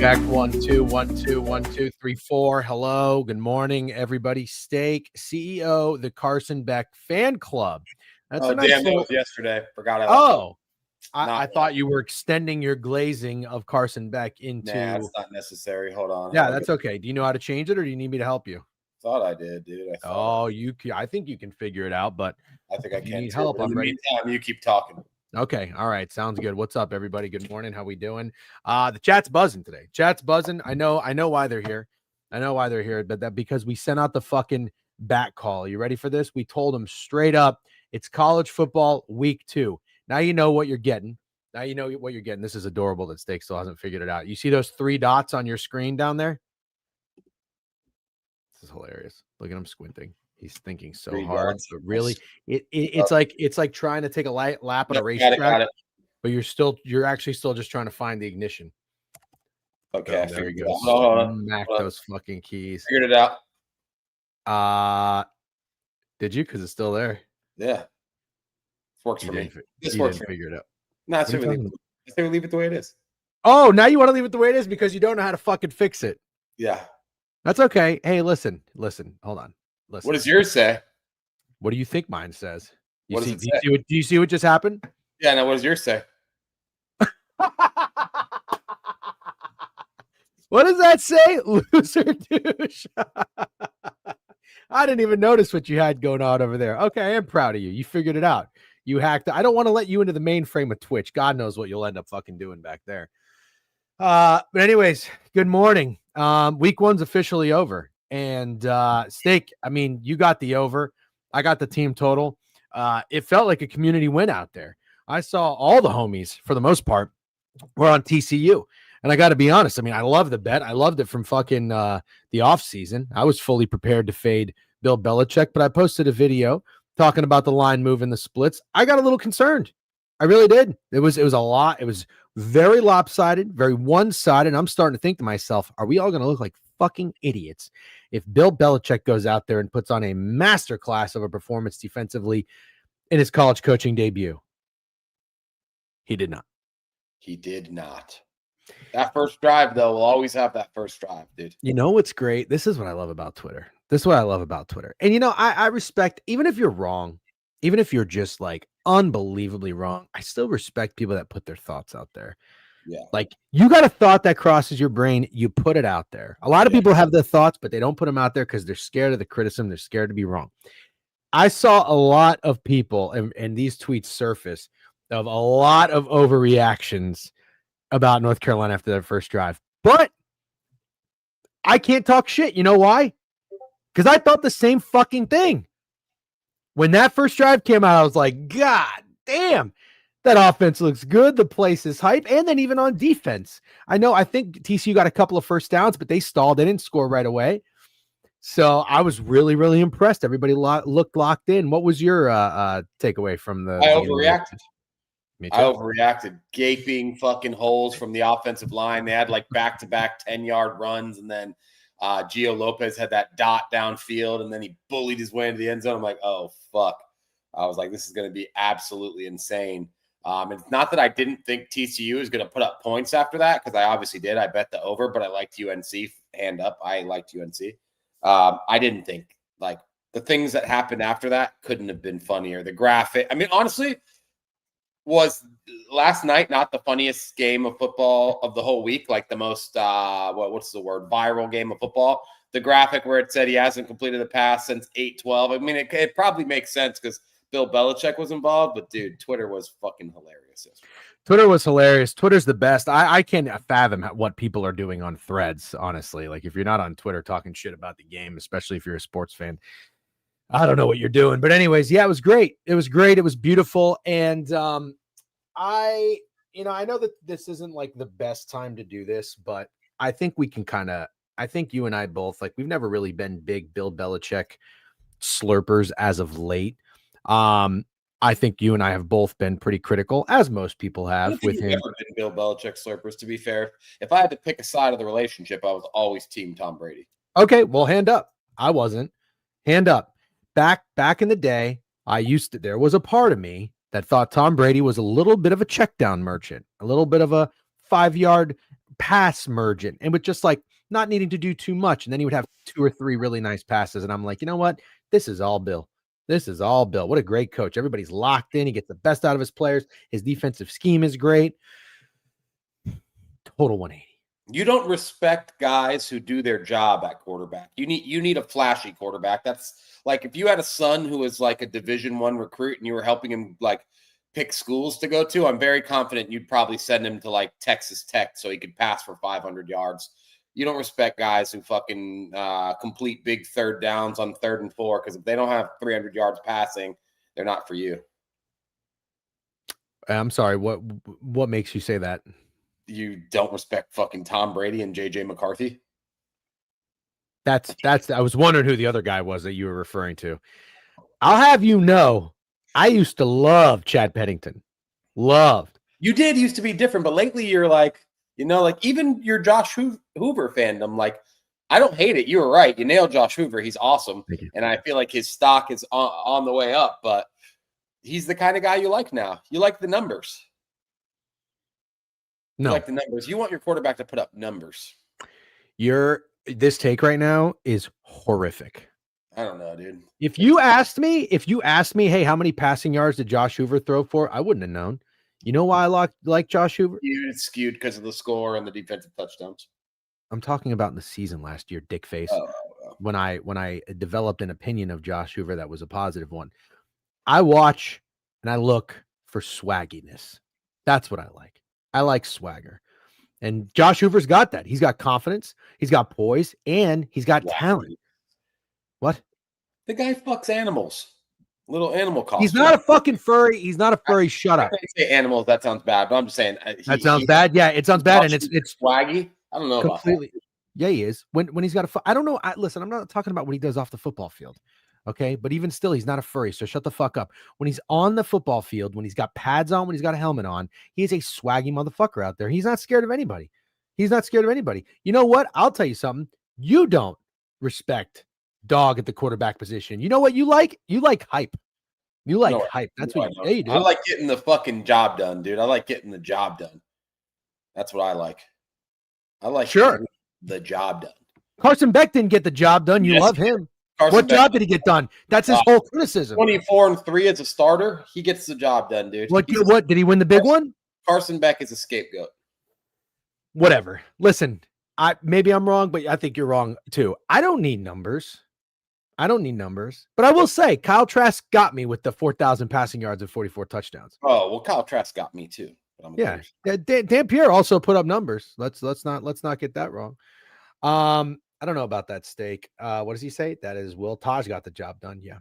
Check 1 2 1 2 1 2 3 4. Hello, good morning, everybody. Steak CEO, the Carson Beck fan club. That's a nice damn! little... That was yesterday. Forgot I left. Oh, I thought you were extending your glazing of Carson Beck into. Nah, that's not necessary. Hold on. Yeah, that's okay. Do you know how to change it, or do you need me to help you? Thought I did, dude. I think you can figure it out, but I think I if you can need too. help, But in I'm the ready. meantime, you keep talking. Okay. All right. Sounds good. What's up, everybody? Good morning. How we doing? The chat's buzzing today. Chat's buzzing. I know why they're here. But that because we sent out the fucking bat call. You ready for this? We told them straight up, it's college football week 2. Now you know what you're getting. This is adorable that Steak still hasn't figured it out. You see those 3 dots on your screen down there? This is hilarious. Look at him squinting. He's thinking so hard, but really, it's like trying to take a light lap on a racetrack, but you're actually still just trying to find the ignition. Okay, there you go. Smack those fucking keys. Figured it out. Did you? Because it's still there. Yeah, it works for me. This works for me. Figure it out. No, I say we leave it the way it is. Oh, now you want to leave it the way it is because you don't know how to fucking fix it. Yeah, that's okay. Hey, listen. Hold on. Listen. What does yours say? What do you think mine says? Do you see what just happened? Yeah. Now, what does yours say? What does that say? Loser douche. I didn't even notice what you had going on over there. Okay, I am proud of you. You figured it out. You hacked it. I don't want to let you into the mainframe of Twitch. God knows what you'll end up fucking doing back there. But anyways, good morning. Week 1's officially over. And Steak, I mean, you got the over. I got the team total. It felt like a community win out there. I saw all the homies, for the most part, were on TCU. And I got to be honest, I mean, I love the bet. I loved it from fucking the offseason. I was fully prepared to fade Bill Belichick, but I posted a video talking about the line move and the splits. I got a little concerned. I really did. It was a lot. It was very lopsided, very one-sided. And I'm starting to think to myself, are we all going to look like fucking idiots if Bill Belichick goes out there and puts on a masterclass of a performance defensively in his college coaching debut? He did not. That first drive, though, will always have that first drive, dude. You know what's great? This is what I love about Twitter. And, you know, I respect, even if you're wrong, even if you're just like unbelievably wrong, I still respect people that put their thoughts out there. Yeah. Like, you got a thought that crosses your brain, you put it out there. A lot of people have their thoughts, but they don't put them out there because they're scared of the criticism. They're scared to be wrong. I saw a lot of people, and these tweets surface, of a lot of overreactions about North Carolina after their first drive. But I can't talk shit. You know why? Because I thought the same fucking thing. When that first drive came out, I was like, God damn, that offense looks good. The place is hype. And then even on defense, I think TCU got a couple of first downs, but they stalled. They didn't score right away. So I was really, really impressed. Everybody looked locked in. What was your takeaway from the... I overreacted. Gaping fucking holes from the offensive line. They had like back-to-back 10-yard runs, and then Gio Lopez had that dot downfield, and then he bullied his way into the end zone. I'm like, oh, fuck. I was like, this is going to be absolutely insane. It's not that I didn't think TCU is going to put up points after that, because I obviously did. I bet the over, but I liked UNC. Hand up. I liked UNC. I didn't think, like, the things that happened after that couldn't have been funnier. The graphic, I mean, honestly, was last night not the funniest game of football of the whole week, like the most, what's the word, viral game of football. The graphic where it said he hasn't completed the pass since 8-12. I mean, it probably makes sense because Bill Belichick was involved, but dude, Twitter was fucking hilarious. Twitter was hilarious. Twitter's the best. I can't fathom what people are doing on Threads, honestly. Like, if you're not on Twitter talking shit about the game, especially if you're a sports fan, I don't know what you're doing. But anyways, yeah, it was great. It was great. It was beautiful. And I know that this isn't like the best time to do this, but I think we can I think you and I both, like, we've never really been big Bill Belichick slurpers as of late. I think you and I have both been pretty critical, as most people have, with him. Never been Bill Belichick slurpers, to be fair. If I had to pick a side of the relationship, I was always team Tom Brady. Okay, well, hand up. I wasn't. Hand up. Back in the day, there was a part of me that thought Tom Brady was a little bit of a check down merchant, a little bit of a 5-yard pass merging and with just like not needing to do too much. And then he would have 2 or 3 really nice passes. And I'm like, you know what? This is all Bill. This is all Bill. What a great coach. Everybody's locked in. He gets the best out of his players. His defensive scheme is great. Total 180. You don't respect guys who do their job at quarterback. You need a flashy quarterback. That's like if you had a son who was like a Division I recruit and you were helping him like pick schools to go to, I'm very confident you'd probably send him to like Texas Tech so he could pass for 500 yards. You don't respect guys who fucking complete big third downs on 3rd and 4 because if they don't have 300 yards passing, they're not for you. I'm sorry. What makes you say that? You don't respect fucking Tom Brady and JJ McCarthy? That's I was wondering who the other guy was that you were referring to. I'll have you know, I used to love Chad Pennington. Loved. You did used to be different, but lately you're like, you know, like even your Josh Hoover fandom, like I don't hate it. You were right. You nailed Josh Hoover. He's awesome. And I feel like his stock is on the way up, but he's the kind of guy you like now. You like the numbers. No. You like the numbers. You want your quarterback to put up numbers. This take right now is horrific. I don't know, dude. If you asked me, hey, how many passing yards did Josh Hoover throw for? I wouldn't have known. You know why I like Josh Hoover? It's skewed because of the score and the defensive touchdowns. I'm talking about in the season last year, dick face. When I developed an opinion of Josh Hoover that was a positive one. I watch and I look for swagginess. That's what I like. I like swagger. And Josh Hoover's got that. He's got confidence, he's got poise, and he's got talent. What? The guy fucks animals. Little animal costume. He's not a fucking furry. He's not a furry. Shut up. I say animals. That sounds bad, but I'm just saying. That sounds bad. Yeah, it sounds bad, and it's swaggy. I don't know completely. About that. Yeah, he is. When he's got I don't know. Listen, I'm not talking about what he does off the football field. Okay, but even still, he's not a furry. So shut the fuck up. When he's on the football field, when he's got pads on, when he's got a helmet on, he is a swaggy motherfucker out there. He's not scared of anybody. He's not scared of anybody. You know what? I'll tell you something. You don't respect dog at the quarterback position. You know what you like? You like hype. You like hype. That's what you do. I like getting the fucking job done, dude. I like getting the job done. That's what I like. I like the job done. Carson Beck didn't get the job done. You love him. What job did he get done? That's his whole criticism. 24-3 as a starter. He gets the job done, dude. What did he win the big one? Carson Beck is a scapegoat. Whatever. Listen, maybe I'm wrong, but I think you're wrong too. I don't need numbers. But I will say Kyle Trask got me with the 4,000 passing yards and 44 touchdowns. Oh, well, Kyle Trask got me too. Yeah. Dan Pierre also put up numbers. Let's not get that wrong. I don't know about that steak. What does he say? That is Will Taj got the job done. Yeah.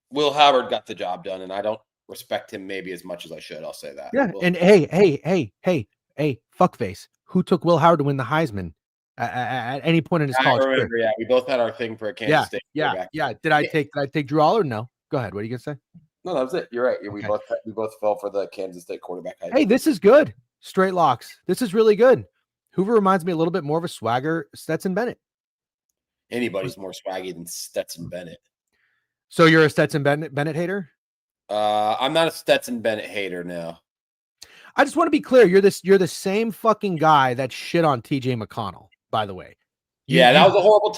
Will Howard got the job done, and I don't respect him maybe as much as I should. I'll say that. Yeah. And hey, fuckface. Who took Will Howard to win the Heisman at any point in his college career? Yeah, we both had our thing for a Kansas State. Yeah. Did I take Drew Aller? No. Go ahead. What are you gonna say? No, that was it. You're right. Okay. We both fell for the Kansas State quarterback. Hey, this is good. Straight locks. This is really good. Hoover reminds me a little bit more of a swagger Stetson Bennett. Anybody's more swaggy than Stetson Bennett. So you're a Stetson Bennett hater? I'm not a Stetson Bennett hater now. I just want to be clear. You're the same fucking guy that shit on TJ McConnell, by the way. That was a horrible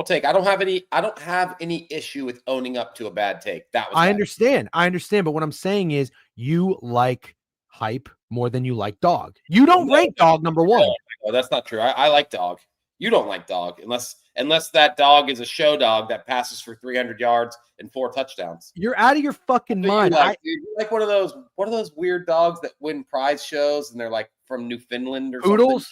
take. I don't have any issue with owning up to a bad take. I understand. But what I'm saying is you like hype more than you like dog. You don't rank dog number one. No, that's not true. I like dog. You don't like dog unless that dog is a show dog that passes for 300 yards and 4 touchdowns. You're out of your fucking mind. You're like one of those weird dogs that win prize shows and they're like from Newfoundland or poodles.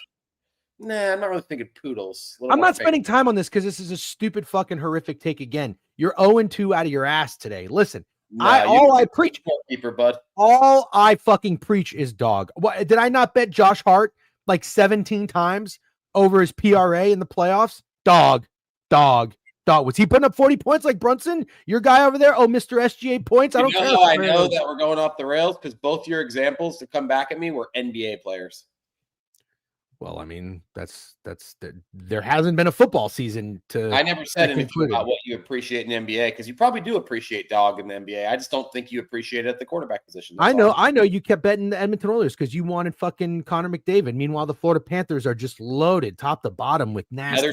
Something. Nah, I'm not really thinking poodles. I'm not spending time on this because this is a stupid fucking horrific take again. You're 0-2 out of your ass today. Listen, all I preach, keeper, bud. All I fucking preach is dog. What did I not bet Josh Hart like 17 times over his PRA in the playoffs? Dog. Was he putting up 40 points like Brunson? Your guy over there? Oh, Mr. SGA points. I don't care. I know that we're going off the rails because both your examples to come back at me were NBA players. Well, I mean, there hasn't been a football season to. I never said anything about what you appreciate in the NBA because you probably do appreciate dog in the NBA. I just don't think you appreciate it at the quarterback position. I know you kept betting the Edmonton Oilers because you wanted fucking Connor McDavid. Meanwhile, the Florida Panthers are just loaded top to bottom with nasty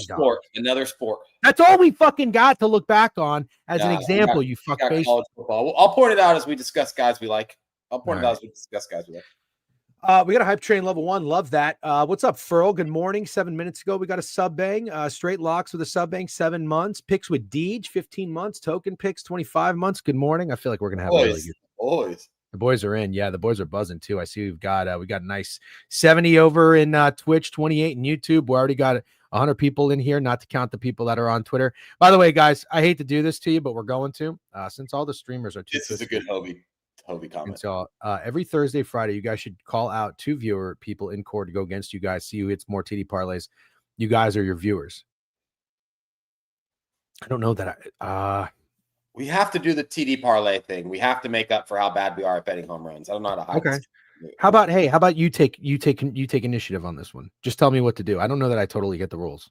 Another sport. That's all we fucking got to look back on as an example, you fuckface. College football. Well, I'll point it out as we discuss guys we like. We got a hype train level 1. Love that. What's up, Furl? Good morning. 7 minutes ago, we got a sub bang. Straight locks with a sub bang, 7 months. Picks with Deej, 15 months. Token picks, 25 months. Good morning. I feel like we're gonna have a really good. The boys are in. Yeah, the boys are buzzing too. I see we got a nice 70 over in Twitch, 28 in YouTube. We already got 100 people in here, not to count the people that are on Twitter. By the way, guys, I hate to do this to you, but we're going to since all the streamers are too. This is a good Hobie comment. And so every Thursday, Friday, you guys should call out 2 viewer people in court to go against you guys. See who hits more TD parlays. You guys are your viewers. I don't know that we have to do the TD parlay thing. We have to make up for how bad we are at betting home runs. I don't know how to hide. Okay. How about you take initiative on this one? Just tell me what to do. I don't know that I totally get the rules.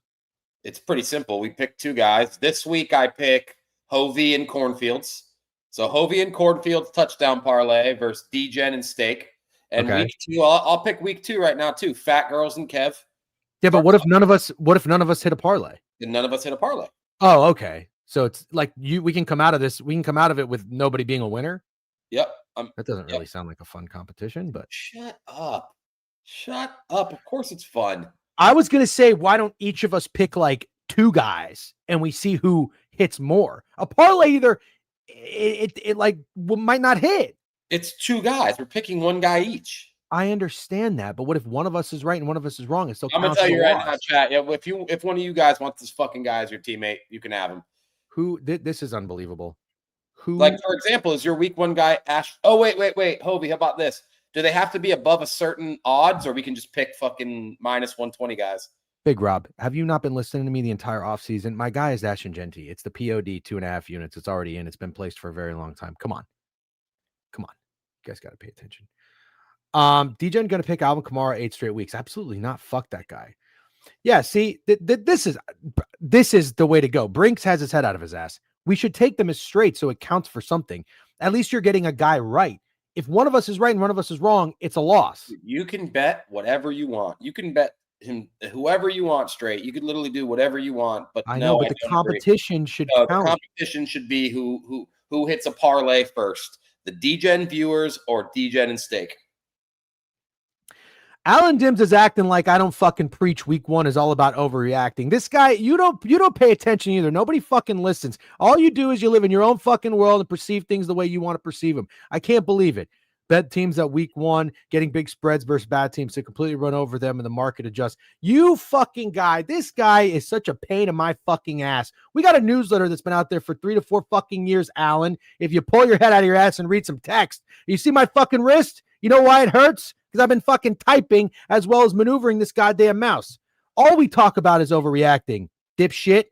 It's pretty simple. We pick 2 guys. This week I pick Hovey and Cornfields. So Hovey and Cornfields touchdown parlay versus DGen and Steak. And week 2, I'll pick week 2 right now too. Fat Girls and Kev. Yeah, but what if none of us hit a parlay? Then none of us hit a parlay. Oh, okay. So it's like we can come out of this. We can come out of it with nobody being a winner. Yep. That doesn't really sound like a fun competition, but shut up. Of course it's fun. I was going to say, why don't each of us pick like 2 guys and we see who hits more? A parlay either it like might not hit. It's 2 guys. We're picking 1 guy each. I understand that, but what if one of us is right and one of us is wrong? It's still I'm gonna tell you right now, chat. Yeah, if one of you guys wants this fucking guy as your teammate, you can have him. This is unbelievable. Like, for example, is your week 1 guy Ash? Oh, wait. Hovey, how about this? Do they have to be above a certain odds, or we can just pick fucking minus 120 guys? Big Rob, have you not been listening to me the entire offseason? My guy is Ash and Genty. It's the POD 2.5 units. It's already in. It's been placed for a very long time. Come on. You guys got to pay attention. DGen going to pick Alvin Kamara 8 straight weeks. Absolutely not. Fuck that guy. Yeah, see, this is the way to go. Brinks has his head out of his ass. We should take them as straight so it counts for something. At least you're getting a guy right. If one of us is right and one of us is wrong, it's a loss. You can bet whatever you want. You can bet him whoever you want straight. You could literally do whatever you want. But I know, but the competition should count. The competition should be who hits a parlay first. The DGen viewers or DGen and Steak. Alan Dims is acting like I don't fucking preach week 1 is all about overreacting. This guy, you don't pay attention either. Nobody fucking listens. All you do is you live in your own fucking world and perceive things the way you want to perceive them. I can't believe it. Bet teams at week 1 getting big spreads versus bad teams to completely run over them and the market adjusts. You fucking guy. This guy is such a pain in my fucking ass. We got a newsletter that's been out there for 3 to 4 fucking years, Alan. If you pull your head out of your ass and read some text, you see my fucking wrist? You know why it hurts? Because I've been fucking typing as well as maneuvering this goddamn mouse. All we talk about is overreacting. Dipshit.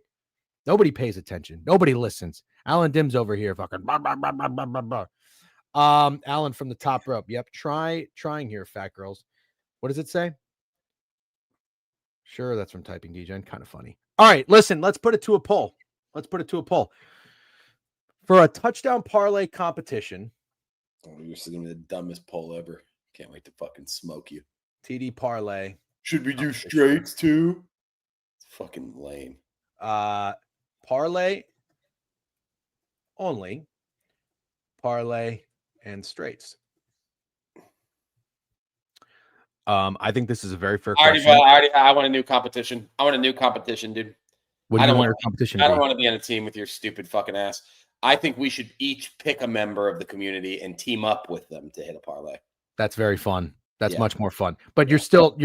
Nobody pays attention. Nobody listens. Alan Dims over here fucking blah, blah, blah, blah, blah, blah. Alan from the top rope. Yep. Trying here, fat girls. What does it say? Sure, that's from typing DGen. Kind of funny. All right, listen, let's put it to a poll. For a touchdown parlay competition. Oh, you're sitting the dumbest poll ever. Can't wait to fucking smoke you. TD parlay. Should we do straights too? It's fucking lame. Parlay only. Parlay and straights. I think this is a very fair question. I want a new competition. Dude. What do you want your competition to be? I don't want to be on a team with your stupid fucking ass. I think we should each pick a member of the community and team up with them to hit a parlay. That's very fun. That's much more fun. But you're still,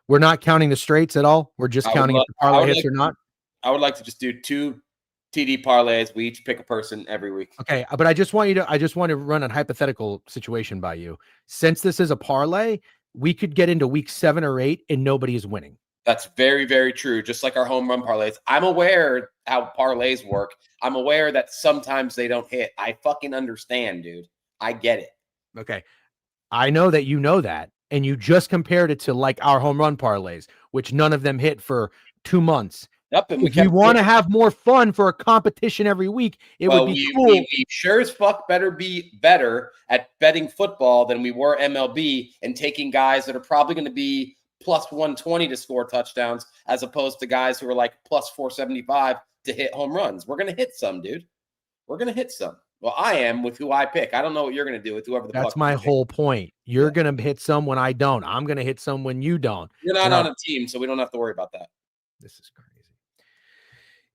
we're not counting the straights at all. We're just counting if the parlay hits or not. I would like to just do 2 TD parlays. We each pick a person every week. Okay. But I just want to run a hypothetical situation by you. Since this is a parlay, we could get into week 7 or 8 and nobody is winning. That's very, very true. Just like our home run parlays. I'm aware how parlays work. I'm aware that sometimes they don't hit. I fucking understand, dude. I get it. Okay. I know that you know that. and you just compared it to like our home run parlays, which none of them hit for 2 months. Yep, and if you want to have more fun for a competition every week, it would be cool. We sure as fuck better be better at betting football than we were MLB and taking guys that are probably going to be plus 120 to score touchdowns as opposed to guys who are like plus 475 to hit home runs. We're going to hit some, dude. We're going to hit some. Well, I am with who I pick. I don't know what you're going to do with whoever the fuck. That's my whole point. You're going to hit some when I don't. I'm going to hit some when you don't. You're not on a team, so we don't have to worry about that. This is crazy.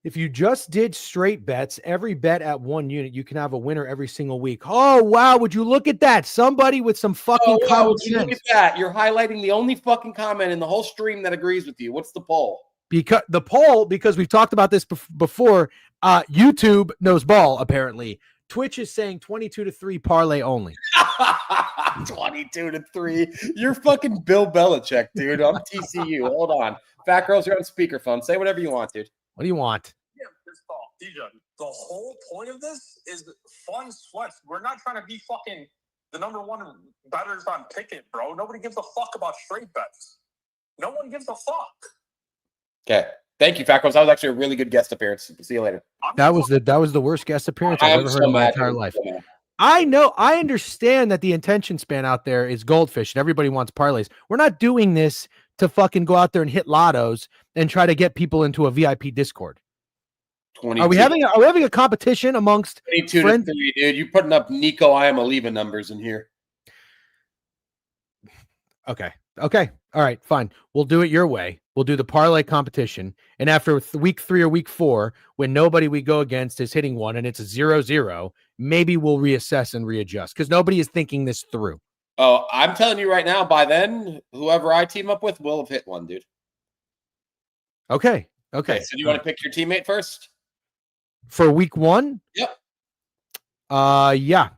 If you just did straight bets, every bet at one unit, you can have a winner every single week. Oh, wow. Would you look at that? Somebody with some fucking common sense. Look at that. You're highlighting the only fucking comment in the whole stream that agrees with you. What's the poll? Because we've talked about this before, YouTube knows ball, apparently. Twitch is saying 22-3 parlay only. 22-3. You're fucking Bill Belichick, dude. I'm TCU. Hold on. Fat girls, you're on speakerphone. Say whatever you want, dude. What do you want? Yeah, first of all, DJ, the whole point of this is fun sweats. We're not trying to be fucking the number one bettors on Pickett, bro. Nobody gives a fuck about straight bets. No one gives a fuck. Okay. Thank you, Fat Girls. That was actually a really good guest appearance. See you later. That was the worst guest appearance I've ever heard in my entire life. I know. I understand that the attention span out there is goldfish and everybody wants parlays. We're not doing this to fucking go out there and hit lottos and try to get people into a VIP Discord. Are we having a competition amongst 22-3, dude? You putting up Nico I am Aliva numbers in here. Okay. All right, fine. We'll do it your way. We'll do the parlay competition. And after week 3 or week 4, when nobody we go against is hitting one and it's a 0-0, maybe we'll reassess and readjust because nobody is thinking this through. Oh, I'm telling you right now, by then, whoever I team up with will have hit one, dude. Okay. So do you want to pick your teammate first? For week 1? Yep. Yeah.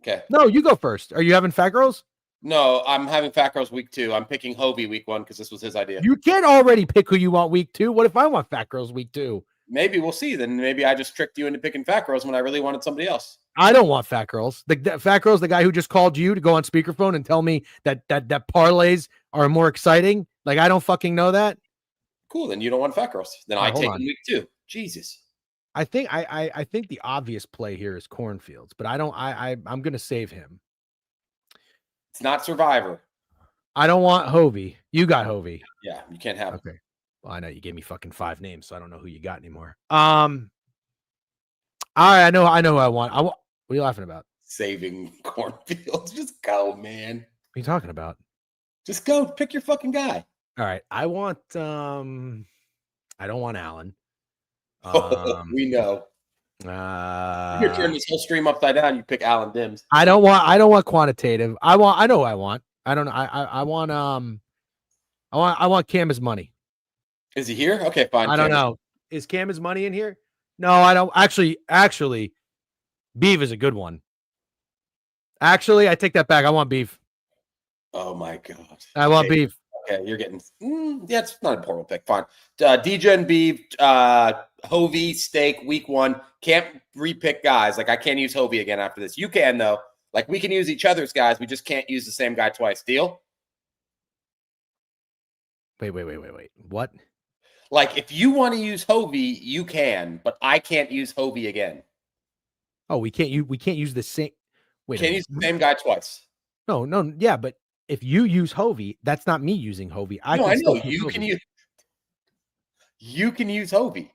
Okay. No, you go first. Are you having Fat Girls? No, I'm having Fat Girls week 2. I'm picking Hovey week 1 because this was his idea. You can't already pick who you want week 2. What if I want Fat Girls week 2? Maybe we'll see. Then maybe I just tricked you into picking Fat Girls when I really wanted somebody else. I don't want Fat Girls. The Fat Girls, the guy who just called you to go on speakerphone and tell me that parlays are more exciting. Like, I don't fucking know that. Cool. Then you don't want Fat Girls. Then I take him week 2. Jesus. I think the obvious play here is Cornfields, but I'm gonna save him. It's not Survivor. I don't want Hovey. You got Hovey. Yeah, you can't have okay. Well, I know you gave me fucking 5 names, so I don't know who you got anymore. All right, I know who I want. What are you laughing about? Saving Cornfields. Just go, man. What are you talking about? Just go. Pick your fucking guy. All right. I want I don't want Allen. We know. You turn this whole stream upside down. You pick Allen Dims. I don't want quantitative. I know who I want. I don't know. I want Cam as money. Is he here? Okay, fine. I don't know. Is Cam as money in here? No, I don't. Actually, Beef is a good one. Actually, I take that back. I want Beef. Oh my god. I want Beef. Okay, you're getting. Yeah, it's not a portal pick. Fine. DJ and Beef, Hovey, Steak, week 1. Can't repick guys. Like, I can't use Hovey again after this. You can, though. Like, we can use each other's guys. We just can't use the same guy twice. Deal? Wait. What? Like, if you want to use Hovey, you can, but I can't use Hovey again. Oh, we can't use the same. Wait, can't use the same guy twice. No, yeah, but if you use Hovey, that's not me using Hovey. I know you can use. You can use Hovey.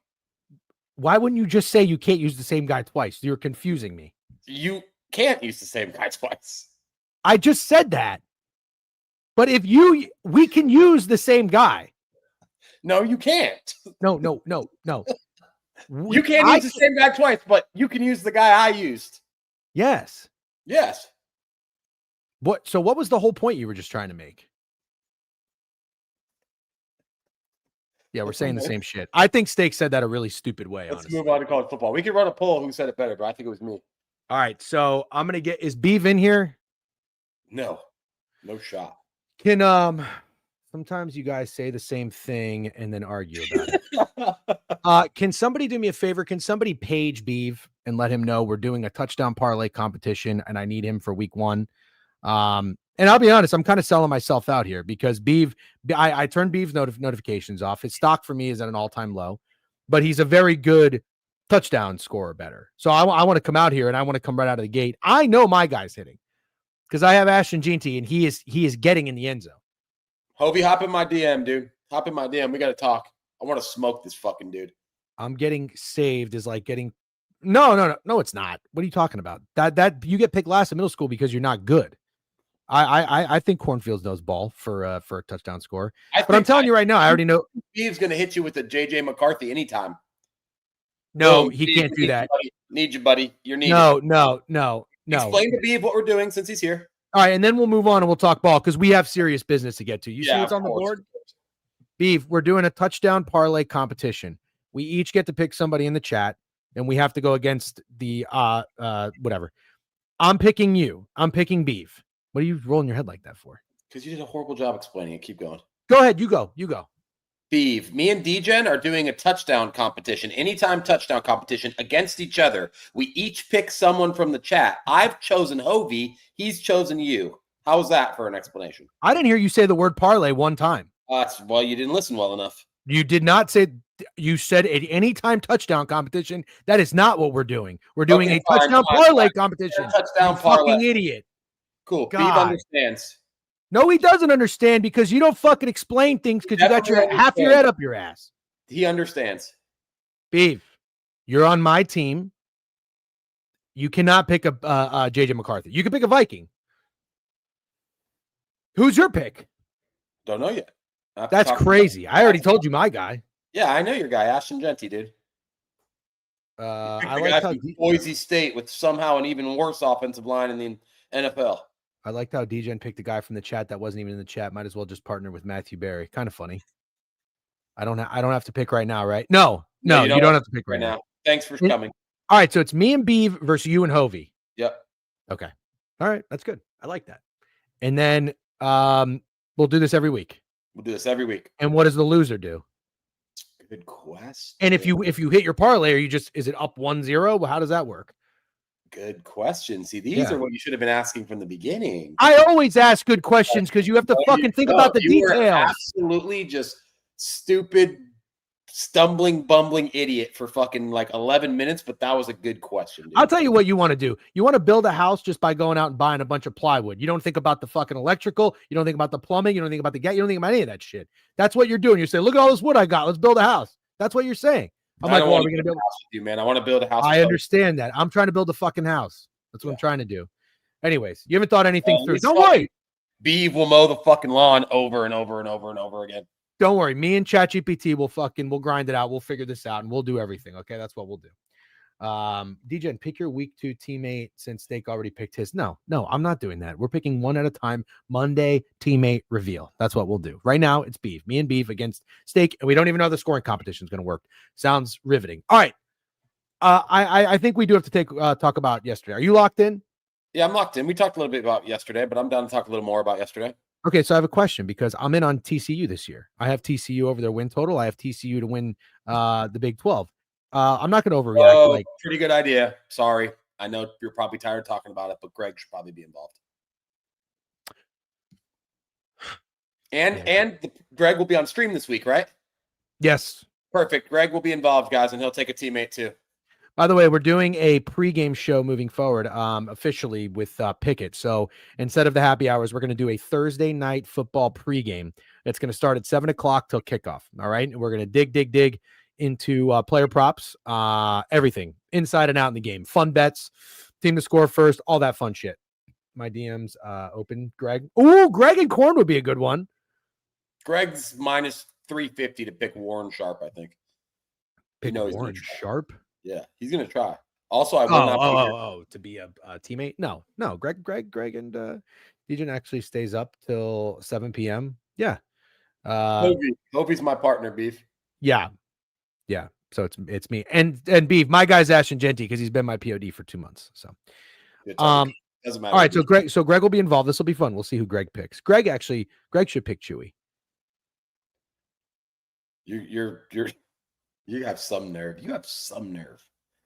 Why wouldn't you just say you can't use the same guy twice? You're confusing me. You can't use the same guy twice. I just said that. But we can use the same guy. No, you can't. No. You can't use the same guy twice, but you can use the guy I used. Yes. Yes. So what was the whole point you were just trying to make? Yeah, we're saying the same shit. I think Steak said that a really stupid way. Let's move on to college football. We can run a poll who said it better, but I think it was me. All right, so I'm gonna get. Is Beef in here? No shot. Can sometimes you guys say the same thing and then argue about it. Can somebody do me a favor? Can somebody page Beef and let him know we're doing a touchdown parlay competition and I need him for week 1. And I'll be honest, I'm kind of selling myself out here because I turned Beeve's notifications off. His stock for me is at an all-time low, but he's a very good touchdown scorer better. So I want to come out here and I want to come right out of the gate. I know my guy's hitting because I have Ashton Jeanty and he is getting in the end zone. Hovey, hop in my DM, dude. Hop in my DM. We got to talk. I want to smoke this fucking dude. I'm getting saved is like getting no, it's not. What are you talking about? That you get picked last in middle school because you're not good. I think Cornfields knows ball for a touchdown score. But I'm telling you right now, I already know Steve's going to hit you with a JJ McCarthy anytime. No, he can't do that. Need you, buddy. You're needed. No. Explain to Beeve what we're doing since he's here. All right, and then we'll move on and we'll talk ball because we have serious business to get to. You see what's on the board? Beeve, we're doing a touchdown parlay competition. We each get to pick somebody in the chat, and we have to go against the whatever. I'm picking you. I'm picking Beeve. What are you rolling your head like that for? Because you did a horrible job explaining it. Keep going. Go ahead. You go. Beeve, me and DGen are doing a touchdown competition, anytime touchdown competition against each other. We each pick someone from the chat. I've chosen Hovey. He's chosen you. How's that for an explanation? I didn't hear you say the word parlay one time. Well, you didn't listen well enough. You did not say. You said at any time touchdown competition. That is not what we're doing. We're doing a touchdown parlay competition. Touchdown parlay. Fucking idiot. Cool. God. Beeve understands. No, he doesn't understand because you don't fucking explain things because you got half your head up your ass. He understands. Beeve, you're on my team. You cannot pick a JJ McCarthy. You can pick a Viking. Who's your pick? Don't know yet. That's crazy. I already told you my guy. Yeah, I know your guy, Ashton Jeanty, dude. I like how Boise State with somehow an even worse offensive line in the NFL. I liked how DGen picked a guy from the chat that wasn't even in the chat. Might as well just partner with Matthew Berry. Kind of funny. I don't have to pick right now, right? No, you don't have to pick right now. Thanks for coming. All right, so it's me and Beeve versus you and Hovey. Yep. Okay. All right, that's good. I like that. And then we'll do this every week. And what does the loser do? Good question. And if you hit your parlay, is it up 1-0? Well, how does that work? Good question. See, these are what you should have been asking from the beginning. I always ask good questions because you have to fucking think about the details. Absolutely just stupid, stumbling, bumbling idiot for fucking like 11 minutes, but that was a good question. Dude. I'll tell you what you want to do. You want to build a house just by going out and buying a bunch of plywood. You don't think about the fucking electrical. You don't think about the plumbing. You don't think about the gas. You don't think about any of that shit. That's what you're doing. You're saying, look at all this wood I got. Let's build a house. That's what you're saying. I'm like, well, are we going to build a house with you, man? I want to build a house. I understand that. I'm trying to build a fucking house. That's what I'm trying to do. Anyways, you haven't thought anything through. Don't worry. Beeve will mow the fucking lawn over and over and over and over again. Don't worry. Me and ChatGPT we'll grind it out. We'll figure this out and we'll do everything. Okay. That's what we'll do. DGen, pick your week 2 teammate since Steak already picked his. No, I'm not doing that. We're picking one at a time. Monday teammate reveal. That's what we'll do. Right now, it's Beeve. Me and Beeve against Steak, and we don't even know how the scoring competition is going to work. Sounds riveting. All right. I think we do have to talk about yesterday. Are you locked in? Yeah, I'm locked in. We talked a little bit about yesterday, but I'm down to talk a little more about yesterday. Okay, so I have a question because I'm in on TCU this year. I have TCU over their win total. I have TCU to win the Big 12. I'm not going to overreact. Pretty good idea. Sorry. I know you're probably tired of talking about it, but Greg should probably be involved. And Greg will be on stream this week, right? Yes. Perfect. Greg will be involved, guys, and he'll take a teammate too. By the way, we're doing a pregame show moving forward officially with Pickett. So instead of the happy hours, we're going to do a Thursday night football pregame. It's going to start at 7 o'clock till kickoff. All right. And we're going to dig into player props, everything inside and out in the game, fun bets, team to score first, all that fun shit. My DM's open. Greg. Ooh, Greg and Corn would be a good one. Greg's minus 350 to pick Warren Sharp, I think. Pick Warren Sharp? Yeah, he's going to try. Also, I will not to be a teammate? No. Greg and DGen actually stays up till 7 p.m. Yeah. Hovey's my partner, Beef. Yeah. So it's me and Beef. My guy's Ashton Jeanty because he's been my POD for 2 months. So doesn't matter. All right, so Greg will be involved. This will be fun. We'll see who Greg picks. Greg should pick Chewy. You have some nerve.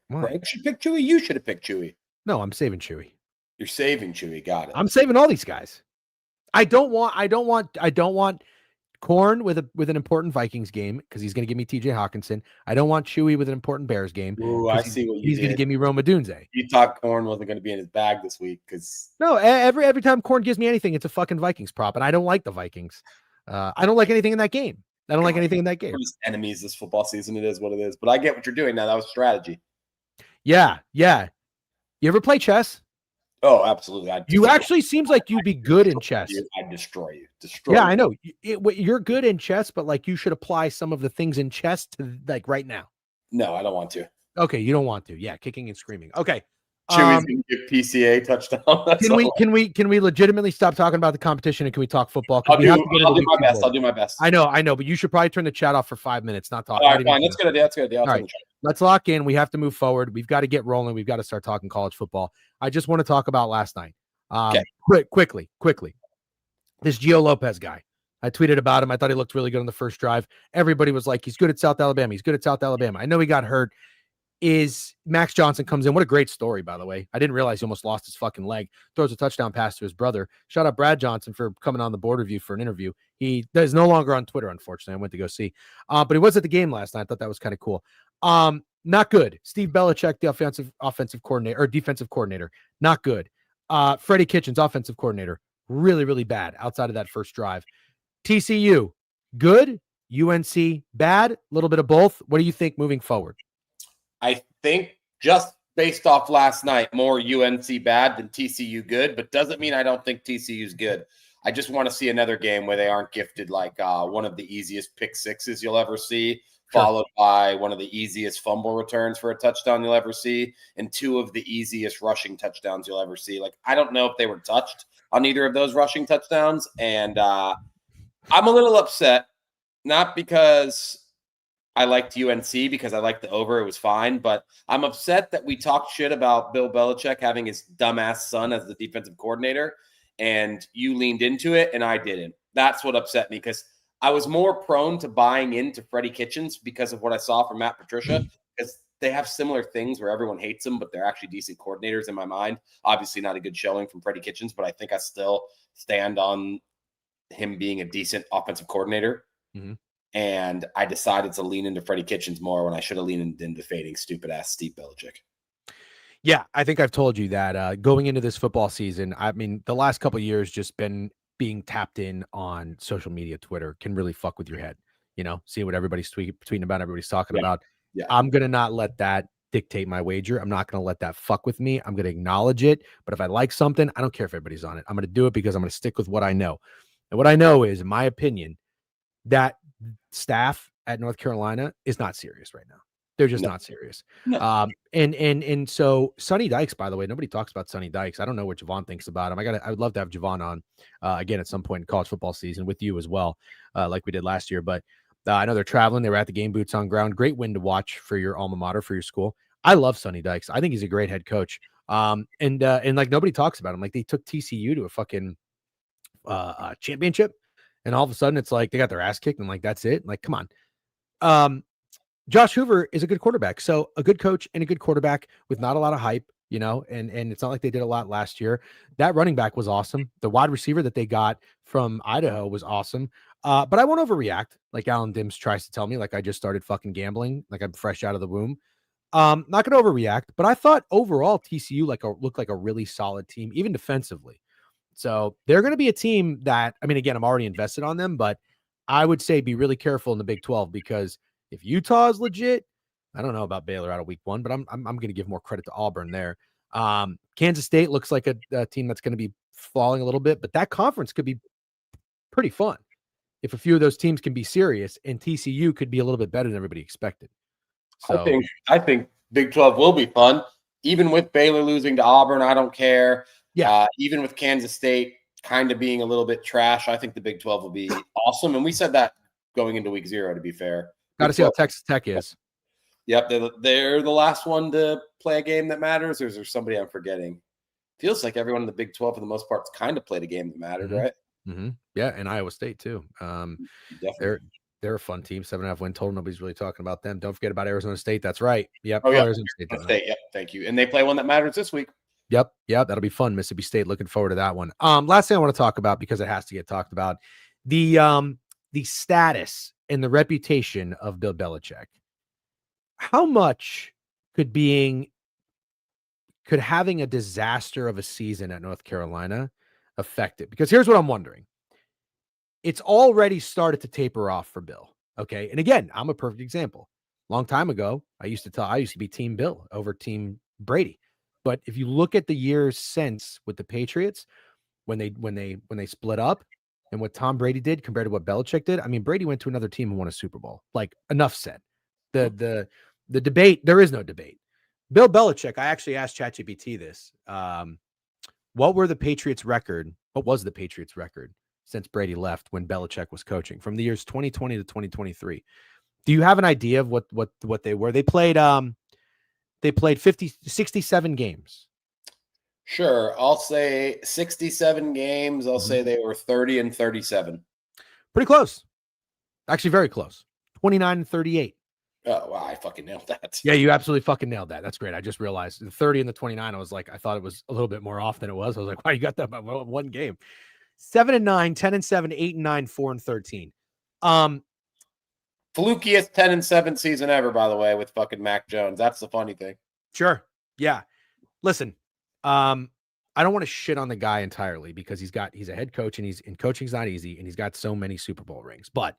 What? Greg should pick Chewy. You should have picked Chewy. No, I'm saving Chewy. You're saving Chewy. Got it. I'm saving all these guys. I don't want Corn with an important Vikings game because he's going to give me TJ Hawkinson. I don't want Chewy with an important Bears game. Ooh, I see what you he's going to give me Rome Odunze. You thought Corn wasn't going to be in his bag this week because no, every time Corn gives me anything, it's a fucking Vikings prop, and I don't like the Vikings. I don't like anything in that game. Enemies this football season. It is what it is. But I get what you're doing now. That was strategy. Yeah. You ever play chess? Oh, absolutely. You actually seems like you'd be good in chess. I'd destroy you. Yeah, I know. You're good in chess, but like you should apply some of the things in chess to like right now. No, I don't want to. Okay, you don't want to. Yeah, kicking and screaming. Okay. Chewy's gonna get PCA touchdown. Can we legitimately stop talking about the competition and can we talk football? I'll do my best. I know, but you should probably turn the chat off for 5 minutes, not talk. All right, fine. That's good idea. All right, let's lock in. We have to move forward. We've got to get rolling. We've got to start talking college football. I just want to talk about last night. Okay. Quickly. This Gio Lopez guy. I tweeted about him. I thought he looked really good on the first drive. Everybody was like, he's good at South Alabama. I know he got hurt. Max Johnson comes in. What a great story, by the way. I didn't realize he almost lost his fucking leg. Throws a touchdown pass to his brother. Shout out Brad Johnson for coming on the board review for an interview. He is no longer on Twitter, unfortunately. I went to go see. But he was at the game last night. I thought that was kind of cool. Not good. Steve Belichick, the offensive coordinator or defensive coordinator. Not good. Freddie Kitchens, offensive coordinator. Really, really bad outside of that first drive. TCU, good. UNC, bad. A little bit of both. What do you think moving forward? I think just based off last night, more UNC bad than TCU good, but doesn't mean I don't think TCU's good. I just want to see another game where they aren't gifted like one of the easiest pick sixes you'll ever see, followed by one of the easiest fumble returns for a touchdown you'll ever see, and two of the easiest rushing touchdowns you'll ever see. Like, I don't know if they were touched on either of those rushing touchdowns, and I'm a little upset, not because I liked UNC because I liked the over. It was fine. But I'm upset that we talked shit about Bill Belichick having his dumbass son as the defensive coordinator, and you leaned into it and I didn't. That's what upset me because I was more prone to buying into Freddie Kitchens because of what I saw from Matt Patricia, because they have similar things where everyone hates them, but they're actually decent coordinators in my mind. Obviously not a good showing from Freddie Kitchens, but I think I still stand on him being a decent offensive coordinator. Mm-hmm. And I decided to lean into Freddie Kitchens more when I should have leaned into fading stupid ass Steve Belichick. Yeah, I think I've told you that going into this football season, I mean, the last couple of years just been being tapped in on social media, Twitter can really fuck with your head. You know, see what everybody's tweeting about, everybody's talking about. Yeah. I'm going to not let that dictate my wager. I'm not going to let that fuck with me. I'm going to acknowledge it. But if I like something, I don't care if everybody's on it. I'm going to do it because I'm going to stick with what I know. And what I know is, in my opinion, that staff at North Carolina is not serious right now. They're just not serious. No. And so Sonny Dykes, by the way, nobody talks about Sonny Dykes. I don't know what Javon thinks about him. I would love to have Javon on again at some point in college football season with you as well, like we did last year. But I know they're traveling. They were at the game, boots on ground. Great win to watch for your alma mater, for your school. I love Sonny Dykes. I think he's a great head coach. And like nobody talks about him. Like they took TCU to a fucking championship. And all of a sudden it's like they got their ass kicked and like, that's it. Like, come on. Josh Hoover is a good quarterback. So a good coach and a good quarterback with not a lot of hype, you know, and it's not like they did a lot last year. That running back was awesome. The wide receiver that they got from Idaho was awesome. But I won't overreact. Like Alan Dims tries to tell me, like I just started fucking gambling, like I'm fresh out of the womb. Not going to overreact, but I thought overall TCU looked like a really solid team, even defensively. So they're going to be a team that, I mean, again, I'm already invested on them, but I would say be really careful in the Big 12 because if Utah is legit, I don't know about Baylor out of week 1, but I'm going to give more credit to Auburn there. Kansas State looks like a team that's going to be falling a little bit, but that conference could be pretty fun if a few of those teams can be serious, and TCU could be a little bit better than everybody expected. So I think Big 12 will be fun, even with Baylor losing to Auburn. I don't care. Yeah, even with Kansas State kind of being a little bit trash, I think the Big 12 will be awesome. And we said that going into week 0, to be fair. Got to see how Texas Tech is. Yep, they're the last one to play a game that matters, or is there somebody I'm forgetting? Feels like everyone in the Big 12 for the most part kind of played a game that mattered, right? Mm-hmm. Yeah, and Iowa State too. They're a fun team, 7.5 win total. Nobody's really talking about them. Don't forget about Arizona State. That's right. Yep. Oh, yeah. Arizona State. Yep. Thank you. And they play one that matters this week. Yep. That'll be fun. Mississippi State. Looking forward to that one. Last thing I want to talk about, because it has to get talked about, the status and the reputation of Bill Belichick. How much could having a disaster of a season at North Carolina affect it? Because here's what I'm wondering. It's already started to taper off for Bill. Okay. And again, I'm a perfect example. Long time ago, I used to be Team Bill over Team Brady. But if you look at the years since with the Patriots, when they split up and what Tom Brady did compared to what Belichick did, I mean, Brady went to another team and won a Super Bowl. Like, enough said. The debate, there is no debate. Bill Belichick, I actually asked ChatGPT this. What was the Patriots record since Brady left when Belichick was coaching from the years 2020 to 2023? Do you have an idea of what they were? They played 67 games. Sure. I'll say 67 games. I'll say they were 30-37. Pretty close. Actually, very close. 29-38. Oh, wow. I fucking nailed that. Yeah, you absolutely fucking nailed that. That's great. I just realized the 30 and the 29. I was like, I thought it was a little bit more off than it was. I was like, wow, you got that by one game. 7-9, 10-7, 8-9, 4-13. Flukiest 10-7 season ever, by the way, with fucking Mac Jones. That's the funny thing. Sure. Yeah. Listen, I don't want to shit on the guy entirely because he's a head coach and coaching's not easy and he's got so many Super Bowl rings. But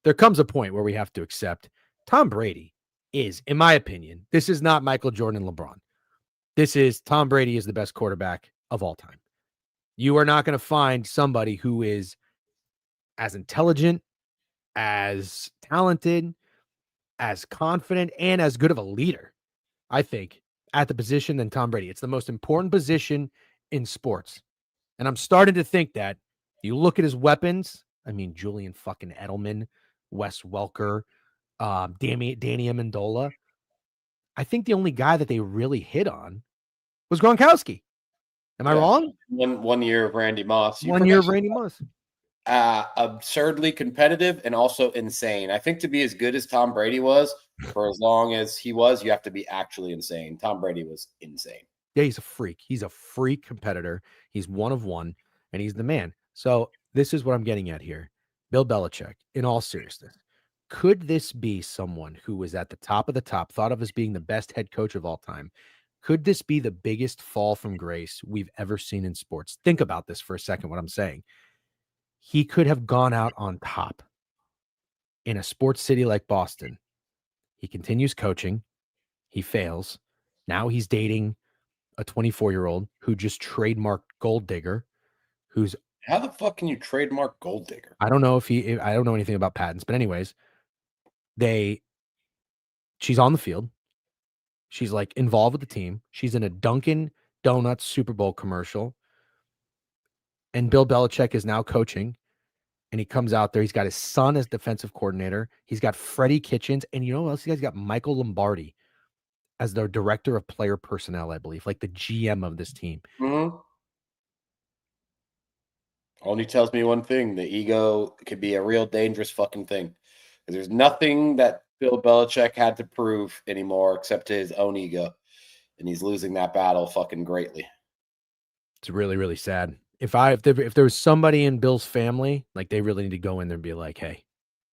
there comes a point where we have to accept Tom Brady is, in my opinion, this is not Michael Jordan and LeBron. This is Tom Brady is the best quarterback of all time. You are not going to find somebody who is as intelligent, as talented, as confident, and as good of a leader, I think, at the position than Tom Brady. It's the most important position in sports. And I'm starting to think that you look at his weapons. I mean, Julian fucking Edelman, Wes Welker, Danny Amendola. I think the only guy that they really hit on was Gronkowski. Am I wrong? One year of Randy Moss. One year of Randy Moss. Absurdly competitive and also insane. I think to be as good as Tom Brady was, for as long as he was, you have to be actually insane. Tom Brady was insane. Yeah, he's a freak. He's a freak competitor. He's one of one, and he's the man. So this is what I'm getting at here. Bill Belichick, in all seriousness, could this be someone who was at the top of the top, thought of as being the best head coach of all time? Could this be the biggest fall from grace we've ever seen in sports? Think about this for a second, what I'm saying. He could have gone out on top in a sports city like Boston. He continues coaching. He fails. Now he's dating a 24-year-old who just trademarked Gold Digger, who's... How the fuck can you trademark Gold Digger? I don't know I don't know anything about patents, but anyways, she's on the field. She's like involved with the team. She's in a Dunkin' Donuts Super Bowl commercial. And Bill Belichick is now coaching. And he comes out there. He's got his son as defensive coordinator. He's got Freddie Kitchens. And you know what else? He's got Michael Lombardi as their director of player personnel, I believe, like the GM of this team. Mm-hmm. Only tells me one thing. The ego could be a real dangerous fucking thing. There's nothing that Bill Belichick had to prove anymore except to his own ego. And he's losing that battle fucking greatly. It's really, really sad. If there was somebody in Bill's family, like they really need to go in there and be like, hey,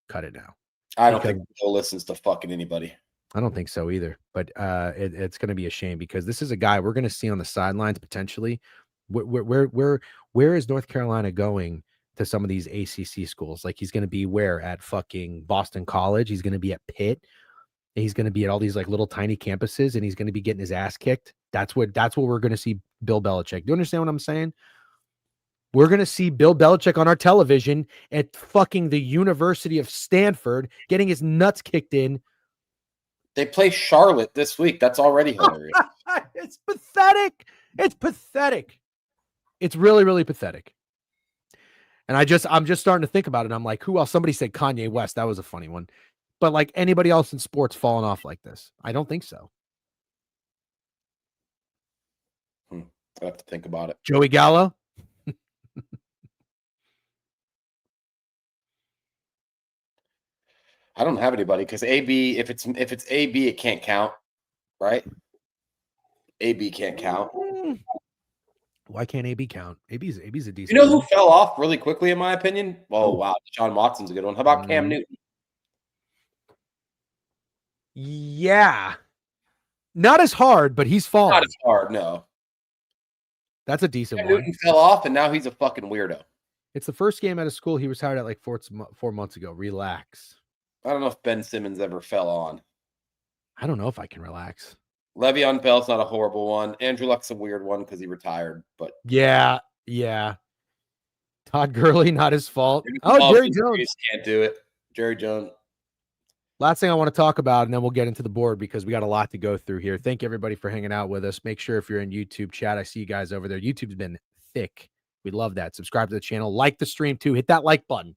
cut it now. I don't think Bill listens to fucking anybody. I don't think so either. But it's going to be a shame because this is a guy we're going to see on the sidelines potentially. Where is North Carolina going to some of these ACC schools? Like he's going to be where at fucking Boston College. He's going to be at Pitt. He's going to be at all these like little tiny campuses, and he's going to be getting his ass kicked. That's what we're going to see Bill Belichick. Do you understand what I'm saying? We're going to see Bill Belichick on our television at fucking the University of Stanford getting his nuts kicked in. They play Charlotte this week. That's already hilarious. It's pathetic. It's pathetic. It's really, really pathetic. And I'm just starting to think about it. I'm like, who else? Somebody said Kanye West. That was a funny one. But like anybody else in sports falling off like this? I don't think so. I have to think about it. Joey Gallo. I don't have anybody because AB, if it's AB, it can't count, right? AB can't count. Why can't AB count? AB's a decent. You know who fell off really quickly, in my opinion? Oh, wow. Deshaun Watson's a good one. How about Cam Newton? Yeah. Not as hard, but he's fallen. Not as hard, no. That's a decent Cam one. Newton fell off, and now he's a fucking weirdo. It's the first game out of school. He was hired at like 4 months ago. Relax. I don't know if Ben Simmons ever fell on. I don't know if I can relax. Le'Veon Bell's not a horrible one. Andrew Luck's a weird one because he retired, but yeah. Todd Gurley, not his fault. Oh, Jerry Jones can't do it. Jerry Jones. Last thing I want to talk about, and then we'll get into the board because we got a lot to go through here. Thank you everybody for hanging out with us. Make sure if you're in YouTube chat, I see you guys over there. YouTube's been thick. We love that. Subscribe to the channel, like the stream too. Hit that like button.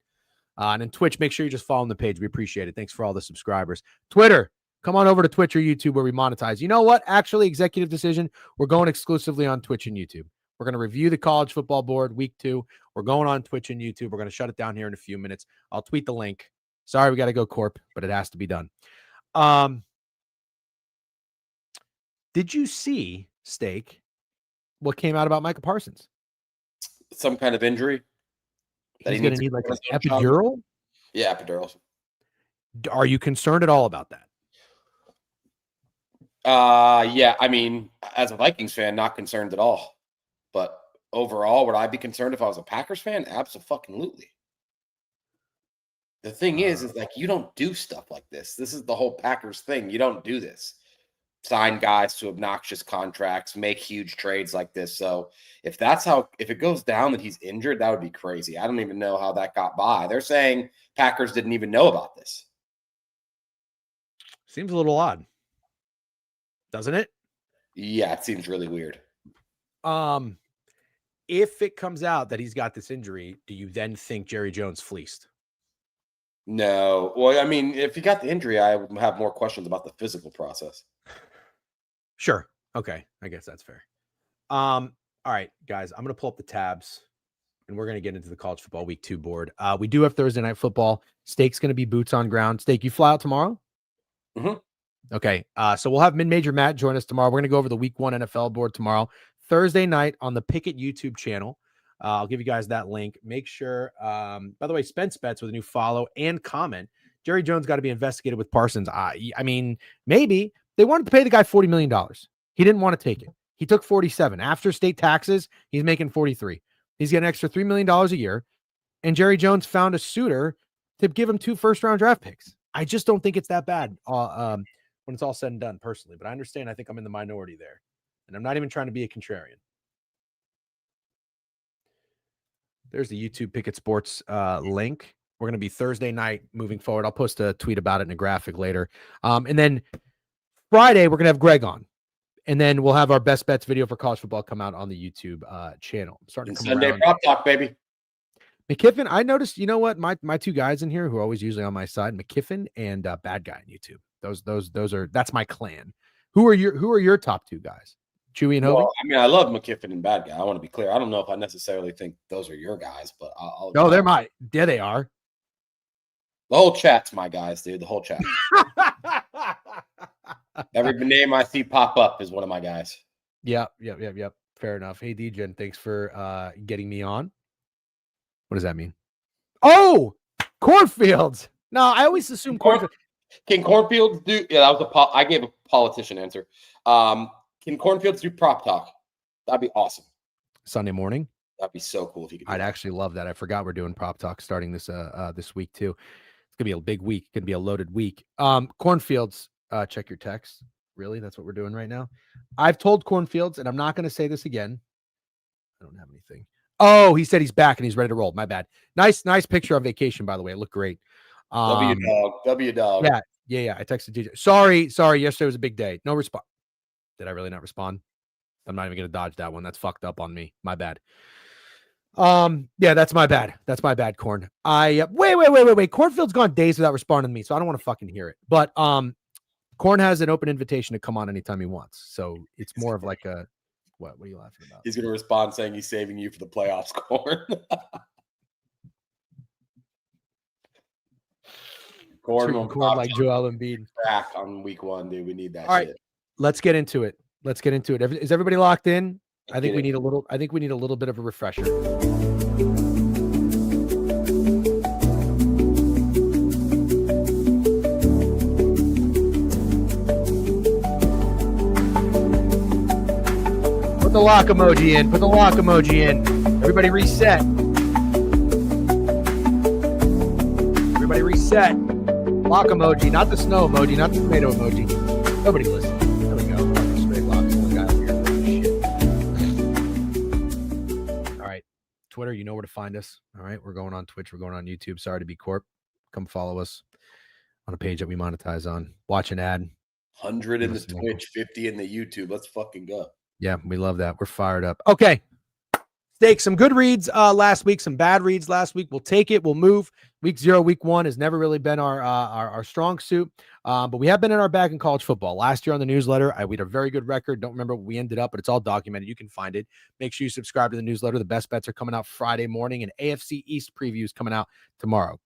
And then Twitch, make sure you just follow the page. We appreciate it. Thanks for all the subscribers. Twitter, come on over to Twitch or YouTube where we monetize. You know what? Actually, executive decision. We're going exclusively on Twitch and YouTube. We're going to review the college football board week 2. We're going on Twitch and YouTube. We're going to shut it down here in a few minutes. I'll tweet the link. Sorry, we got to go corp, but it has to be done. Did you see, Steak, what came out about Micah Parsons? Some kind of injury. He's going to need like an epidural? Yeah, epidural. Are you concerned at all about that? Yeah, I mean, as a Vikings fan, not concerned at all. But overall, would I be concerned if I was a Packers fan? Absolutely. The thing is like you don't do stuff like this. This is the whole Packers thing. You don't do this. Sign guys to obnoxious contracts, make huge trades like this. So if it goes down that he's injured, that would be crazy. I don't even know how that got by. They're saying Packers didn't even know about this. Seems a little odd, doesn't it? Yeah, it seems really weird. If it comes out that he's got this injury, do you then think Jerry Jones fleeced? No. Well, I mean, if he got the injury, I would have more questions about the physical process. Sure. Okay. I guess that's fair. All right, guys, I'm going to pull up the tabs and we're going to get into the college football week 2 board. We do have Thursday night football. Steak's going to be boots on ground. Steak, you fly out tomorrow? Mm-hmm. Okay. So we'll have Mid-Major Matt join us tomorrow. We're going to go over the week 1 NFL board tomorrow, Thursday night on the Pickett YouTube channel. I'll give you guys that link. Make sure, by the way, Spence Bets with a new follow and comment. Jerry Jones got to be investigated with Parsons. I mean, maybe they wanted to pay the guy $40 million. He didn't want to take it. He took 47. After state taxes, he's making 43. He's getting an extra $3 million a year. And Jerry Jones found a suitor to give him 2 first-round draft picks. I just don't think it's that bad when it's all said and done personally. But I understand. I think I'm in the minority there. And I'm not even trying to be a contrarian. There's the YouTube Pickett Sports link. We're going to be Thursday night moving forward. I'll post a tweet about it in a graphic later. And then Friday, we're going to have Greg on. And then we'll have our best bets video for college football come out on the YouTube channel. I'm starting to come Sunday around. prop talk, baby. McKiffin, I noticed, you know what? My 2 guys in here who are always usually on my side, McKiffin and Bad Guy on YouTube. That's my clan. Who are your top 2 guys? Chewy and Hovey? Well, I mean, I love McKiffin and Bad Guy. I want to be clear. I don't know if I necessarily think those are your guys, but I'll No, they're my. Yeah, they are. The whole chat's my guys, dude. The whole chat. Every name I see pop up is one of my guys. Yep. Fair enough. Hey, DJen, thanks for getting me on. What does that mean? Oh, cornfields. No, I always assume cornfields. Can cornfields do? Yeah, that was I gave a politician answer. Can cornfields do prop talk? That'd be awesome. Sunday morning. That'd be so cool if you could. I'd actually love that. I forgot we're doing prop talk starting this week too. It's gonna be a big week. It's gonna be a loaded week. Cornfields. Check your text. Really, that's what we're doing right now. I've told Cornfields, and I'm not gonna say this again. I don't have anything. Oh, he said he's back and he's ready to roll. My bad. Nice picture on vacation, by the way. It looked great. W dog. Yeah. I texted DJ. Sorry. Yesterday was a big day. No response. Did I really not respond? I'm not even gonna dodge that one. That's fucked up on me. My bad. Yeah, that's my bad. Corn. Wait. Cornfield's gone days without responding to me, so I don't want to fucking hear it. But Corn has an open invitation to come on anytime he wants. So it's more of like a what are you laughing about? He's gonna respond saying he's saving you for the playoffs, Corn. Corn like Joel Embiid back on week 1, dude. We need that. All shit. Right, let's get into it. Let's get into it. Is everybody locked in? I think we need a little bit of a refresher. Put the lock emoji in. Put the lock emoji in. Everybody reset. Everybody reset. Lock emoji, not the snow emoji, not the tomato emoji. Nobody listen. There we go. Straight lock. All right. Twitter, you know where to find us. All right. We're going on Twitch. We're going on YouTube. Sorry to be corp. Come follow us on a page that we monetize on. Watch an ad. 100 in the Twitch, 50 in the YouTube. Let's fucking go. Yeah, we love that. We're fired up. Okay. Steak, some good reads last week, some bad reads last week. We'll take it. We'll move. Week 0, week 1 has never really been our strong suit, but we have been in our bag in college football. Last year on the newsletter, we had a very good record. Don't remember what we ended up, but it's all documented. You can find it. Make sure you subscribe to the newsletter. The best bets are coming out Friday morning, and AFC East previews coming out tomorrow.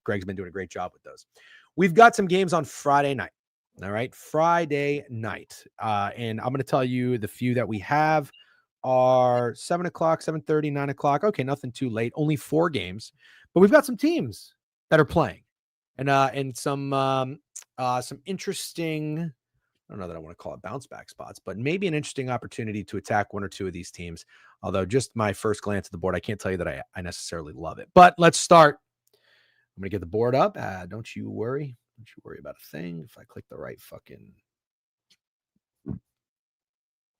Greg's been doing a great job with those. We've got some games on Friday night. All right, Friday night, and I'm going to tell you the few that we have are 7 o'clock, 7:30, 9 o'clock. Okay, nothing too late. Only 4 games, but we've got some teams that are playing, and some interesting. I don't know that I want to call it bounce back spots, but maybe an interesting opportunity to attack 1 or 2 of these teams. Although just my first glance at the board, I can't tell you that I necessarily love it. But let's start. I'm going to get the board up. Don't you worry. Don't you worry about a thing. If I click the right fucking.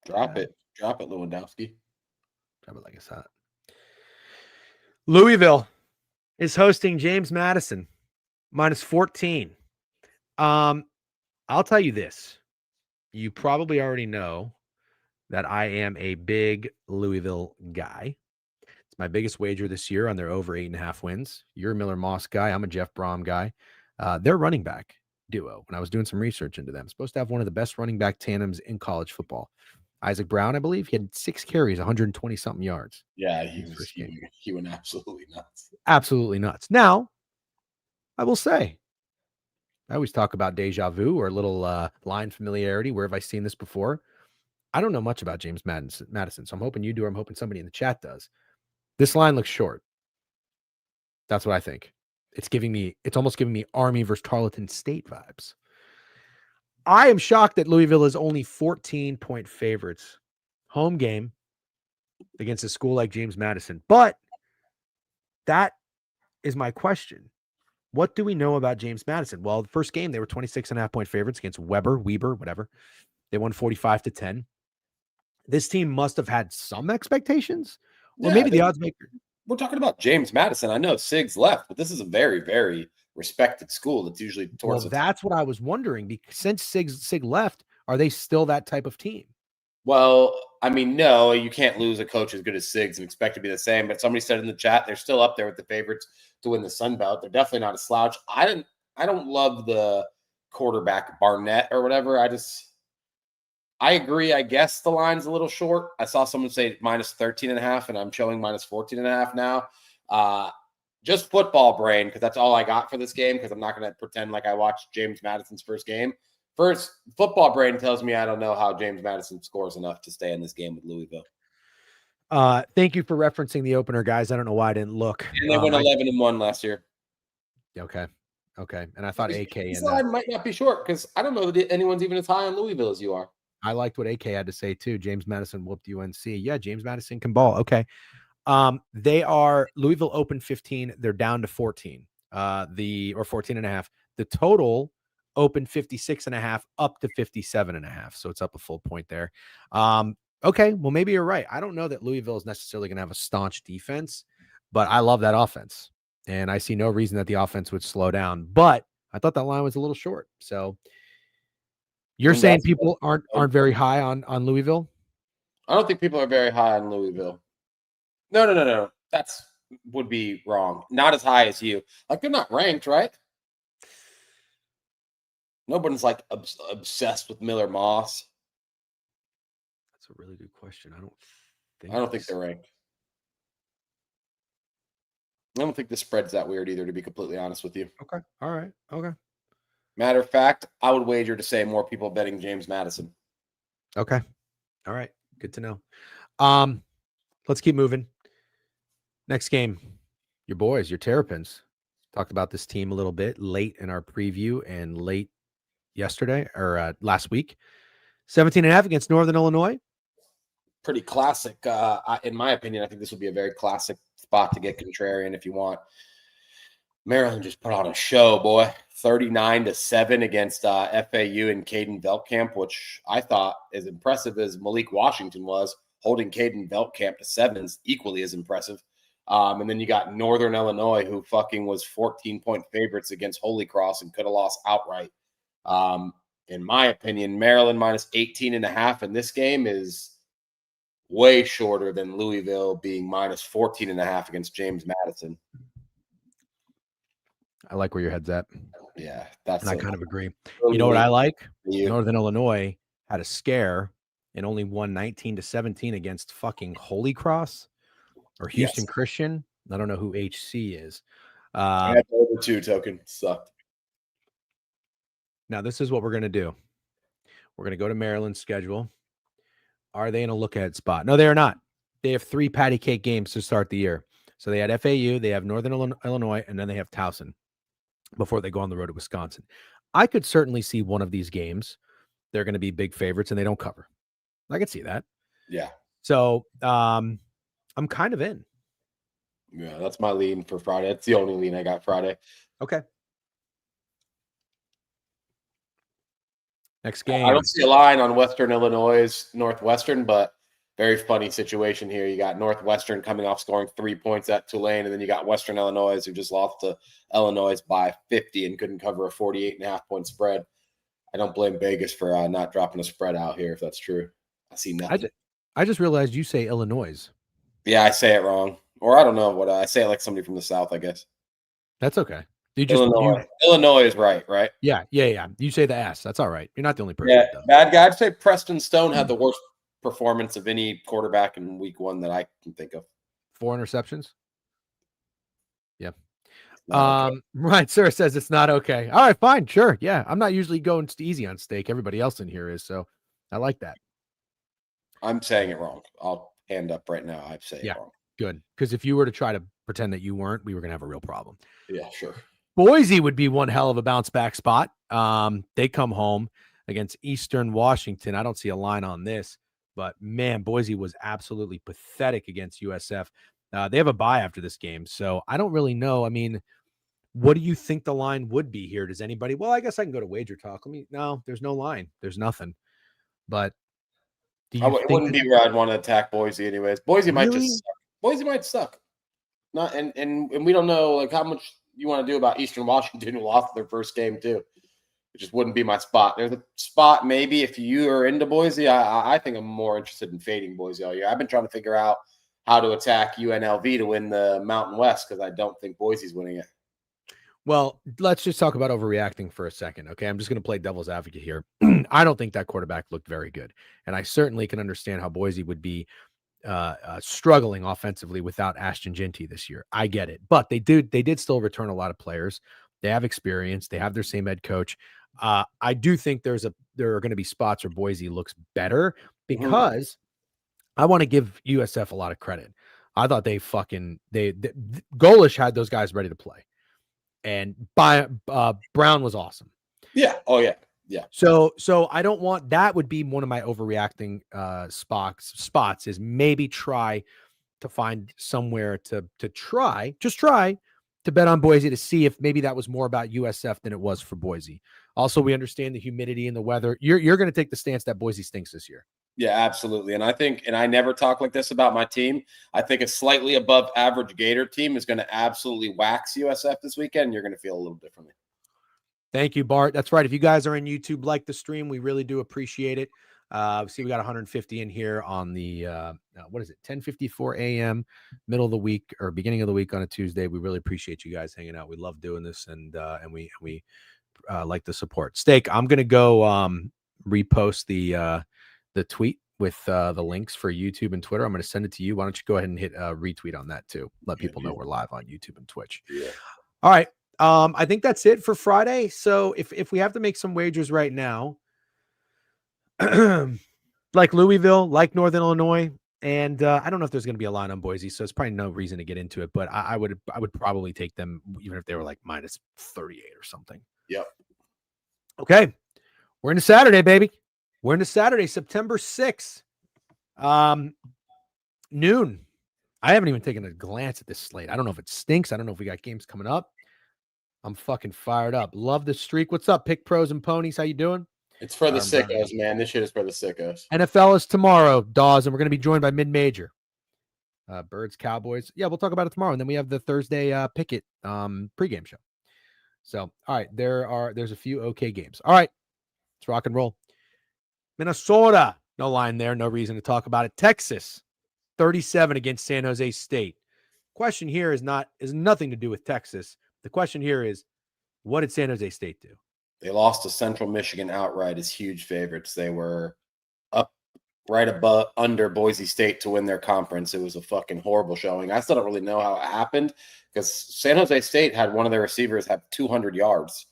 Drop it, Lewandowski. Drop it like it's hot. Louisville is hosting James Madison, -14. I'll tell you this. You probably already know that I am a big Louisville guy. It's my biggest wager this year on their over 8.5 wins. You're a Miller Moss guy. I'm a Jeff Brom guy. Their running back duo, when I was doing some research into them, supposed to have one of the best running back tandems in college football. Isaac Brown, I believe, he had 6 carries, 120-something yards. Yeah, he went absolutely nuts. Absolutely nuts. Now, I will say, I always talk about deja vu or a little line familiarity. Where have I seen this before? I don't know much about James Madison, so I'm hoping you do, or I'm hoping somebody in the chat does. This line looks short. That's what I think. It's almost giving me Army versus Tarleton State vibes. I am shocked that Louisville is only 14-point favorites. Home game against a school like James Madison. But that is my question. What do we know about James Madison? Well, the first game, they were 26.5-point favorites against Weber, whatever. They won 45-10. This team must have had some expectations. Or maybe the odds maker. We're talking about James Madison. I know Sig's left, but this is a very, very respected school that's usually towards. Well, that's what I was wondering. Because since Sig left, are they still that type of team? Well, I mean, no, you can't lose a coach as good as Sig's and expect to be the same. But somebody said in the chat they're still up there with the favorites to win the Sun Belt. They're definitely not a slouch. I don't love the quarterback Barnett or whatever. I agree. I guess the line's a little short. I saw someone say -13.5, and I'm showing -14.5 now. Just football brain, because that's all I got for this game, because I'm not going to pretend like I watched James Madison's first game. First, football brain tells me I don't know how James Madison scores enough to stay in this game with Louisville. Thank you for referencing the opener, guys. I don't know why I didn't look. And they went 11-1 last year. Okay. And I thought AK in that line might not be short, because I don't know that anyone's even as high on Louisville as you are. I liked what AK had to say too. James Madison whooped UNC. Yeah, James Madison can ball. Okay. They are Louisville open 15. They're down to 14. 14.5. The total open 56.5 up to 57.5. So it's up a full point there. Okay. Well, maybe you're right. I don't know that Louisville is necessarily going to have a staunch defense, but I love that offense. And I see no reason that the offense would slow down, but I thought that line was a little short. So you're saying people aren't very high on Louisville? I don't think people are very high on Louisville. No. That's would be wrong. Not as high as you. Like, they're not ranked, right? Nobody's like obsessed with Miller Moss. That's a really good question. I don't think they're ranked. I don't think the spread's that weird either, to be completely honest with you. Okay. All right. Okay. Matter of fact, I would wager to say more people betting James Madison. Okay. All right. Good to know. Let's keep moving. Next game, your boys, your Terrapins. Talked about this team a little bit late in our preview and late yesterday or last week. 17.5 against Northern Illinois. Pretty classic. In my opinion, I think this would be a very classic spot to get contrarian if you want. Maryland just put on a show, boy. 39-7 against FAU and Caden Veldkamp, which I thought, as impressive as Malik Washington was, holding Caden Veldkamp to 7 is equally as impressive. And then you got Northern Illinois, who fucking was 14-point favorites against Holy Cross and could have lost outright. In my opinion, Maryland minus 18.5 in this game is way shorter than Louisville being minus 14.5 against James Madison. I like where your head's at. Yeah, I kind of agree. You know what I like? Northern Illinois had a scare and only won 19-17 against fucking Holy Cross or Houston Christian. I don't know who HC is. I had over 2 token. Sucked. Now, this is what we're going to do. We're going to go to Maryland's schedule. Are they in a look-ahead spot? No, they are not. They have 3 patty cake games to start the year. So they had FAU, they have Northern Illinois, and then they have Towson before they go on the road to Wisconsin. I could certainly see one of these games. They're going to be big favorites and they don't cover. I could see that. Yeah. So I'm kind of in. Yeah, that's my lean for Friday. That's the only lean I got Friday. Okay. Next game. I don't see a line on Western Illinois' Northwestern, but very funny situation here. You got Northwestern coming off scoring 3 points at Tulane, and then you got Western Illinois who just lost to Illinois by 50 and couldn't cover a 48.5-point spread. I don't blame Vegas for not dropping a spread out here if that's true. I see nothing. I just realized you say Illinois. Yeah, I say it wrong. Or I don't know what I say it like somebody from the South, I guess. That's okay. Illinois is right? Yeah. You say the S. That's all right. You're not the only person. Yeah, bad guy. I'd say Preston Stone had the worst performance of any quarterback in week 1 that I can think of. 4 interceptions. Yeah. Right. Sarah says it's not okay. All right, fine. Sure. Yeah. I'm not usually going easy on steak. Everybody else in here is. So I like that. I'm saying it wrong. I'll hand up right now. I say it wrong. Good. Because if you were to try to pretend that you weren't, we were going to have a real problem. Yeah, sure. Boise would be one hell of a bounce back spot. They come home against Eastern Washington. I don't see a line on this, but man, Boise was absolutely pathetic against USF. They have a bye after this game, so I don't really know. I mean, what do you think the line would be here? Does anybody? Well, I guess I can go to Wager Talk. No, there's no line. There's nothing. But it wouldn't be where I'd want to attack Boise anyways. Boise might just suck. Boise might suck. Not and we don't know like how much you want to do about Eastern Washington, who lost their first game too. It just wouldn't be my spot. There's a spot maybe if you are into Boise. I think I'm more interested in fading Boise all year. I've been trying to figure out how to attack UNLV to win the Mountain West because I don't think Boise's winning it. Well, let's just talk about overreacting for a second. Okay. I'm just going to play devil's advocate here. I don't think that quarterback looked very good. And I certainly can understand how Boise would be struggling offensively without Ashton Jeanty this year. I get it. But they did still return a lot of players. They have experience. They have their same head coach. I do think there are going to be spots where Boise looks better because I want to give USF a lot of credit. I thought Golish had those guys ready to play. And Brown was awesome. Yeah. Oh yeah. Yeah. So I don't want that would be one of my overreacting spots is maybe try to find somewhere to try to bet on Boise to see if maybe that was more about USF than it was for Boise. Also, we understand the humidity and the weather. You're going to take the stance that Boise stinks this year. Yeah, absolutely. And I think, and I never talk like this about my team, I think a slightly above average Gator team is going to absolutely wax USF this weekend. And you're going to feel a little differently. Thank you, Bart. That's right. If you guys are in YouTube, like the stream, we really do appreciate it. See, we got 150 in here on the, 10:54 a.m., middle of the week or beginning of the week on a Tuesday. We really appreciate you guys hanging out. We love doing this and we like the support. Steak, I'm going to go repost the tweet with the links for YouTube and Twitter. I'm going to send it to you. Why don't you go ahead and hit retweet on that too? Let people know we're live on YouTube and Twitch. Yeah. All right. I think that's it for Friday. So if we have to make some wagers right now, like Louisville, like Northern Illinois. And I don't know if there's going to be a line on Boise, so it's probably no reason to get into it. But I would probably take them even if they were like minus 38 or something. Yep. Okay, we're into Saturday, baby. We're into Saturday, September 6th, noon. I haven't even taken a glance at this slate. I don't know if it stinks. I don't know if we got games coming up. I'm fucking fired up. Love the streak. What's up, Pick Pros and Ponies? How you doing? It's for the sickos, man. This shit is for the sickos. NFL is tomorrow, Dawes, and we're going to be joined by mid-major. Birds, Cowboys. Yeah, we'll talk about it tomorrow. And then we have the Thursday Pickett pregame show. So, all right, there's a few okay games. All right, let's rock and roll. Minnesota, no line there, no reason to talk about it. Texas, 37 against San Jose State. Question here is nothing to do with Texas. The question here is, what did San Jose State do? They lost to Central Michigan outright as huge favorites. They were up right above under Boise State to win their conference. It was a fucking horrible showing. I still don't really know how it happened because San Jose State had one of their receivers have 200 yards,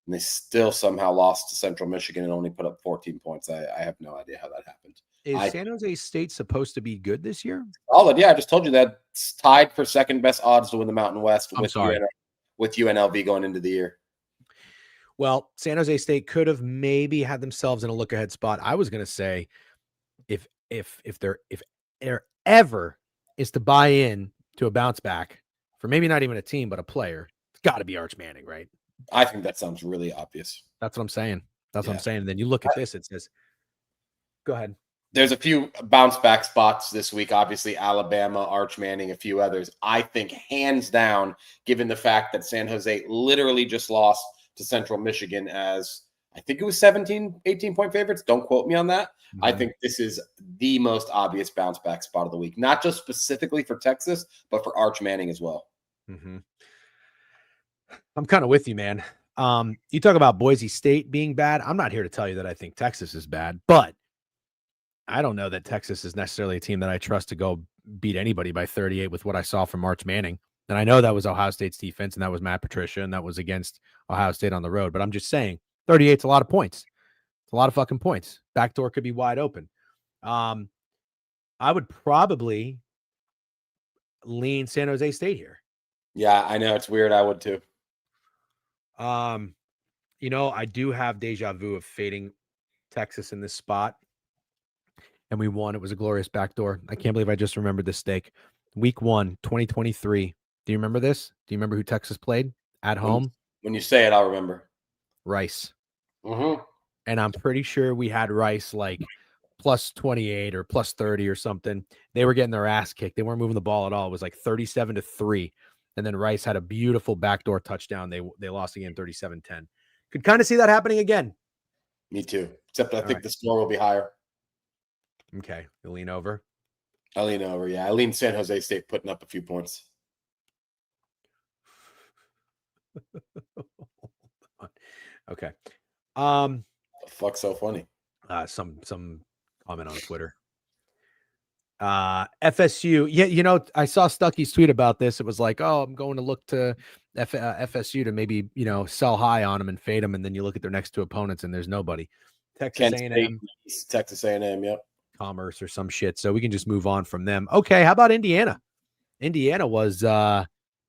and they still somehow lost to Central Michigan and only put up 14 points. I have no idea how that happened. Is San Jose State supposed to be good this year? Solid, yeah. I just told you that it's tied for second best odds to win the Mountain West with UNLV going into the year. Well, San Jose State could have maybe had themselves in a look-ahead spot. I was going to say, if there ever is to buy in to a bounce back for maybe not even a team but a player, it's got to be Arch Manning, right? I think that sounds really obvious. That's what I'm saying. What I'm saying. And then you look at this, it says, go ahead. There's a few bounce back spots this week. Obviously, Alabama, Arch Manning, a few others. I think hands down, given the fact that San Jose literally just lost to Central Michigan as I think it was 17, 18-point favorites. Don't quote me on that. Mm-hmm. I think this is the most obvious bounce back spot of the week, not just specifically for Texas, but for Arch Manning as well. Mm-hmm. I'm kind of with you, man. You talk about Boise State being bad. I'm not here to tell you that I think Texas is bad, but I don't know that Texas is necessarily a team that I trust to go beat anybody by 38 with what I saw from Arch Manning. And I know that was Ohio State's defense, and that was Matt Patricia, and that was against Ohio State on the road. But I'm just saying, 38's a lot of points. It's a lot of fucking points. Backdoor could be wide open. I would probably lean San Jose State here. Yeah, I know. It's weird. I would too. I do have deja vu of fading Texas in this spot. And we won. It was a glorious backdoor. I can't believe I just remembered this stake. Week 1, 2023. Do you remember this? Do you remember who Texas played at home? When you say it, I'll remember. Rice. Mm-hmm. And I'm pretty sure we had Rice like plus 28 or plus 30 or something. They were getting their ass kicked. They weren't moving the ball at all. It was like 37-3. And then Rice had a beautiful backdoor touchdown. They lost again 37-10. Could kind of see that happening again. Me too. Except I think the score will be higher. Okay. You lean over? I lean over, yeah. I lean San Jose State putting up a few points. Okay. The fuck's so funny? Some comment on Twitter. FSU. Yeah, I saw Stucky's tweet about this. It was like, oh, I'm going to look to FSU to maybe, sell high on them and fade them. And then you look at their next two opponents and there's nobody. Texas A&M. Texas A&M, yep. Commerce or some shit. So we can just move on from them. Okay, how about Indiana? Indiana was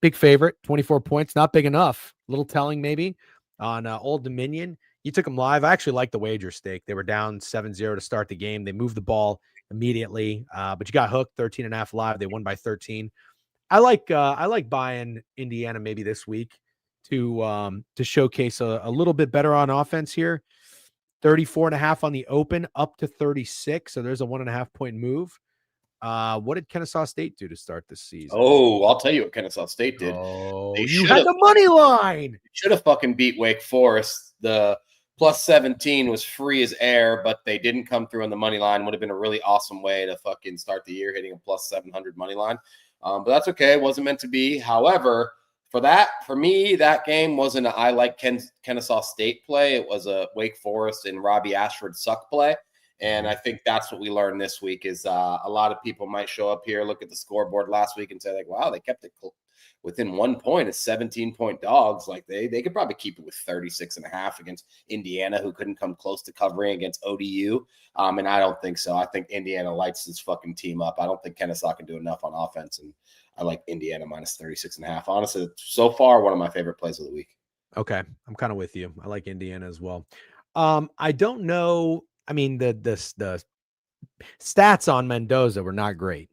big favorite, 24 points, not big enough. A little telling maybe on Old Dominion. You took them live. I actually like the wager stake. They were down 7-0 to start the game. They moved the ball immediately, but you got hooked 13.5 live. They won by 13. I like buying Indiana maybe this week to showcase a little bit better on offense here. 34.5 on the open, up to 36. So there's a 1.5 point move. What did Kennesaw State do to start this season? Oh, I'll tell you what Kennesaw State did. Oh, you had the money line. Should have fucking beat Wake Forest. The plus 17 was free as air, but they didn't come through on the money line. Would have been a really awesome way to fucking start the year hitting a plus 700 money line. But that's okay. It wasn't meant to be. However, for me, that game wasn't I like Kennesaw State play. It was a Wake Forest and Robbie Ashford suck play. And I think that's what we learned this week is a lot of people might show up here, look at the scoreboard last week and say like, wow, they kept it within 1 point as 17-point dogs. Like they could probably keep it with 36.5 against Indiana, who couldn't come close to covering against ODU. And I don't think so. I think Indiana lights this fucking team up. I don't think Kennesaw can do enough on offense. And I like Indiana minus 36.5. Honestly, so far, one of my favorite plays of the week. Okay. I'm kind of with you. I like Indiana as well. I don't know. I mean, the stats on Mendoza were not great.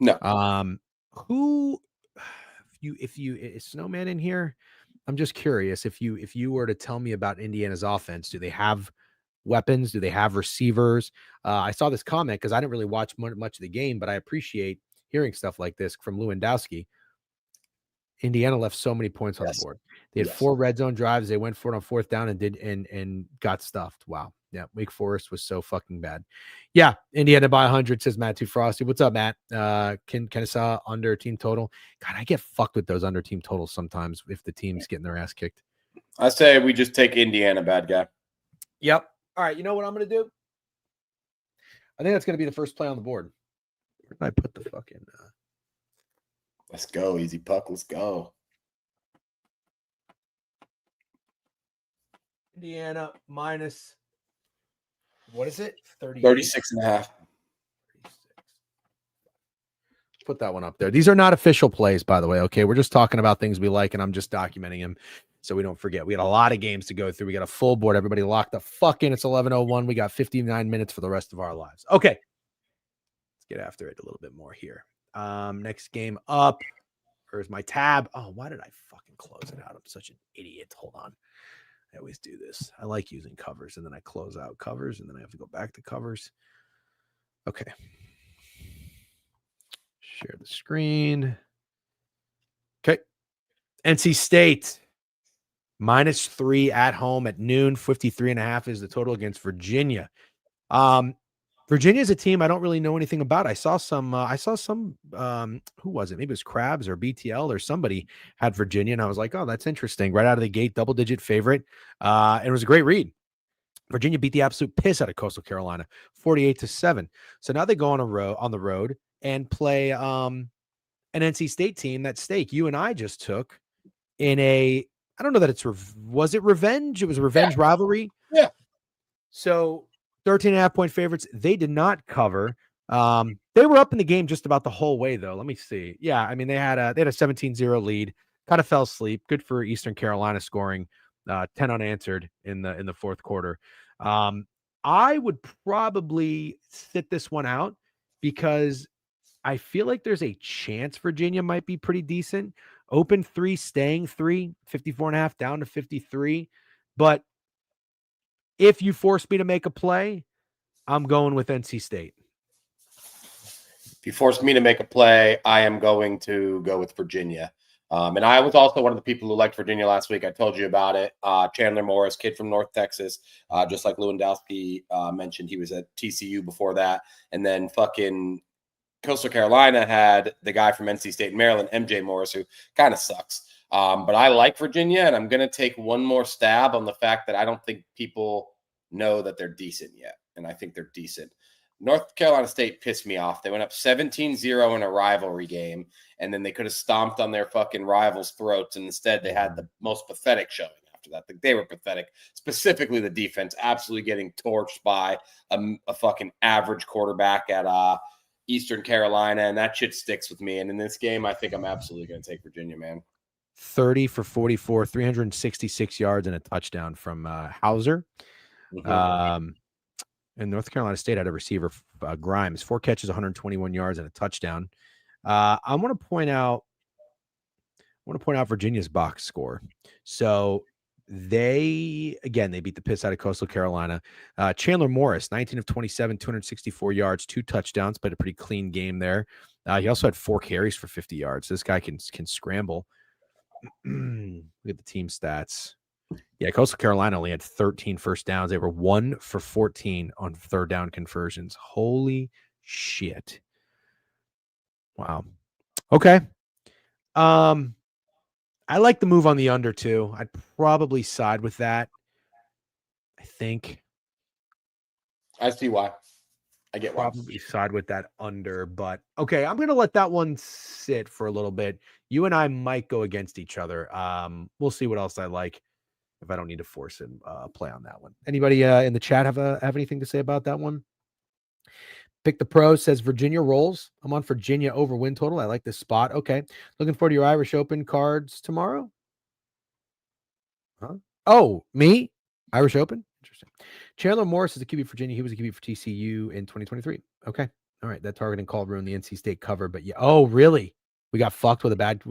No. Who, if you is Snowman in here? I'm just curious if you were to tell me about Indiana's offense, do they have weapons? Do they have receivers? I saw this comment because I didn't really watch much of the game, but I appreciate hearing stuff like this from Lewandowski. Indiana left so many points on the board. They had 4 red zone drives. They went for it on 4th down and got stuffed. Wow. Yeah. Wake Forest was so fucking bad. Yeah. Indiana by 100, says Matt Too Frosty. What's up, Matt? Kennesaw under team total. God, I get fucked with those under team totals sometimes if the team's getting their ass kicked. I say we just take Indiana, bad guy. Yep. All right. You know what I'm going to do? I think that's going to be the first play on the board. Where did I put the fucking... Let's go, easy puck. Let's go. Indiana minus, what is it? 36.5. Put that one up there. These are not official plays, by the way. Okay. We're just talking about things we like, and I'm just documenting them so we don't forget. We got a lot of games to go through. We got a full board. Everybody lock the fuck in. It's 11:01. We got 59 minutes for the rest of our lives. Okay. Let's get after it a little bit more here. Next game up. Where's my tab? Oh, why did I fucking close it out? I'm such an idiot. Hold on. I always do this. I like using covers, and then I close out covers, and then I have to go back to covers. Okay. Share the screen. Okay. NC State -3 at home at noon. 53.5 is the total against Virginia. Virginia is a team I don't really know anything about. I saw some, who was it? Maybe it was Krabs or BTL or somebody had Virginia. And I was like, oh, that's interesting. Right out of the gate, double-digit favorite. And it was a great read. Virginia beat the absolute piss out of Coastal Carolina, 48-7. So now they go on the road and play an NC State team that Steak you and I just took in a, I don't know that it's, was it revenge? It was a revenge rivalry. Yeah. So 13.5-point favorites. They did not cover. They were up in the game just about the whole way, though. Let me see. Yeah, I mean, they had a 17-0 lead. Kind of fell asleep. Good for Eastern Carolina scoring 10 unanswered in the 4th quarter. I would probably sit this one out because I feel like there's a chance Virginia might be pretty decent. Open 3, staying 3, 54.5 down to 53. But if you force me to make a play, I'm going with NC State. If you force me to make a play, I am going to go with Virginia. And I was also one of the people who liked Virginia last week. I told you about it. Chandler Morris, kid from North Texas, just like Lewandowski mentioned, he was at TCU before that. And then fucking Coastal Carolina had the guy from NC State, Maryland, MJ Morris, who kind of sucks. But I like Virginia, and I'm going to take one more stab on the fact that I don't think people know that they're decent yet, and I think they're decent. North Carolina State pissed me off. They went up 17-0 in a rivalry game, and then they could have stomped on their fucking rivals' throats, and instead they had the most pathetic showing after that. They were pathetic, specifically the defense, absolutely getting torched by a fucking average quarterback at Eastern Carolina, and that shit sticks with me. And in this game, I think I'm absolutely going to take Virginia, man. 30 for 44, 366 yards and a touchdown from Hauser. Mm-hmm. And North Carolina State had a receiver, Grimes, 4 catches, 121 yards and a touchdown. I want to point out Virginia's box score. So they beat the piss out of Coastal Carolina. Chandler Morris, 19 of 27, 264 yards, 2 touchdowns, played a pretty clean game there. He also had 4 carries for 50 yards. This guy can scramble. Look at the team stats. Yeah, Coastal Carolina only had 13 first downs. They were 1 for 14 on 3rd down conversions. Holy shit. Wow. Okay. I like the move on the under too. I'd probably side with that. I think. I see why. I get why. Probably side with that under, but okay, I'm gonna let that one sit for a little bit. You and I might go against each other. We'll see what else I like if I don't need to force him play on that one. Anybody in the chat have anything to say about that one? Pick the Pro says Virginia rolls. I'm on Virginia over win total. I like this spot. Okay, looking forward to your Irish Open cards tomorrow. Huh? Oh, me? Irish Open? Interesting. Chandler Morris is a QB for Virginia. He was a QB for TCU in 2023. Okay. All right. That targeting call ruined the NC State cover, but yeah. Oh, really? We got fucked with a bad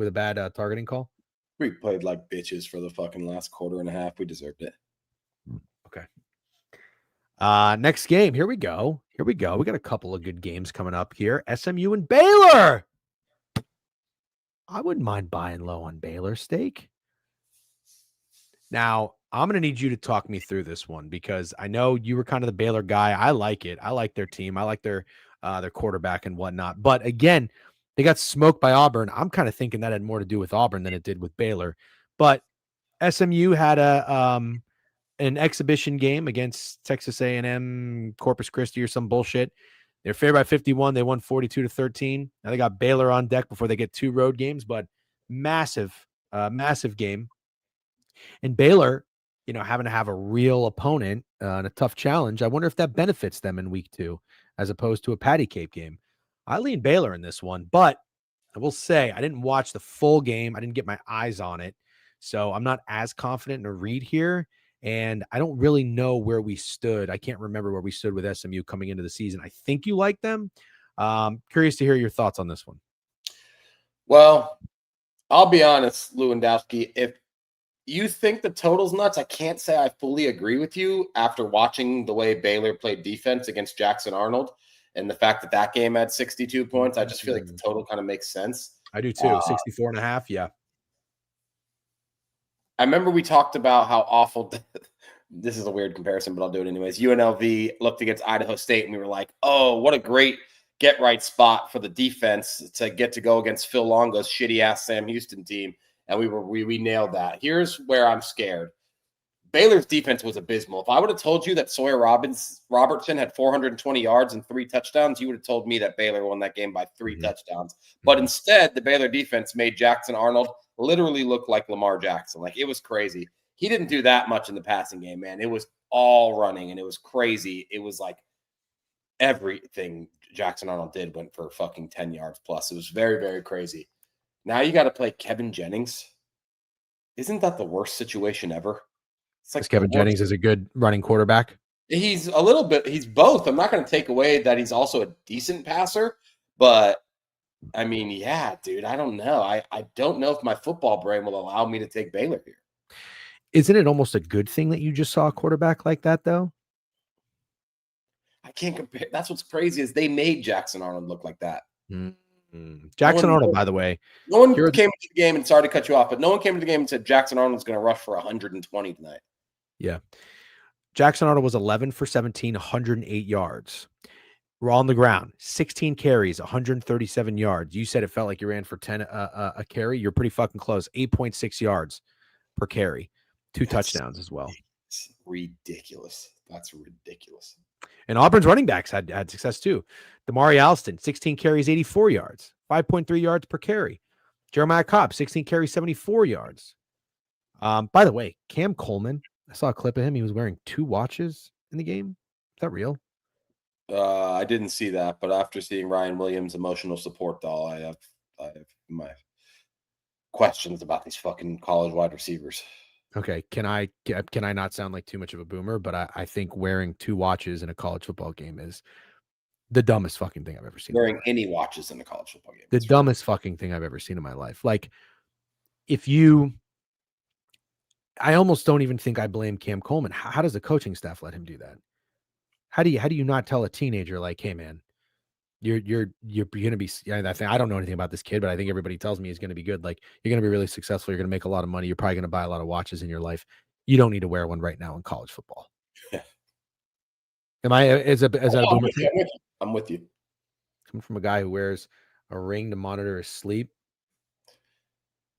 targeting call? We played like bitches for the fucking last quarter and a half. We deserved it. Okay. Next game. Here we go. We got a couple of good games coming up here. SMU and Baylor. I wouldn't mind buying low on Baylor stake. Now, I'm going to need you to talk me through this one because I know you were kind of the Baylor guy. I like it. I like their team. I like their quarterback and whatnot. But again, they got smoked by Auburn. I'm kind of thinking that had more to do with Auburn than it did with Baylor. But SMU had an exhibition game against Texas A&M, Corpus Christi or some bullshit. They're favored by 51. They won 42-13. Now they got Baylor on deck before they get 2 road games, but massive game. And Baylor, having to have a real opponent and a tough challenge, I wonder if that benefits them in week 2 as opposed to a Patty Cape game. I lean Baylor in this one, but I will say I didn't watch the full game. I didn't get my eyes on it. So I'm not as confident in a read here. And I don't really know where we stood. I can't remember where we stood with SMU coming into the season. I think you like them. Curious to hear your thoughts on this one. Well, I'll be honest, Lewandowski, if you think the total's nuts, I can't say I fully agree with you after watching the way Baylor played defense against Jackson Arnold and the fact that game had 62 points. I just feel like the total kind of makes sense. I do too. 64.5. Yeah. I remember we talked about how awful this is a weird comparison, but I'll do it anyways. UNLV looked against Idaho State and we were like, oh, what a great get right spot for the defense to get to go against Phil Longo's shitty ass Sam Houston team. And we nailed that. Here's where I'm scared. Baylor's defense was abysmal. If I would have told you that Sawyer Robertson had 420 yards and 3 touchdowns, you would have told me that Baylor won that game by 3 touchdowns. But instead, the Baylor defense made Jackson Arnold literally look like Lamar Jackson. Like, it was crazy. He didn't do that much in the passing game, man. It was all running, and it was crazy. It was like everything Jackson Arnold did went for fucking 10 yards plus. It was very, very crazy. Now you got to play Kevin Jennings. Isn't that the worst situation ever? It's like Kevin Jennings is a good running quarterback. He's a little bit. He's both. I'm not going to take away that he's also a decent passer, but I mean, yeah, dude. I don't know. I don't know if my football brain will allow me to take Baylor here. Isn't it almost a good thing that you just saw a quarterback like that, though? I can't compare. That's what's crazy is they made Jackson Arnold look like that. Jackson Arnold, by the way. No one came to the game, and sorry to cut you off, but no one came to the game and said Jackson Arnold's going to rush for 120 tonight. Yeah. Jackson Arnold was 11 for 17, 108 yards. We're on the ground, 16 carries, 137 yards. You said it felt like you ran for 10 a carry. You're pretty fucking close. 8.6 yards per carry. 2 touchdowns as well. Ridiculous. That's ridiculous. And Auburn's running backs had success too. Damari Alston, 16 carries, 84 yards, 5.3 yards per carry. Jeremiah Cobb, 16 carries, 74 yards. By the way, Cam Coleman, I saw a clip of him. He was wearing 2 watches in the game. Is that real? I didn't see that, but after seeing Ryan Williams' emotional support doll, I have my questions about these fucking college wide receivers. Okay, can I not sound like too much of a boomer? But I think wearing 2 watches in a college football game is the dumbest fucking thing I've ever seen. Wearing any watches in a college football game. The dumbest fucking thing I've ever seen in my life. Like, I almost don't even think I blame Cam Coleman. How does the coaching staff let him do that? How do you not tell a teenager like, hey man, you're gonna be, I don't know anything about this kid, but I think everybody tells me he's gonna be good. Like, you're gonna be really successful, you're gonna make a lot of money, you're probably gonna buy a lot of watches in your life. You don't need to wear one right now in college football. Yeah. Am I is that a boomer? I'm with you. Coming from a guy who wears a ring to monitor his sleep.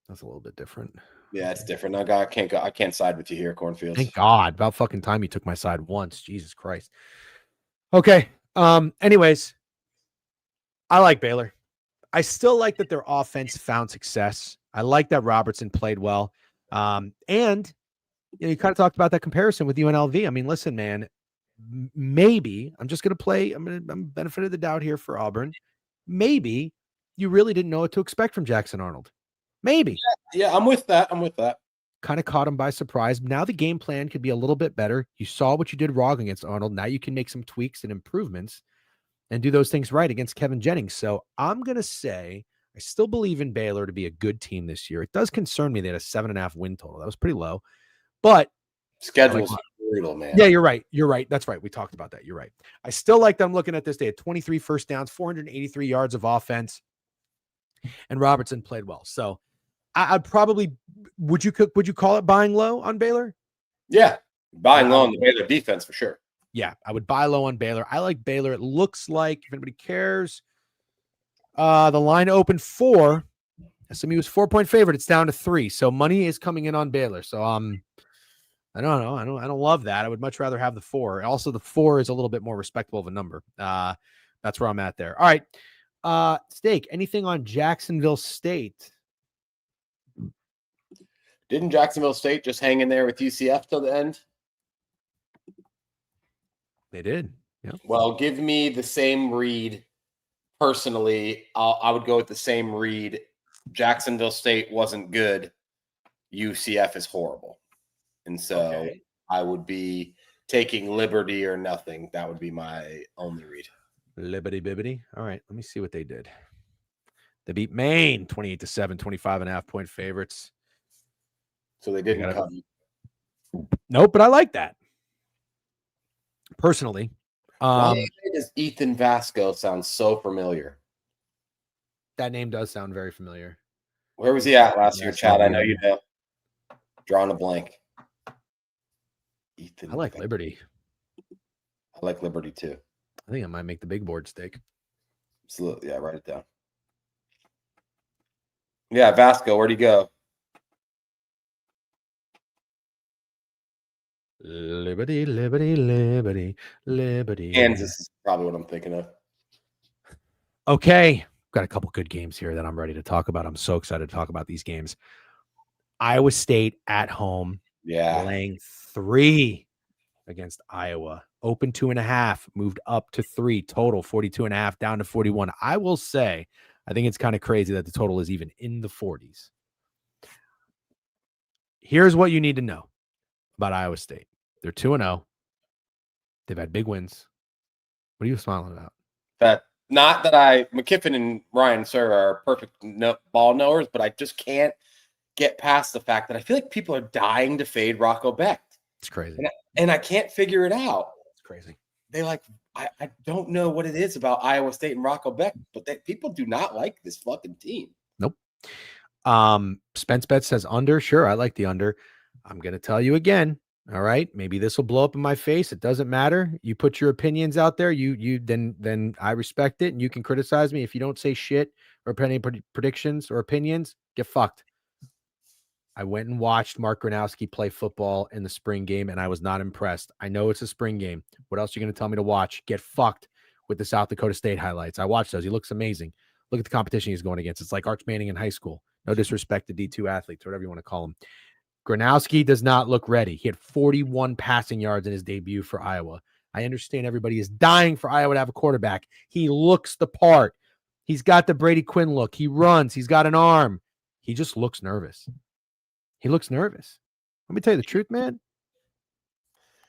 That's a little bit different. Yeah, it's different. I can't side with you here, Cornfields. Thank God. About fucking time you took my side once. Jesus Christ. Okay. Anyways, I like Baylor. I still like that their offense found success. I like that Robertson played well. And you kind of talked about that comparison with UNLV. I mean, listen, man, maybe I'm just going to play. I'm benefit of the doubt here for Auburn. Maybe you really didn't know what to expect from Jackson Arnold. Maybe. Yeah, I'm with that. Kind of caught him by surprise. Now the game plan could be a little bit better. You saw what you did wrong against Arnold. Now you can make some tweaks and improvements and do those things right against Kevin Jennings. So I'm going to say I still believe in Baylor to be a good team this year. It does concern me they had a 7.5 win total. That was pretty low, but schedule's brutal, man. Yeah, you're right. You're right. That's right. We talked about that. You're right. I still like them looking at this. They had 23 first downs, 483 yards of offense, and Robertson played well. So I'd probably, would you call it buying low on Baylor? Yeah. Buying low on the Baylor defense for sure. Yeah, I would buy low on Baylor. I like Baylor. It looks like, if anybody cares, the line opened 4. SMU was 4-point favorite. It's down to 3. So money is coming in on Baylor. So I don't know. I don't love that. I would much rather have the 4. Also, the 4 is a little bit more respectable of a number. That's where I'm at there. All right. Steak, anything on Jacksonville State? Didn't Jacksonville State just hang in there with UCF till the end? They did. Yeah. Well, give me the same read. Personally, I would go with the same read. Jacksonville State wasn't good. UCF is horrible. And so I would be taking liberty or nothing. That would be my only read. Liberty bibbity. All right. Let me see what they did. They beat Maine 28-7, 25.5 point favorites. So they didn't cover. Nope, but I like that. Personally. Why does Ethan Vasco sound so familiar? That name does sound very familiar. Where was he at last year, Chad? I know you know. Drawing a blank. Ethan. I like Liberty. I like Liberty too. I think I might make the big board Steak. Absolutely. Yeah, write it down. Yeah, Vasco, where'd he go? Liberty, Liberty, Liberty, Liberty. Kansas is probably what I'm thinking of. Okay. Got a couple good games here that I'm ready to talk about. I'm so excited to talk about these games. Iowa State at home. Yeah. Laying 3 against Iowa. Open 2.5, moved up to 3, total 42.5, down to 41. I will say, I think it's kind of crazy that the total is even in the 40s. Here's what you need to know about Iowa State. They're 2-0. They've had big wins. What are you smiling about? Not that McKiffin and Ryan Sir are perfect ball knowers, but I just can't get past the fact that I feel like people are dying to fade Rocco Becht. It's crazy. And I can't figure it out. It's crazy. I don't know what it is about Iowa State and Rocco Becht, but people do not like this fucking team. Nope. Spence Bet says under. Sure, I like the under. I'm going to tell you again. All right. Maybe this will blow up in my face. It doesn't matter. You put your opinions out there. Then I respect it. And you can criticize me. If you don't say shit or any predictions or opinions, get fucked. I went and watched Mark Gronowski play football in the spring game, and I was not impressed. I know it's a spring game. What else are you going to tell me to watch? Get fucked with the South Dakota State highlights. I watched those. He looks amazing. Look at the competition he's going against. It's like Arch Manning in high school. No disrespect to D2 athletes, or whatever you want to call them. Gronowski does not look ready. He had 41 passing yards in his debut for Iowa. I understand everybody is dying for Iowa to have a quarterback. He looks the part. He's got the Brady Quinn look. He runs. He's got an arm. He just looks nervous. He looks nervous. Let me tell you the truth, man.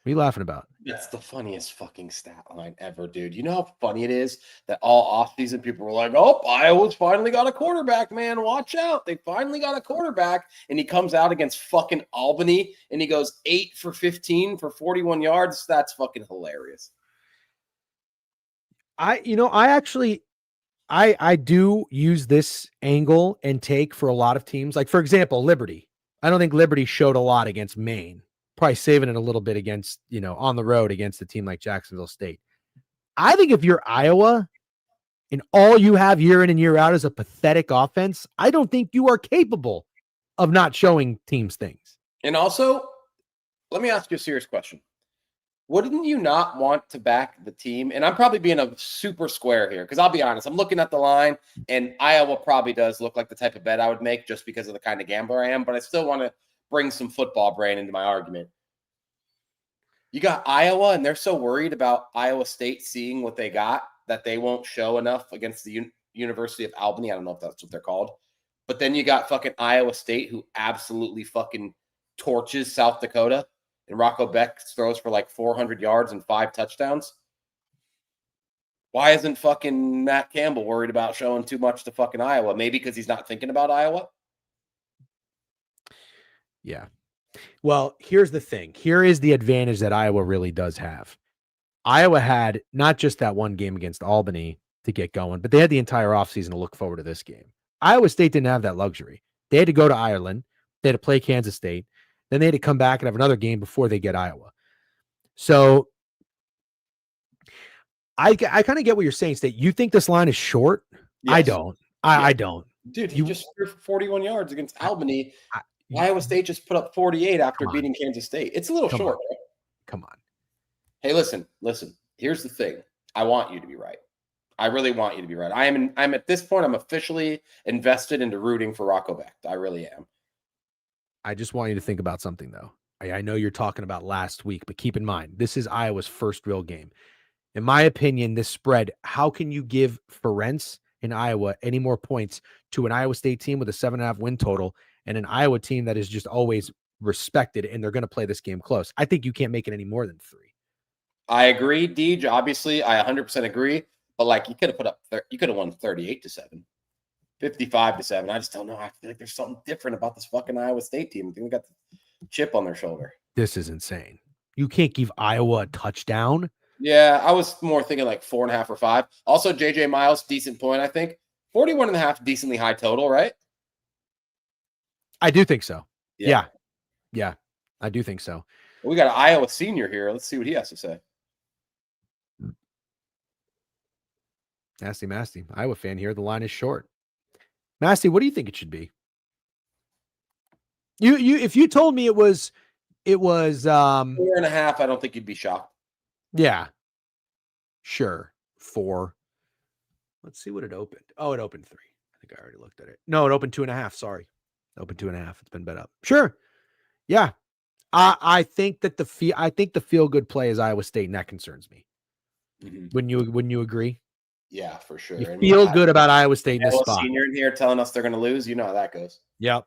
What are you laughing about? That's the funniest fucking stat line ever, dude. You know how funny it is that all offseason people were like, oh, Iowa's finally got a quarterback, man. Watch out. They finally got a quarterback. And he comes out against fucking Albany and he goes 8 for 15 for 41 yards. That's fucking hilarious. I do use this angle and take for a lot of teams. Like, for example, Liberty. I don't think Liberty showed a lot against Maine. Probably saving it a little bit against, on the road against a team like Jacksonville State. I think if you're Iowa and all you have year in and year out is a pathetic offense, I don't think you are capable of not showing teams things. And also, let me ask you a serious question. Wouldn't you not want to back the team? And I'm probably being a super square here because I'll be honest. I'm looking at the line, and Iowa probably does look like the type of bet I would make just because of the kind of gambler I am. But I still want to bring some football brain into my argument. You got Iowa, and they're so worried about Iowa State seeing what they got that they won't show enough against the University of Albany. I don't know if that's what they're called. But then you got fucking Iowa State, who absolutely fucking torches South Dakota. And Rocco Beck throws for like 400 yards and 5 touchdowns. Why isn't fucking Matt Campbell worried about showing too much to fucking Iowa? Maybe because he's not thinking about Iowa? Yeah. Well, here's the thing. Here is the advantage that Iowa really does have. Iowa had not just that one game against Albany to get going, but they had the entire offseason to look forward to this game. Iowa State didn't have that luxury. They had to go to Ireland. They had to play Kansas State. Then they had to come back and have another game before they get Iowa. So I kind of get what you're saying, State. You think this line is short? Yes. I don't. I don't. Dude, he just threw for 41 yards against Albany. Iowa State just put up 48 after beating Kansas State. It's a little short. Right? Come on. Hey, listen. Here's the thing. I want you to be right. I really want you to be right. I'm at this point, I'm officially invested into rooting for Rocco Beck. I really am. I just want you to think about something, though. I know you're talking about last week, but keep in mind, this is Iowa's first real game. In my opinion, this spread, how can you give Ferenc in Iowa any more points to an Iowa State team with a 7.5 win total and an Iowa team that is just always respected and they're going to play this game close? I think you can't make it any more than 3. I agree, Deej. Obviously, I 100% agree. But like, you could have won 38-7. 55-7. I just don't know. I feel like there's something different about this fucking Iowa State team. I think they got the chip on their shoulder. This is insane. You can't give Iowa a touchdown. Yeah, I was more thinking like 4.5 or 5. Also, JJ Miles, decent point, I think. 41.5, decently high total, right? I do think so. Yeah. I do think so. We got an Iowa senior here. Let's see what he has to say. Nasty. Iowa fan here. The line is short. Masty, what do you think it should be? If you told me it was 4.5, I don't think you'd be shocked. Yeah. Sure. 4. Let's see what it opened. Oh, it opened 3. I think I already looked at it. No, it opened 2.5. Sorry. It opened 2.5. It's been bet up. Sure. Yeah. I think that the feel good play is Iowa State, and that concerns me. Mm-hmm. Wouldn't you agree? Yeah, for sure. You feel good about Iowa State in this spot. Senior in here telling us they're going to lose. You know how that goes. Yep.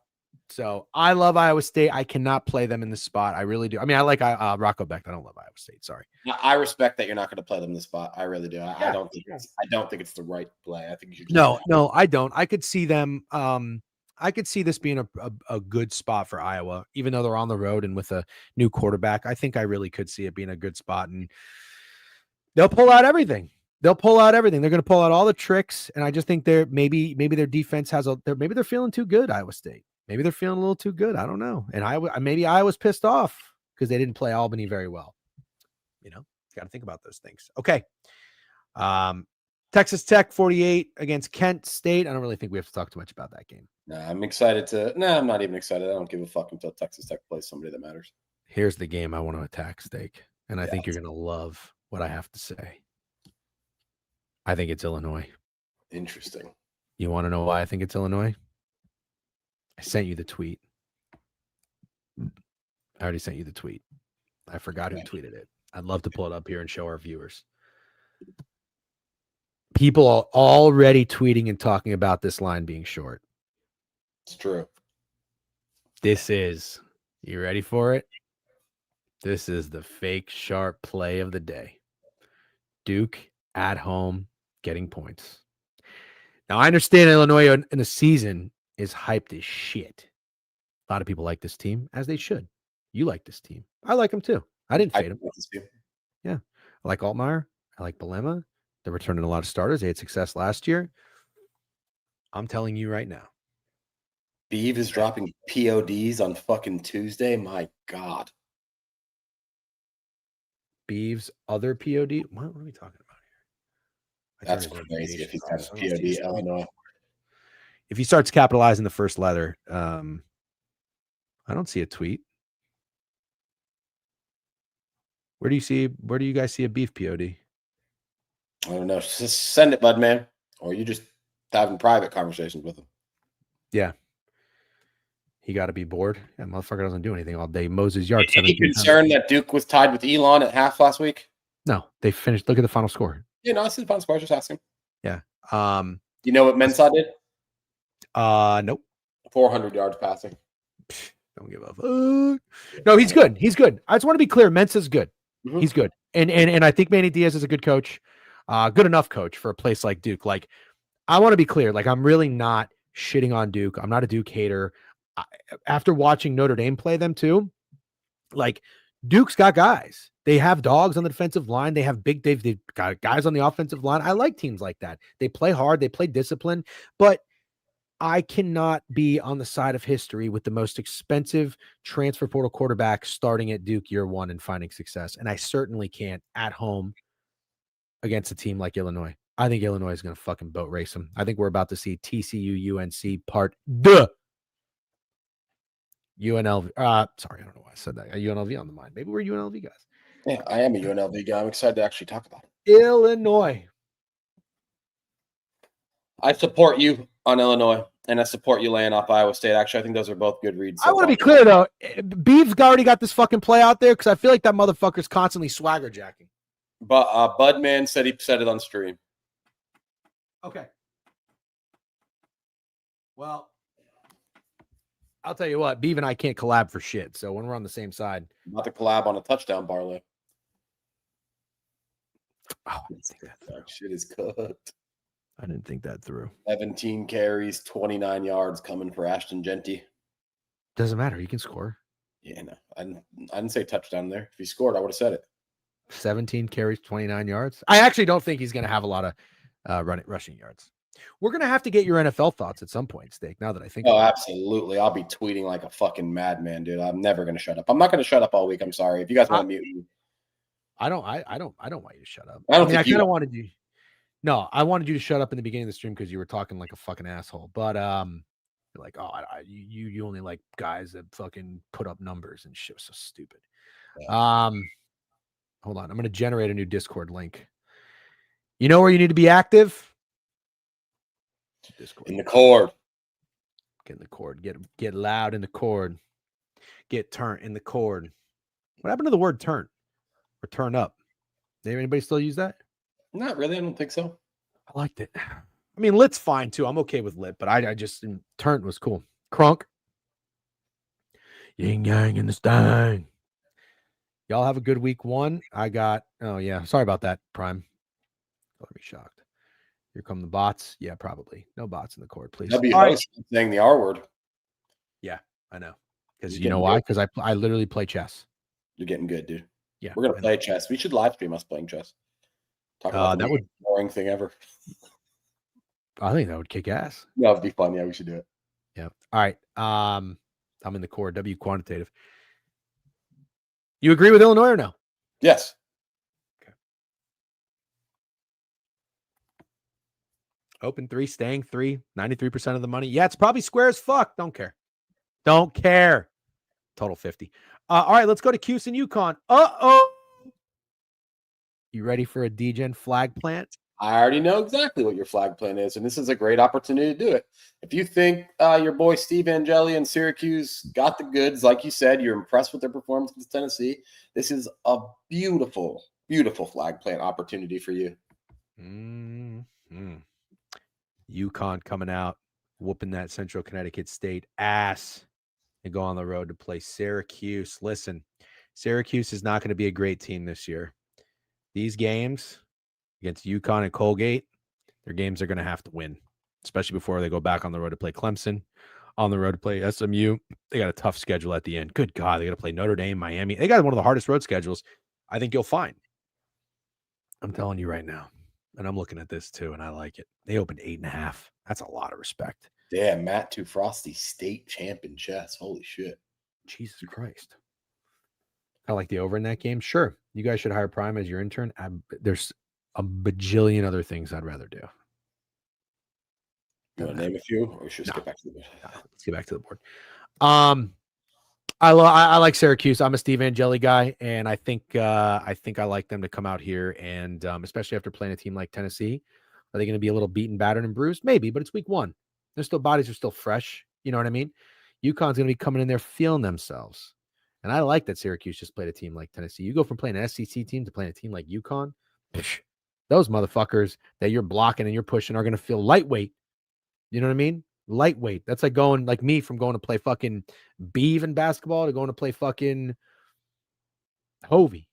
So I love Iowa State. I cannot play them in this spot. I really do. I mean, I like Rocco Beck. I don't love Iowa State. Sorry. I respect that you're not going to play them in this spot. I really do. I don't think it's the right play. I think you should. No, I don't. I could see them. I could see this being a good spot for Iowa, even though they're on the road and with a new quarterback. I think I really could see it being a good spot, and they'll pull out everything. They're going to pull out all the tricks, and I just think maybe their defense maybe they're feeling too good. Iowa State, maybe they're feeling a little too good. I don't know. And Iowa's pissed off because they didn't play Albany very well. You got to think about those things. Okay. Texas Tech 48 against Kent State. I don't really think we have to talk too much about that game. I'm excited I'm not even excited. I don't give a fuck until Texas Tech plays somebody that matters. Here's the game I want to attack, Steak, and I think you're going to love what I have to say. I think it's Illinois. Interesting. You want to know why I think it's Illinois? I sent you the tweet. I already sent you the tweet. I forgot who tweeted it. I'd love to pull it up here and show our viewers. People are already tweeting and talking about this line being short. It's true. You ready for it? This is the fake sharp play of the day. Duke at home getting points. Now, I understand Illinois in the season is hyped as shit. A lot of people like this team, as they should. You like this team. I like them too. I didn't fade them. Yeah. I like Altmaier. I like Belema. They're returning a lot of starters. They had success last year. I'm telling you right now. Beeve is dropping PODs on fucking Tuesday. My God. Beeve's other POD? What are we talking about here? That's crazy if he has POD Illinois. If he starts capitalizing the first letter, I don't see a tweet. Where do you guys see a beef POD? I don't know. Just send it, bud, man. Or you just having private conversations with him. Yeah. He got to be bored. That motherfucker doesn't do anything all day. Moses Yard. Any concern that Duke was tied with Elon at half last week? No, they finished. Look at the final score. Yeah, no, I see the final score. Just asking. Yeah. You know what Mensah did? Nope. 400 yards passing. Don't give a fuck. No, he's good. He's good. I just want to be clear. Mensah's good. Mm-hmm. He's good. And I think Manny Diaz is a good coach. Good enough coach for a place like Duke. Like, I want to be clear. Like, I'm really not shitting on Duke. I'm not a Duke hater. After watching Notre Dame play them too, like, Duke's got guys. They have dogs on the defensive line. They have they've got guys on the offensive line. I like teams like that. They play hard. They play discipline. But I cannot be on the side of history with the most expensive transfer portal quarterback starting at Duke year one and finding success. And I certainly can't at home against a team like Illinois. I think Illinois is going to fucking boat race them. I think we're about to see TCU UNC part the UNLV. Sorry, I don't know why I said that. UNLV on the mind. Maybe we're UNLV guys. Yeah, I am a UNLV guy. I'm excited to actually talk about it. Illinois. I support you on Illinois, and I support you laying off Iowa State. Actually, I think those are both good reads. I want to be clear, though. Beav's already got this fucking play out there because I feel like that motherfucker's constantly swagger jacking. But Budman said he said it on stream. Okay. Well, I'll tell you what. Beav and I can't collab for shit. So when we're on the same side. About to collab on a touchdown parlay. Oh, I didn't think that shit is cooked. I didn't think that through. 17 carries, 29 yards coming for Ashton Genty. Doesn't matter. He can score. Yeah, no. I didn't say touchdown there. If he scored, I would have said it. 17 carries, 29 yards. I actually don't think he's going to have a lot of rushing yards. We're going to have to get your NFL thoughts at some point, Steak, now that I think about it. Absolutely. I'll be tweeting like a fucking madman, dude. I'm never going to shut up. I'm not going to shut up all week. I'm sorry. If you guys want to mute me. I don't want you to shut up. I kind of wanted you. No, I wanted you to shut up in the beginning of the stream because you were talking like a fucking asshole. But you're like, oh, you only like guys that fucking put up numbers and shit. Was so stupid. Yeah. Hold on, I'm gonna generate a new Discord link. You know where you need to be active? Discord. In the cord. Get in the cord. Get loud in the cord. Get turn in the cord. What happened to the word turn or turn up? Did anybody still use that? Not really. I don't think so. I liked it. I mean, lit's fine too. I'm okay with lit, but I just turn was cool. Crunk. Yin yang in the stein. Y'all have a good week one. Oh yeah. Sorry about that, Prime. Don't be shocked. Here come the bots. Yeah, probably. No bots in the court, please. W host saying the R word. Yeah, I know. Because you know why? Because I literally play chess. You're getting good, dude. Yeah. We're gonna play chess. We should live stream us playing chess. Talk about that would boring thing ever. I think that would kick ass. Yeah, it'd be fun. Yeah, we should do it. Yeah. All right. I'm in the core. W quantitative. You agree with Illinois or no? Yes. Okay. Open 3, staying 3, 93% of the money. Yeah, it's probably square as fuck. Don't care. Don't care. Total 50. All right, let's go to Cuse and UConn. Uh-oh. You ready for a DGen flag plant? I already know exactly what your flag plant is, and this is a great opportunity to do it. If you think your boy Steve Angeli and Syracuse got the goods, like you said, you're impressed with their performance against Tennessee, this is a beautiful, beautiful flag plant opportunity for you. Mm-hmm. UConn coming out, whooping that Central Connecticut State ass and go on the road to play Syracuse. Listen, Syracuse is not going to be a great team this year. These games against UConn and Colgate, their games are going to have to win, especially before they go back on the road to play Clemson, on the road to play SMU. They got a tough schedule at the end. Good God, they got to play Notre Dame, Miami. They got one of the hardest road schedules I think you'll find. I'm telling you right now, and I'm looking at this too, and I like it. They opened 8.5. That's a lot of respect. Damn, Matt Too Frosty, state champ in chess. Holy shit. Jesus Christ. I like the over in that game. Sure. You guys should hire Prime as your intern. There's a bajillion other things I'd rather do. You want to name a few, or we should get back to the board? Let's get back to the board. I like Syracuse. I'm a Steve Angeli guy, and I think I like them to come out here, and especially after playing a team like Tennessee. Are they going to be a little beaten, battered, and bruised? Maybe, but it's week 1. Their bodies are still fresh. You know what I mean? UConn's going to be coming in there feeling themselves. And I like that Syracuse just played a team like Tennessee. You go from playing an SEC team to playing a team like UConn. Those motherfuckers that you're blocking and you're pushing are going to feel lightweight. You know what I mean? Lightweight. That's like going, like me, from going to play fucking Beeve in basketball to going to play fucking Hovey.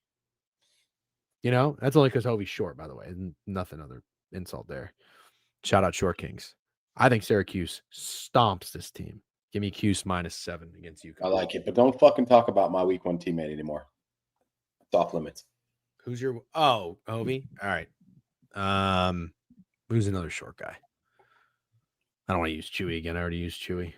You know, that's only because Hovey's short, by the way. Nothing other insult there. Shout out Short Kings. I think Syracuse stomps this team. Give me Cuse -7 against UConn. I like it, but don't fucking talk about my week 1 teammate anymore. It's off limits. Who's your Hovey? All right. Who's another short guy? I don't want to use Chewy again. I already used Chewy.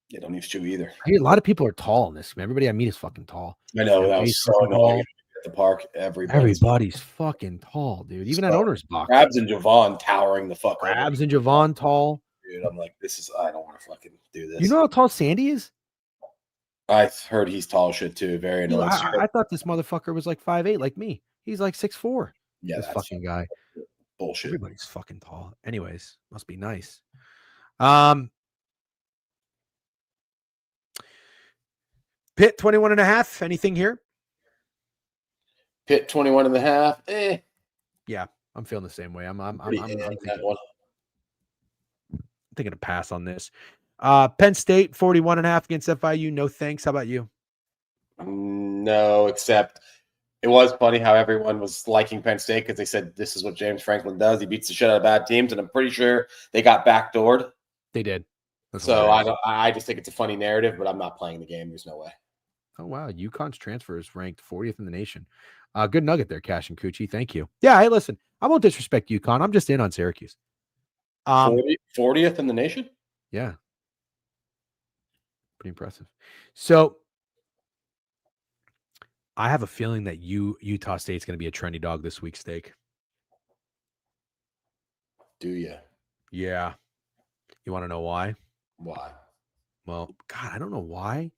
Yeah, don't use Chewy either. A lot of people are tall in this. Man. Everybody I meet is fucking tall. I know. That was so annoying at the park. Everybody's fucking tall, dude. Even at owner's box. Krabs and Javon towering the fuck. Krabs and Javon tall. Dude, I'm like, I don't want to fucking do this. You know how tall Sandy is? I heard he's tall shit too. Very annoying. I thought this motherfucker was like 5'8", like me. He's like 6'4". Yeah, this fucking guy. Bullshit. Everybody's fucking tall. Anyways, must be nice. Pitt 21.5. Anything here? Pitt 21.5. Yeah, I'm feeling the same way. I'm thinking a pass on this. Penn State 41.5 against FIU. No thanks. How about you? No, except it was funny how everyone was liking Penn State because they said this is what James Franklin does. He beats the shit out of bad teams, and I'm pretty sure they got backdoored. They did. So I just think it's a funny narrative, but I'm not playing the game. There's no way. Oh, wow. UConn's transfer is ranked 40th in the nation. Good nugget there, Cash and Coochie. Thank you. Yeah, hey, listen, I won't disrespect UConn. I'm just in on Syracuse. 40th in the nation? Yeah. Pretty impressive. So I have a feeling that Utah State's going to be a trendy dog this week, Steak. Do you? Yeah. You want to know why? Why? Well, God, I don't know why.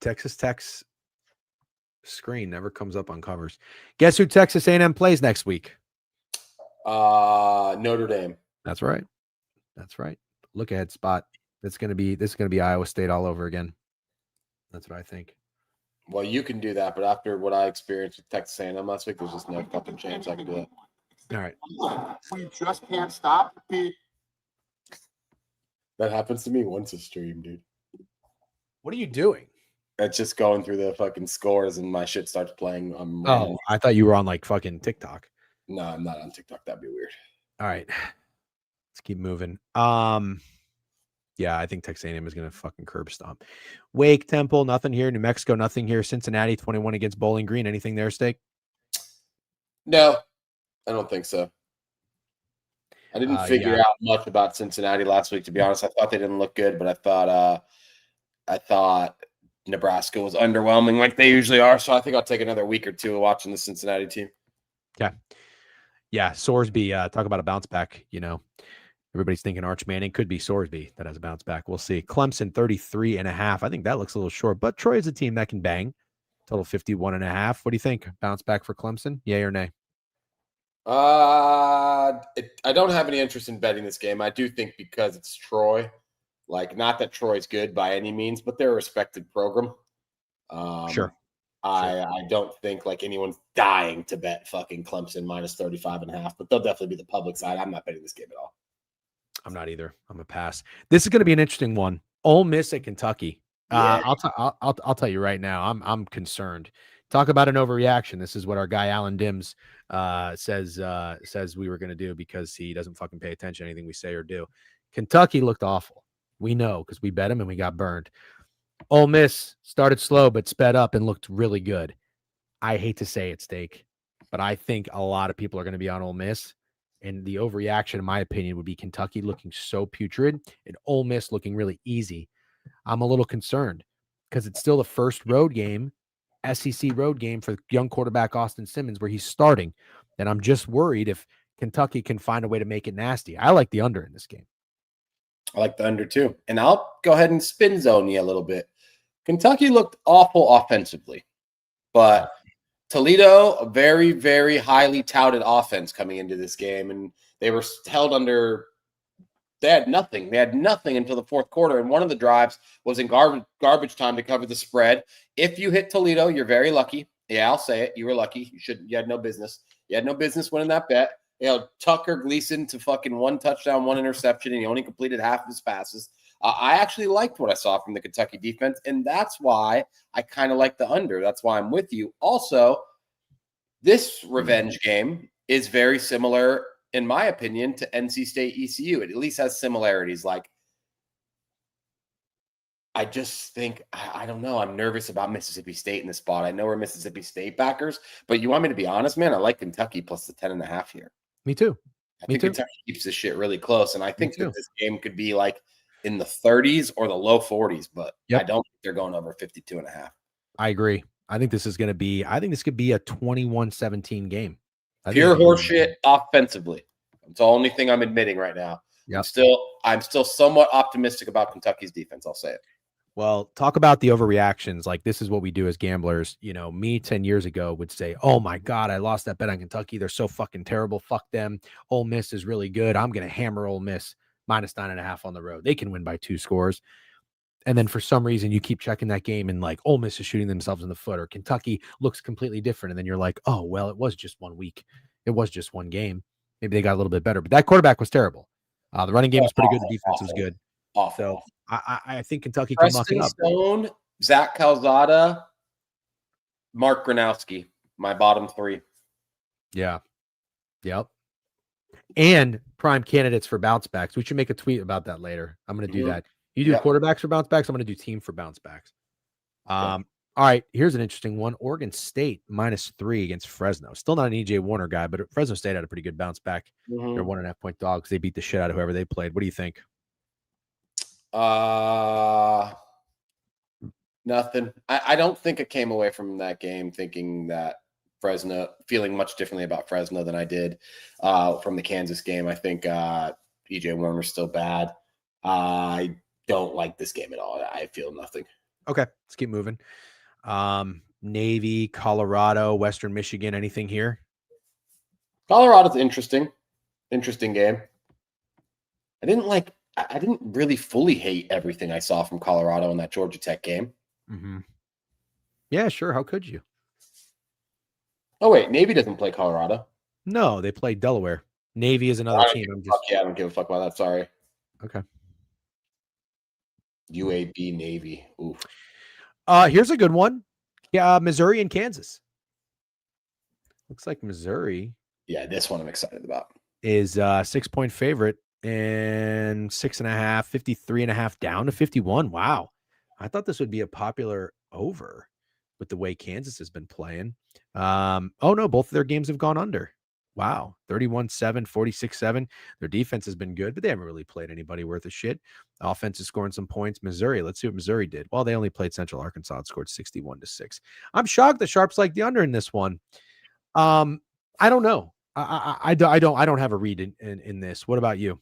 Texas Tech's screen never comes up on covers. Guess who Texas A&M plays next week? Notre Dame. That's right. Look ahead spot. This is gonna be Iowa State all over again. That's what I think. Well, you can do that, but after what I experienced with Texas A&M last week, there's just no fucking chance I can do that. All right. We just can't stop. That happens to me once a stream, dude. What are you doing? It's just going through the fucking scores and my shit starts playing. I thought you were on like fucking TikTok. No, I'm not on TikTok. That'd be weird. All right. Let's keep moving. Yeah, I think Texas A&M is going to fucking curb stomp. Wake, Temple, nothing here. New Mexico, nothing here. Cincinnati, 21 against Bowling Green. Anything there, Steak? No, I don't think so. I didn't figure out much about Cincinnati last week, to be honest. I thought they didn't look good, but I thought Nebraska was underwhelming like they usually are. So I think I'll take another week or two of watching the Cincinnati team. Okay. Yeah, Sorsby, talk about a bounce back, you know. Everybody's thinking Arch Manning. Could be Sorsby that has a bounce back. We'll see. Clemson, 33.5. I think that looks a little short, but Troy is a team that can bang. Total 51.5. What do you think? Bounce back for Clemson? Yay or nay? I don't have any interest in betting this game. I do think because it's Troy, like not that Troy's good by any means, but they're a respected program. Sure. I don't think like anyone's dying to bet fucking Clemson minus 35.5, but they'll definitely be the public side. I'm not betting this game at all. I'm not either. I'm a pass. This is going to be an interesting one. Ole Miss at Kentucky. Yeah. I'll tell you right now. I'm concerned. Talk about an overreaction. This is what our guy Alan Dims says we were going to do because he doesn't fucking pay attention to anything we say or do. Kentucky looked awful. We know because we bet him and we got burned. Ole Miss started slow but sped up and looked really good. I hate to say it, Steak, but I think a lot of people are going to be on Ole Miss. And the overreaction, in my opinion, would be Kentucky looking so putrid and Ole Miss looking really easy. I'm a little concerned because it's still the first road game, SEC road game for young quarterback Austin Simmons where he's starting. And I'm just worried if Kentucky can find a way to make it nasty. I like the under in this game. I like the under too. And I'll go ahead and spin zone you a little bit. Kentucky looked awful offensively, but Toledo, a very, very highly touted offense coming into this game, and they were held under. They had nothing. They had nothing until the fourth quarter, and one of the drives was in garbage time to cover the spread. If you hit Toledo, you're very lucky. Yeah, I'll say it. You were lucky. You had no business. You had no business winning that bet. Tucker Gleason to fucking 1 touchdown, 1 interception, and he only completed half of his passes. I actually liked what I saw from the Kentucky defense, and that's why I kind of like the under. That's why I'm with you. Also, this revenge game is very similar, in my opinion, to NC State ECU. It at least has similarities. Like, I just think, I don't know. I'm nervous about Mississippi State in this spot. I know we're Mississippi State backers, but you want me to be honest, man? I like Kentucky plus the 10.5 here. Me too. I think Kentucky keeps this shit really close, and I think that this game could be like in the 30s or the low 40s, but I don't think they're going over 52.5. I agree. I think this could be a 21-17 game. Pure horseshit offensively. It's the only thing I'm admitting right now. Yep. I'm still somewhat optimistic about Kentucky's defense. I'll say it. Well, talk about the overreactions. Like, this is what we do as gamblers. You know, me 10 years ago would say, oh my God, I lost that bet on Kentucky. They're so fucking terrible. Fuck them. Ole Miss is really good. I'm going to hammer Ole Miss minus 9.5 on the road. They can win by 2 scores. And then for some reason you keep checking that game and like Ole Miss is shooting themselves in the foot, or Kentucky looks completely different. And then you're like, oh, well, it was just 1 week. It was just 1 game. Maybe they got a little bit better, but that quarterback was terrible. The running game was pretty good. The defense was good. So I think Kentucky can muck it up. Stone, Zach Calzada, Mark Gronowski, my bottom 3. Yeah. Yep. And prime candidates for bounce backs. We should make a tweet about that later. I'm going to do that. You do quarterbacks for bounce backs. I'm going to do team for bounce backs. All right. Here's an interesting one. Oregon State -3 against Fresno. Still not an EJ Warner guy, but Fresno State had a pretty good bounce back. They're 1.5 point dogs. They beat the shit out of whoever they played. What do you think? Nothing. I don't think I came away from that game thinking that feeling much differently about Fresno than I did from the Kansas game. I think EJ Warner's still bad. I don't like this game at all. I feel nothing. Okay, let's keep moving. Navy, Colorado, Western Michigan, anything here? Colorado's interesting game. I didn't really fully hate everything I saw from Colorado in that Georgia Tech game. Yeah, sure. How could you? Oh wait, Navy doesn't play Colorado. No, they play Delaware. Navy is another team. I don't give a fuck about that. Sorry. Okay. UAB Navy. Oof. Here's a good one. Yeah, Missouri and Kansas. Looks like Missouri. Yeah, this one I'm excited about. Is 6-point favorite and 6.5, 53.5 down to 51. Wow. I thought this would be a popular over with the way Kansas has been playing. Oh no, both of their games have gone under. Wow. 31-7, 46-7. Their defense has been good, but they haven't really played anybody worth a shit. Offense is scoring some points. Missouri, let's see what Missouri did. Well, they only played Central Arkansas. It scored 61-6. I'm shocked the Sharps like the under in this one. I don't know. I don't have a read in this. What about you?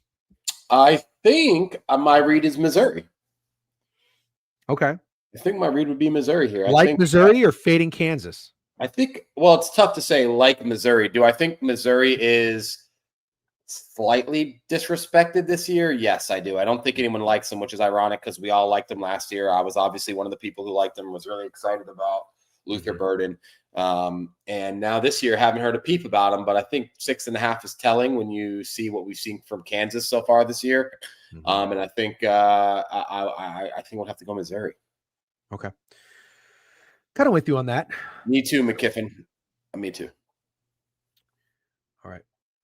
I think my read is Missouri. Okay. I think my read would be Missouri here. I think Missouri or fading Kansas? I think, well, it's tough to say like Missouri. Do I think Missouri is slightly disrespected this year? Yes, I do. I don't think anyone likes them, which is ironic because we all liked them last year. I was obviously one of the people who liked them, was really excited about Luther Burden. And now this year, haven't heard a peep about them, but I think 6.5 is telling when you see what we've seen from Kansas so far this year. And I think I think we'll have to go Missouri. Okay. Kind of with you on that. Me too, McKiffin. Me too. All right.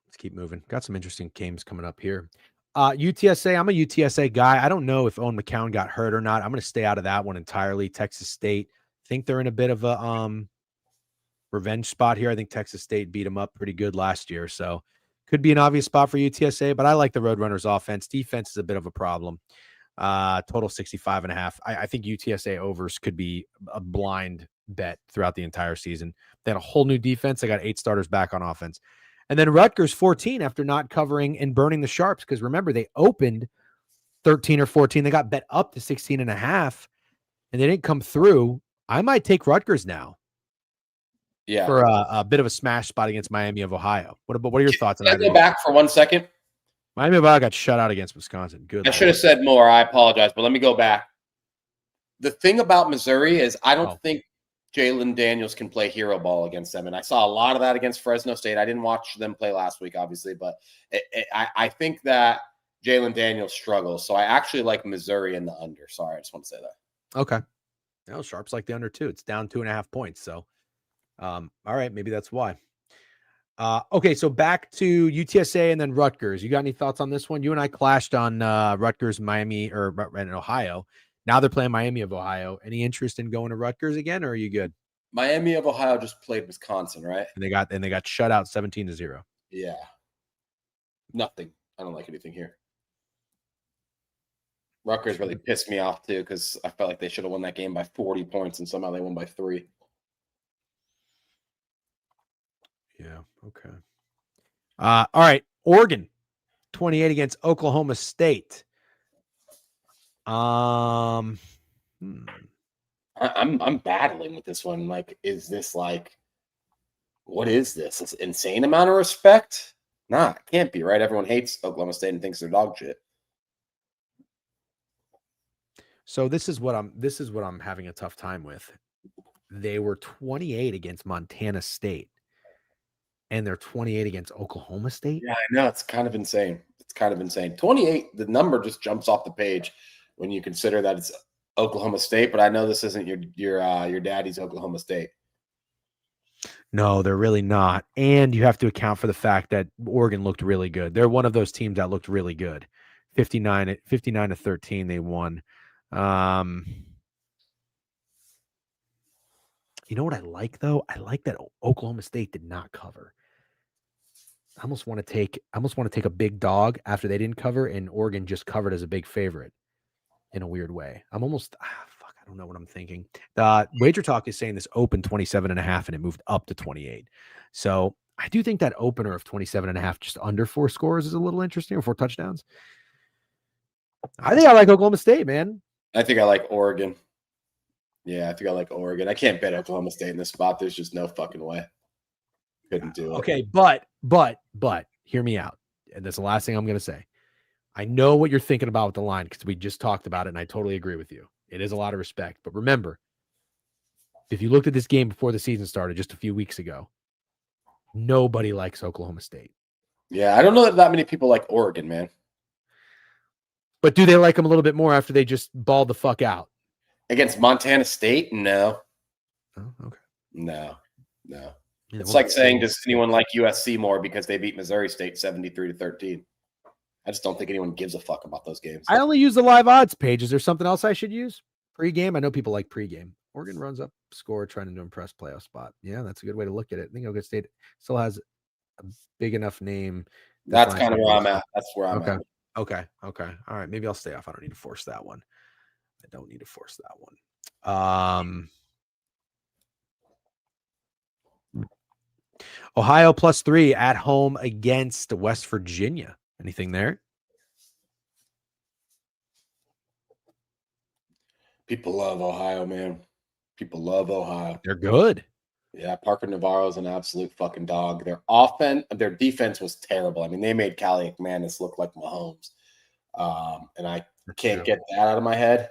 Let's keep moving. Got some interesting games coming up here. UTSA, I'm a UTSA guy. I don't know if Owen McCown got hurt or not. I'm going to stay out of that one entirely. Texas State, think they're in a bit of a revenge spot here. I think Texas State beat them up pretty good last year, so could be an obvious spot for UTSA, but I like the Roadrunners offense. Defense is a bit of a problem. Total 65.5. I think UTSA overs could be a blind bet throughout the entire season. They had a whole new defense. They got 8 starters back on offense. And then Rutgers 14 after not covering and burning the Sharps. Because remember, they opened 13 or 14. They got bet up to 16.5 and they didn't come through. I might take Rutgers now. Yeah. For a bit of a smash spot against Miami of Ohio. What are your thoughts on that? Can I go back for 1 second? Miami of Ohio got shut out against Wisconsin. Good. I should have said more. I apologize, but let me go back. The thing about Missouri is I don't think Jalen Daniels can play hero ball against them. And I saw a lot of that against Fresno State. I didn't watch them play last week, obviously, but I think that Jalen Daniels struggles. So I actually like Missouri in the under. Sorry, I just want to say that. Okay. No, Sharps like the under too. It's down 2.5 points. So, all right, maybe that's why. Okay, so back to UTSA and then Rutgers. You got any thoughts on this one? You and I clashed on Rutgers, Miami, and Ohio. Now they're playing Miami of Ohio. Any interest in going to Rutgers again, or are you good? Miami of Ohio just played Wisconsin, right? And they got shut out 17-0. Yeah. Nothing. I don't like anything here. Rutgers really pissed me off too because I felt like they should have won that game by 40 points and somehow they won by 3. Yeah. Okay. All right. Oregon, 28 against Oklahoma State. I'm battling with this one. Like, is this like, what is this? This insane amount of respect? Nah, it can't be, right? Everyone hates Oklahoma State and thinks they're dog shit. So this is what I'm having a tough time with. They were 28 against Montana State. And they're 28 against Oklahoma State. Yeah, I know. It's kind of insane. 28, the number just jumps off the page when you consider that it's Oklahoma State, but I know this isn't your daddy's Oklahoma State. No, they're really not. And you have to account for the fact that Oregon looked really good. They're one of those teams that looked really good. 59-13 they won. You know what I like though? I like that Oklahoma State did not cover. I almost want to take a big dog after they didn't cover, and Oregon just covered as a big favorite in a weird way. I'm almost I don't know what I'm thinking. Wager Talk is saying this opened 27.5 and it moved up to 28. So I do think that opener of 27.5, just under 4 scores, is a little interesting, or 4 touchdowns. I think I like Oklahoma State, man. I think I like Oregon. Yeah, I think I like Oregon. I can't bet Oklahoma State in this spot. There's just no fucking way. Couldn't do it. Okay, but hear me out. And that's the last thing I'm going to say. I know what you're thinking about with the line because we just talked about it, and I totally agree with you. It is a lot of respect. But remember, if you looked at this game before the season started just a few weeks ago, nobody likes Oklahoma State. Yeah, I don't know that many people like Oregon, man. But do they like them a little bit more after they just balled the fuck out? Against Montana State? No. Oh, okay. No. It's like saying, does anyone like USC more because they beat Missouri State 73-13? I just don't think anyone gives a fuck about those games. I only use the live odds page. Is there something else I should use? Pre-game? I know people like pre-game. Oregon runs up score trying to impress playoff spot. Yeah, that's a good way to look at it. I think Oregon State still has a big enough name. That's kind of where I'm at. That's where I'm at. Okay. All right. Maybe I'll stay off. I don't need to force that one. Ohio +3 at home against West Virginia. Anything there? People love Ohio, man. People love Ohio. They're good. Yeah, Parker Navarro is an absolute fucking dog. Their defense was terrible. I mean, they made Cali McManus look like Mahomes. And I can't get that out of my head.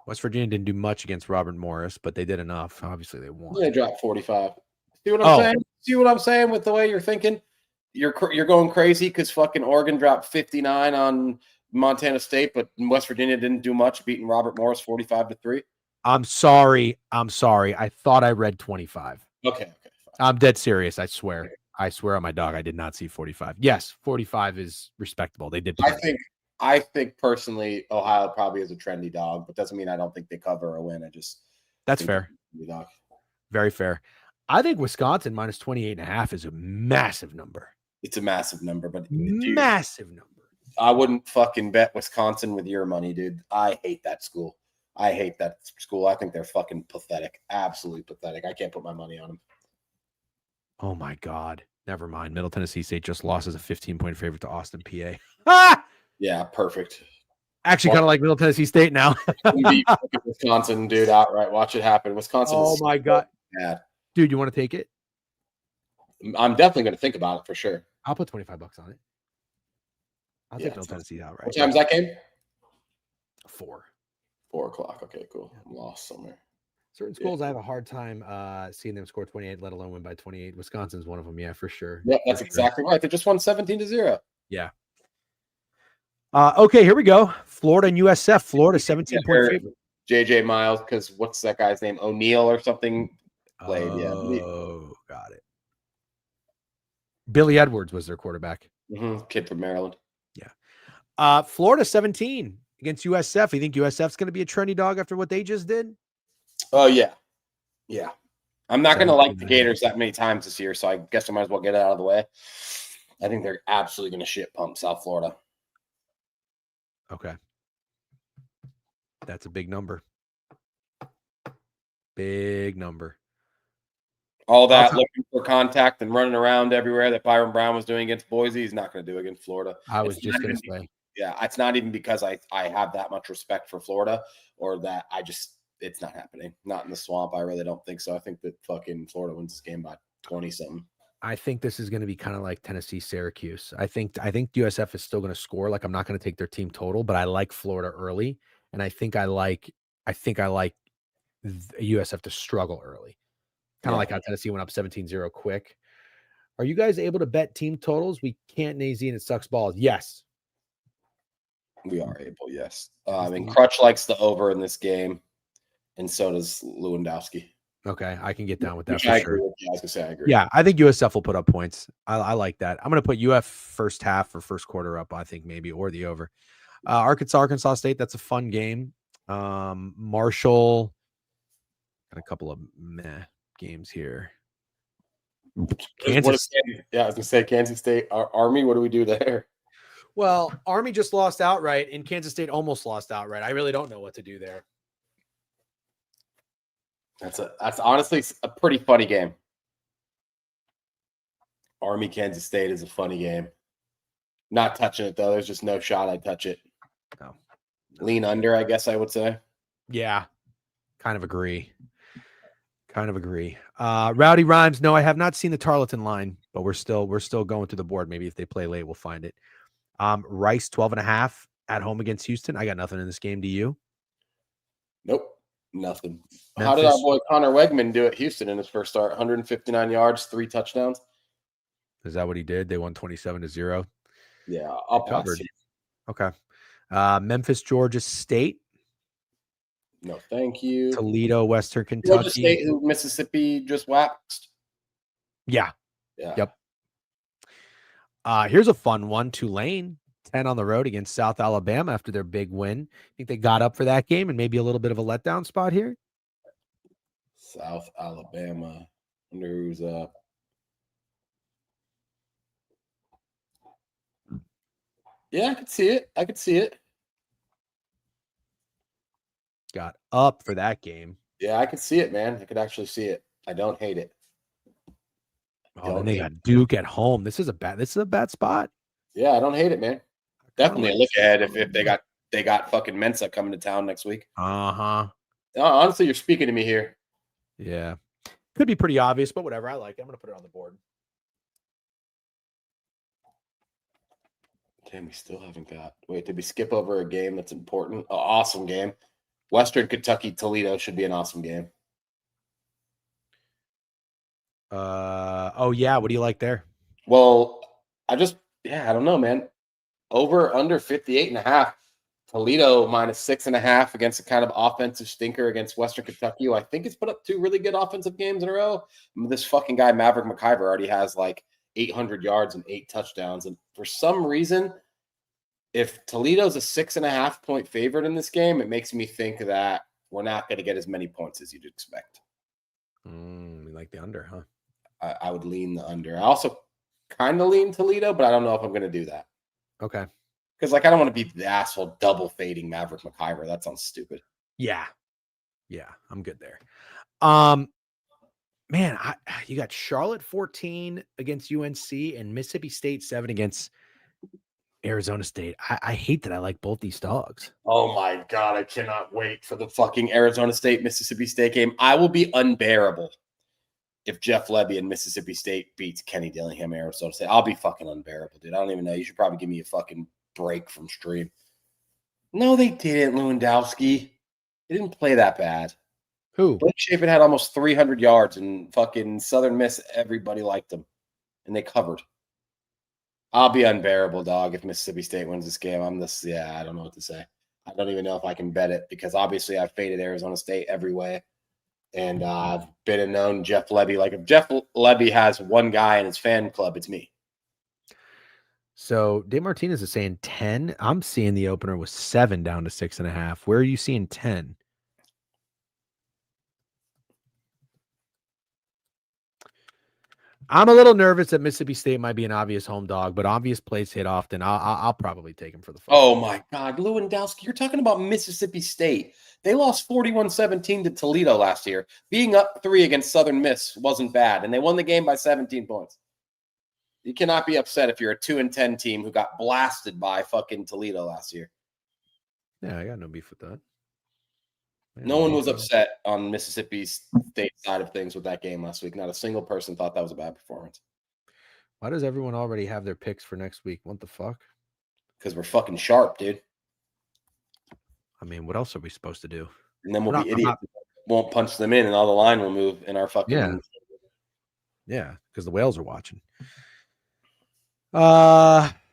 West Virginia didn't do much against Robert Morris, but they did enough. Obviously, they won. They dropped 45. See what I'm saying? See what I'm saying with the way you're thinking? You're going crazy because fucking Oregon dropped 59 on Montana State, but West Virginia didn't do much, beating Robert Morris 45-3. I'm sorry. I thought I read 25. Okay. I'm dead serious. I swear. I swear on my dog, I did not see 45. Yes, 45 is respectable. They did. I think personally, Ohio probably is a trendy dog, but doesn't mean I don't think they cover or win. That's fair. Very fair. I think Wisconsin minus 28.5 is a massive number. It's a massive number, but massive number. I wouldn't fucking bet Wisconsin with your money, dude. I hate that school. I think they're fucking pathetic. Absolutely pathetic. I can't put my money on them. Oh my God. Never mind. Middle Tennessee State just lost as a 15-point favorite to Austin, PA. Ah! Yeah, perfect. Actually, kind of like Middle Tennessee State now. Beat Wisconsin, dude, outright. Watch it happen. Wisconsin. Oh my god, bad. Dude, you want to take it? I'm definitely going to think about it for sure. I'll put $25 on it. I'll take Middle Tennessee outright. What time's that game? 4. 4 o'clock. Okay, cool. I'm lost somewhere. Certain schools, I have a hard time seeing them score 28, let alone win by 28. Wisconsin's one of them, yeah, for sure. Yeah, that's exactly right. They just won 17-0. Yeah. Okay, here we go. Florida and USF. Florida 17-point favorite. JJ Miles, because what's that guy's name? O'Neal or something played. Oh, got it. Billy Edwards was their quarterback. Kid from Maryland. Yeah. Florida 17 against USF. You think USF's going to be a trendy dog after what they just did? Oh, yeah. Yeah. I'm not going to like the Gators that many times this year, so I guess I might as well get it out of the way. I think they're absolutely going to shit pump South Florida. Okay. That's a big number. Big number. All that looking for contact and running around everywhere that Byron Brown was doing against Boise, he's not going to do against Florida. I was just going to say. Yeah, it's not even because I have that much respect for Florida or that it's not happening. Not in the swamp. I really don't think so. I think that fucking Florida wins this game by 20-something. I think this is going to be kind of like Tennessee, Syracuse. I think USF is still going to score. Like, I'm not going to take their team total, but I like Florida early, and I think I like USF to struggle early. Kind of like how Tennessee went up 17-0 quick. Are you guys able to bet team totals? We can't in AZ and it sucks balls. Yes. We are able, yes. I mean, Crutch likes the over in this game, and so does Lewandowski. Okay, I can get down with that for sure. Agree with you. I was gonna say I agree. Yeah, I think USF will put up points. I like that. I'm going to put UF first half or first quarter up, I think maybe, or the over. Arkansas State, that's a fun game. Marshall, got a couple of meh games here. Kansas. I was gonna say Kansas State, Army. What do we do there? Well, Army just lost outright, and Kansas State almost lost outright. I really don't know what to do there. That's honestly a pretty funny game. Army Kansas State is a funny game. Not touching it though. There's just no shot I'd touch it. No. Lean under, I guess I would say. Yeah, kind of agree. Rowdy Rhymes. No, I have not seen the Tarleton line, but we're still going through the board. Maybe if they play late, we'll find it. Rice 12.5 at home against Houston. I got nothing in this game. Do you? Nope. Nothing. Memphis. How did our boy Connor Wegman do at Houston in his first start? 159 yards, 3 touchdowns. Is that what he did? They won 27-0. Yeah, I'll pass. Okay. Memphis, Georgia State. No, thank you. Toledo, Western Kentucky. Georgia State, Mississippi just waxed. Yeah. Yep. Here's a fun one. Tulane, 10 on the road against South Alabama after their big win. I think they got up for that game and maybe a little bit of a letdown spot here. South Alabama. Wonder who's up. Yeah, I could see it. Got up for that game. Yeah, I could see it, man. I could actually see it. I don't hate it. Oh, then they got Duke at home. This is a bad spot. Yeah, I don't hate it, man. Definitely a look ahead if they got fucking Mensa coming to town next week. Honestly, you're speaking to me here. Yeah. Could be pretty obvious, but whatever. I like it. I'm going to put it on the board. Damn, we still haven't got. Wait, did we skip over a game that's important? Oh, awesome game. Western Kentucky, Toledo should be an awesome game. Oh, yeah. What do you like there? Well, I don't know, man. Over, under 58.5. Toledo minus 6.5 against a kind of offensive stinker against Western Kentucky, who I think has put up 2 really good offensive games in a row. This fucking guy, Maverick McIver, already has like 800 yards and 8 touchdowns. And for some reason, if Toledo's a 6.5 point favorite in this game, it makes me think that we're not going to get as many points as you'd expect. You like the under, huh? I would lean the under. I also kind of lean Toledo, but I don't know if I'm going to do that. Okay. Because, I don't want to be the asshole double fading Maverick McIver. That sounds stupid. Yeah. Yeah, I'm good there. Man, you got Charlotte 14 against UNC and Mississippi State 7 against Arizona State. I hate that I like both these dogs. Oh my God, I cannot wait for the fucking Arizona State Mississippi State game. I will be unbearable if Jeff Lebby and Mississippi State beats Kenny Dillingham, Arizona State. I'll be fucking unbearable, dude. I don't even know. You should probably give me a fucking break from stream. No, they didn't, Lewandowski. They didn't play that bad. Who? Blake Shapen had almost 300 yards, and fucking Southern Miss, everybody liked them, and they covered. I'll be unbearable, dog, if Mississippi State wins this game. I don't know what to say. I don't even know if I can bet it because obviously I've faded Arizona State every way. And I've been and known Jeff Lebby. Like, if Jeff Lebby has one guy in his fan club, it's me. So Dave Martinez is saying 10. I'm seeing the opener was 7 down to 6.5. Where are you seeing 10? I'm a little nervous that Mississippi State might be an obvious home dog, but obvious plays hit often. I'll probably take him for the fight. Oh, my God. Lewandowski, you're talking about Mississippi State. They lost 41-17 to Toledo last year. Being up 3 against Southern Miss wasn't bad, and they won the game by 17 points. You cannot be upset if you're a 2-10 team who got blasted by fucking Toledo last year. Yeah, I got no beef with that. No one was upset on Mississippi State side of things with that game last week. Not a single person thought that was a bad performance. Why does everyone already have their picks for next week? What the fuck? Because we're fucking sharp, dude. I mean, what else are we supposed to do? And then we'll be idiots. Won't punch them in, and all the line will move in our fucking. Yeah, because the whales are watching.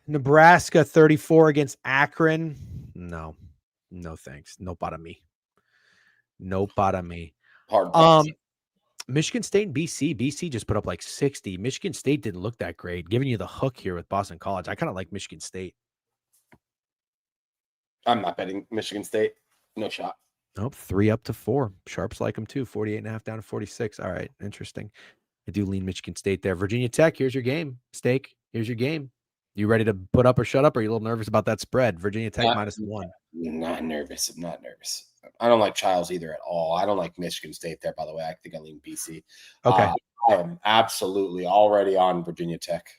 Nebraska 34 against Akron. No thanks. No para me. No para me. Hard. Michigan State and BC. BC just put up like 60. Michigan State didn't look that great. Giving you the hook here with Boston College. I kind of like Michigan State. I'm not betting Michigan State. No shot. Nope. 3 up to 4. Sharps like them too. 48.5 down to 46. All right. Interesting. I do lean Michigan State there. Virginia Tech. Here's your game. Steak. Here's your game. You ready to put up or shut up? Or are you a little nervous about that spread? Virginia Tech -1. Not nervous. I'm not nervous. I don't like Childs either at all. I don't like Michigan State there, by the way. I think I lean BC. Okay. I am absolutely already on Virginia Tech.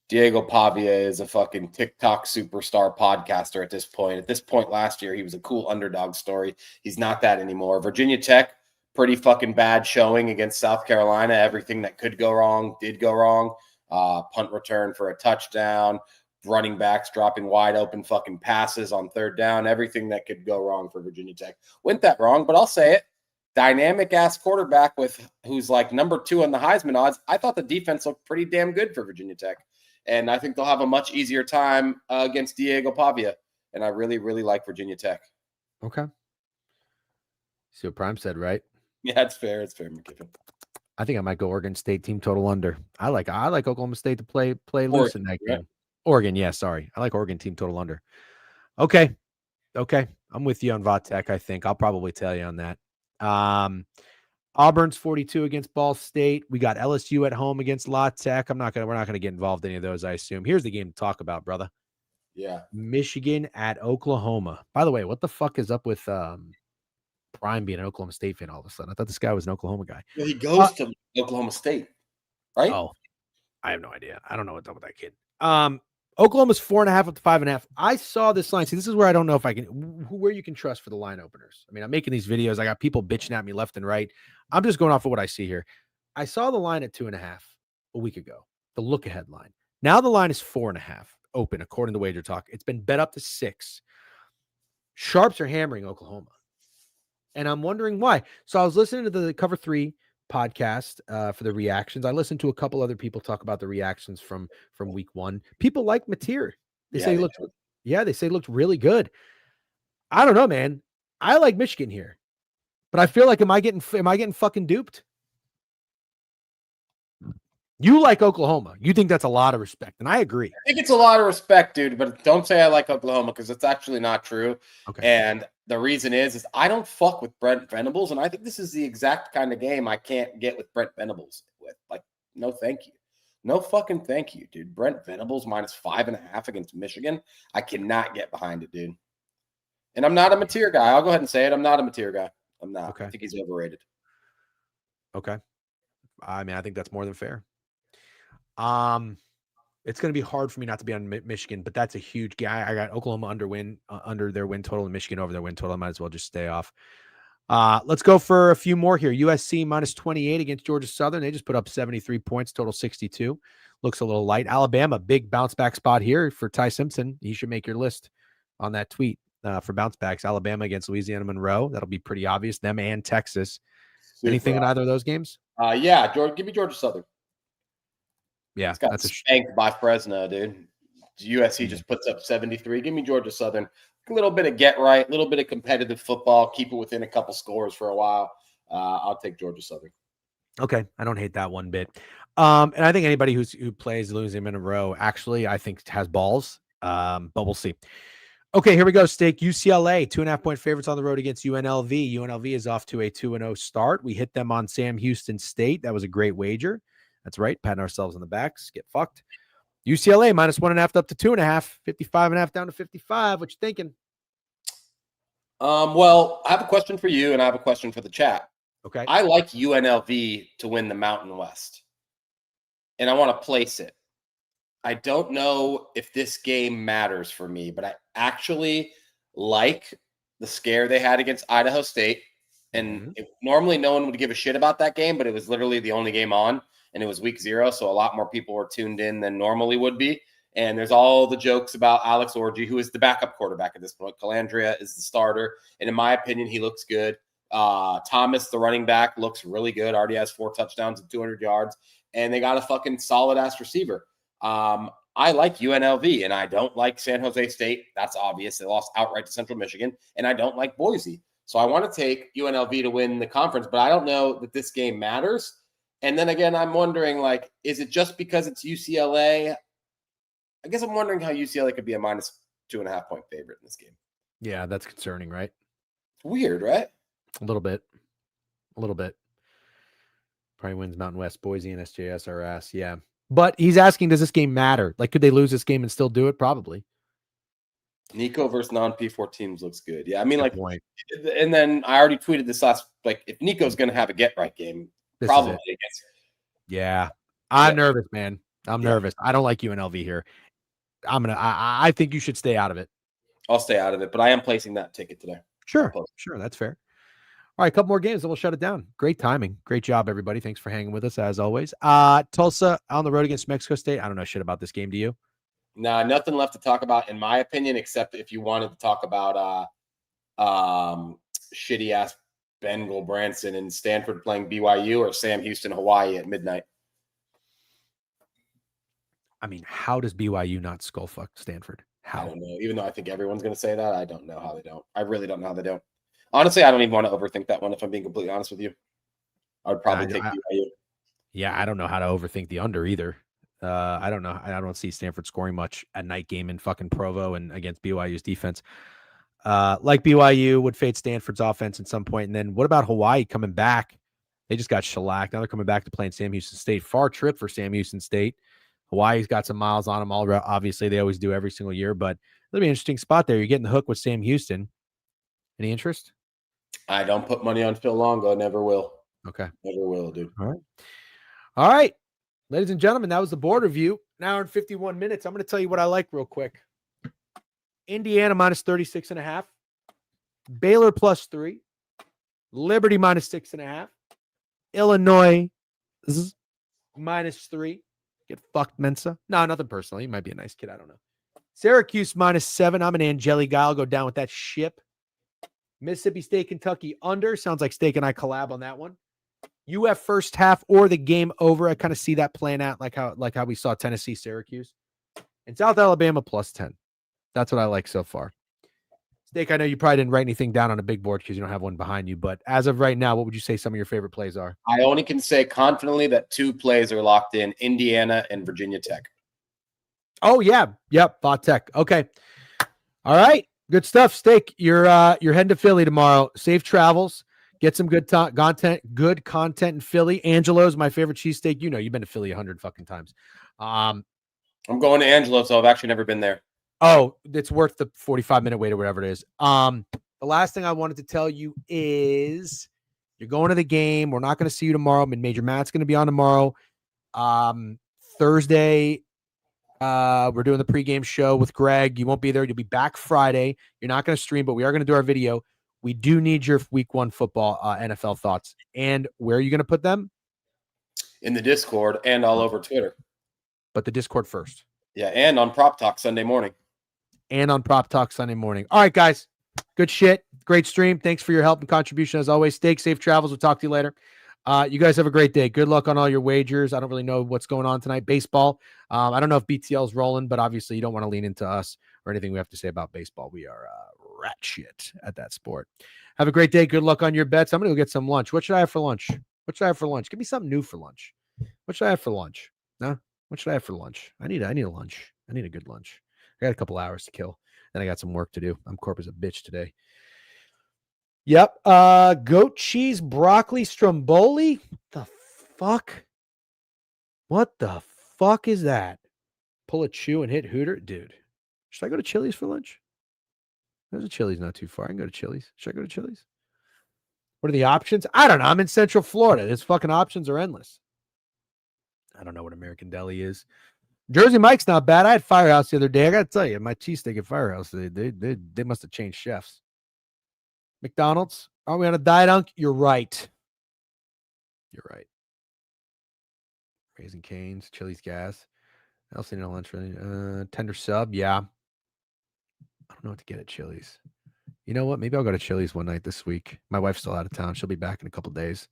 Diego Pavia is a fucking TikTok superstar podcaster at this point. At this point last year, he was a cool underdog story. He's not that anymore. Virginia Tech, pretty fucking bad showing against South Carolina. Everything that could go wrong did go wrong. Punt return for a touchdown. Running backs dropping wide open fucking passes on 3rd down. Everything that could go wrong for Virginia Tech went that wrong, but I'll say it. Dynamic ass quarterback who's like number 2 on the Heisman odds. I thought the defense looked pretty damn good for Virginia Tech. And I think they'll have a much easier time against Diego Pavia. And I really, really like Virginia Tech. Okay. See what Prime said, right? Yeah, it's fair. It's fair, McKiffin. I think I might go Oregon State team total under. I like Oklahoma State to play loose in that game. Right? Oregon, yeah, sorry. I like Oregon team total under. Okay. I'm with you on Vatek, I think. I'll probably tell you on that. Auburn's 42 against Ball State. We got LSU at home against La Tech. We're not gonna get involved in any of those, I assume. Here's the game to talk about, brother. Yeah. Michigan at Oklahoma. By the way, what the fuck is up with Prime being an Oklahoma State fan all of a sudden? I thought this guy was an Oklahoma guy. Well, he goes to Oklahoma State, right? Oh, I have no idea. I don't know what's up with that kid. Oklahoma's 4.5 up to 5.5. I saw this line. See, this is where I don't know if I can, where you can trust for the line openers. I mean, I'm making these videos. I got people bitching at me left and right. I'm just going off of what I see here. I saw the line at 2.5 a week ago, the look ahead line. Now the line is 4.5 open, according to Wager Talk. It's been bet up to 6. Sharps are hammering Oklahoma. And I'm wondering why. So I was listening to the Cover 3 podcast for the reactions. I listened to a couple other people talk about the reactions from week 1. People like Mateer. They say he looked really good. I don't know, man. I like Michigan here, but I feel like am I getting fucking duped? You like Oklahoma. You think that's a lot of respect, and I agree. I think it's a lot of respect, dude, but don't say I like Oklahoma because it's actually not true. Okay. And the reason is I don't fuck with Brent Venables, and I think this is the exact kind of game I can't get with Brent Venables with. Like, no thank you. No fucking thank you, dude. Brent Venables -5.5 against Michigan. I cannot get behind it, dude. And I'm not a Mateer guy. I'll go ahead and say it. I'm not a Mateer guy. I'm not. Okay. I think he's overrated. Okay. I mean, I think that's more than fair. It's going to be hard for me not to be on Michigan, but that's a huge guy. I got Oklahoma under their win total and Michigan over their win total. I might as well just stay off. Let's go for a few more here. USC minus 28 against Georgia Southern. They just put up 73 points, total 62. Looks a little light. Alabama, big bounce back spot here for Ty Simpson. He should make your list on that tweet for bounce backs. Alabama against Louisiana Monroe. That'll be pretty obvious. Them and Texas. Anything in either of those games? Yeah, give me Georgia Southern. Yeah, that's spanked by Fresno, dude. USC just puts up 73. Give me Georgia Southern. A little bit of get right, a little bit of competitive football. Keep it within a couple scores for a while. I'll take Georgia Southern. Okay, I don't hate that one bit. And I think anybody who plays Louisiana Monroe actually, I think, has balls. But we'll see. Okay, here we go. Steak UCLA 2.5-point favorites on the road against UNLV. UNLV is off to a 2-0 start. We hit them on Sam Houston State. That was a great wager. That's right. Patting ourselves on the backs. Get fucked. UCLA minus 1.5 up to 2.5. 55.5 down to 55. What you thinking? Well, I have a question for you, and I have a question for the chat. Okay. I like UNLV to win the Mountain West, and I want to place it. I don't know if this game matters for me, but I actually like the scare they had against Idaho State. And normally no one would give a shit about that game, but it was literally the only game on, and it was week 0. So a lot more people were tuned in than normally would be. And there's all the jokes about Alex Orji, who is the backup quarterback at this point. Calandria is the starter. And in my opinion, he looks good. Thomas, the running back, looks really good. Already has 4 touchdowns and 200 yards. And they got a fucking solid-ass receiver. I like UNLV, and I don't like San Jose State. That's obvious. They lost outright to Central Michigan. And I don't like Boise. So I want to take UNLV to win the conference, but I don't know that this game matters. And then again, I'm wondering, like, is it just because it's UCLA? I guess I'm wondering how UCLA could be a minus 2.5-point favorite in this game. Yeah, that's concerning, right? Weird, right? A little bit. Probably wins Mountain West. Boise and SJS are ass. Yeah. But he's asking, does this game matter? Like, could they lose this game and still do it? Probably. Nico versus non-P4 teams looks good. Yeah, I mean, Good like, point. And then I already tweeted this last, like, if Nico's going to have a get-right game, This probably is it. against. Yeah. I'm nervous, man. I'm nervous. I don't like UNLV here. I think you should stay out of it. I'll stay out of it, but I am placing that ticket today. Sure. That's fair. All right, a couple more games, and we'll shut it down. Great timing. Great job, everybody. Thanks for hanging with us, as always. Tulsa on the road against Mexico State. I don't know shit about this game. Do you? Nah, nothing left to talk about, in my opinion, except if you wanted to talk about shitty-ass Ben Gulbranson and Stanford playing BYU or Sam Houston, Hawaii at midnight. I mean, how does BYU not skullfuck Stanford? How? I don't know. Even though I think everyone's going to say that, I don't know how they don't. I really don't know how they don't. Honestly, I don't even want to overthink that one, if I'm being completely honest with you. I would probably take BYU. Yeah, I don't know how to overthink the under either. I don't know. I don't see Stanford scoring much at night game in fucking Provo and against BYU's defense. Like BYU would fade Stanford's offense at some point. And then what about Hawaii coming back? They just got shellacked. Now they're coming back to playing Sam Houston State. Far trip for Sam Houston State. Hawaii's got some miles on them. Obviously, they always do every single year, but it'll be an interesting spot there. You're getting the hook with Sam Houston. Any interest? I don't put money on Phil Longo. Never will. Okay. Never will, dude. All right. Ladies and gentlemen, that was the board review. An hour and 51 minutes. I'm going to tell you what I like real quick. Indiana minus 36.5. Baylor plus 3. Liberty minus 6.5. Illinois minus 3. Get fucked, Mensa. No, nothing personal. He might be a nice kid. I don't know. Syracuse minus 7. I'm an Angeli guy. I'll go down with that ship. Mississippi State, Kentucky under. Sounds like Steak and I collab on that one. UF first half or the game over. I kind of see that playing out like how we saw Tennessee, Syracuse. And South Alabama plus 10. That's what I like so far. Steak, I know you probably didn't write anything down on a big board because you don't have one behind you. But as of right now, what would you say some of your favorite plays are? I only can say confidently that 2 plays are locked in: Indiana and Virginia Tech. Oh, yeah. Yep. Bot Tech. Okay. All right. Good stuff. Steak, you're heading to Philly tomorrow. Safe travels. Get some good content in Philly. Angelo's my favorite cheesesteak. You know, you've been to Philly 100 fucking times. I'm going to Angelo, so I've actually never been there. Oh, it's worth the 45-minute wait or whatever it is. The last thing I wanted to tell you is You're going to the game. We're not going to see you tomorrow. Mid-Major Matt's going to be on tomorrow. Thursday, we're doing the pregame show with Greg. You won't be there. You'll be back Friday. You're not going to stream, but we are going to do our video. We do need your week 1 football NFL thoughts. And where are you going to put them? In the Discord and all over Twitter. But the Discord first. Yeah, and on Prop Talk Sunday morning. All right, guys. Good shit. Great stream. Thanks for your help and contribution as always. Stay safe travels. We'll talk to you later. You guys have a great day. Good luck on all your wagers. I don't really know what's going on tonight. Baseball. I don't know if BTL is rolling, but obviously you don't want to lean into us or anything we have to say about baseball. We are rat shit at that sport. Have a great day. Good luck on your bets. I'm going to go get some lunch. What should I have for lunch? Give me something new for lunch. What should I have for lunch? No? What should I have for lunch? I need a lunch. I need a good lunch. I got a couple hours to kill. Then I got some work to do. I'm corp as a bitch today. Yep. Goat cheese, broccoli, stromboli. The fuck? What the fuck is that? Pull a chew and hit Hooter? Dude. Should I go to Chili's for lunch? There's a Chili's not too far. I can go to Chili's. Should I go to Chili's? What are the options? I don't know. I'm in Central Florida. His fucking options are endless. I don't know what American Deli is. Jersey Mike's not bad. I had Firehouse the other day. I got to tell you, my cheesesteak at Firehouse, they must have changed chefs. McDonald's, are we on a diet, Unk? You're right. Raising Cane's, Chili's Gas. I also need a lunch really. Tender sub, yeah. I don't know what to get at Chili's. You know what? Maybe I'll go to Chili's one night this week. My wife's still out of town. She'll be back in a couple days.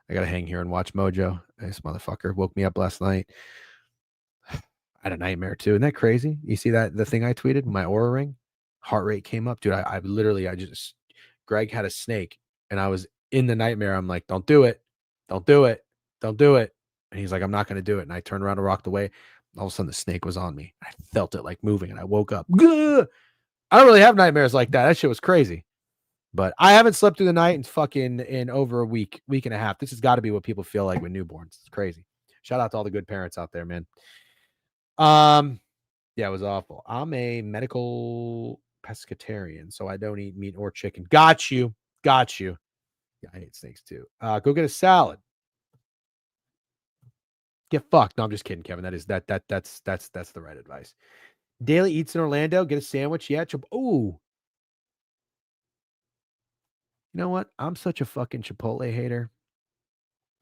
I got to hang here and watch Mojo. This motherfucker woke me up last night. I had a nightmare too. Isn't that crazy? You see that? The thing I tweeted, my Oura ring, heart rate came up. Dude, I Greg had a snake and I was in the nightmare. I'm like, don't do it. Don't do it. Don't do it. And he's like, I'm not going to do it. And I turned around and rocked away. All of a sudden the snake was on me. I felt it like moving and I woke up. Gah! I don't really have nightmares like that. That shit was crazy. But I haven't slept through the night in over a week and a half. This has got to be what people feel like with newborns. It's crazy. Shout out to all the good parents out there, man. Yeah, it was awful. I'm a medical pescatarian, so I don't eat meat or chicken. Got you. Yeah, I hate snakes too. Go get a salad. Get fucked. No, I'm just kidding, Kevin. That's the right advice. Daily Eats in Orlando. Get a sandwich. Yeah. Ooh. You know what? I'm such a fucking Chipotle hater.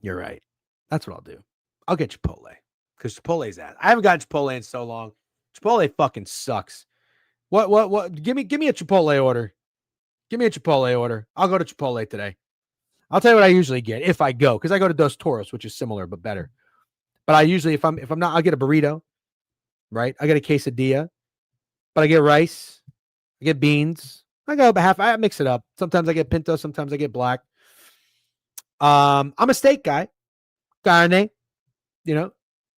You're right. That's what I'll do. I'll get Chipotle because Chipotle's ass. I haven't gotten Chipotle in so long. Chipotle fucking sucks. What? Give me a Chipotle order. Give me a Chipotle order. I'll go to Chipotle today. I'll tell you what I usually get if I go, because I go to Dos Toros, which is similar but better. But I usually, if I'm not, I'll get a burrito, right? I get a quesadilla, but I get rice, I get beans. I mix it up. Sometimes I get pinto, sometimes I get black. I'm a steak guy. Carne,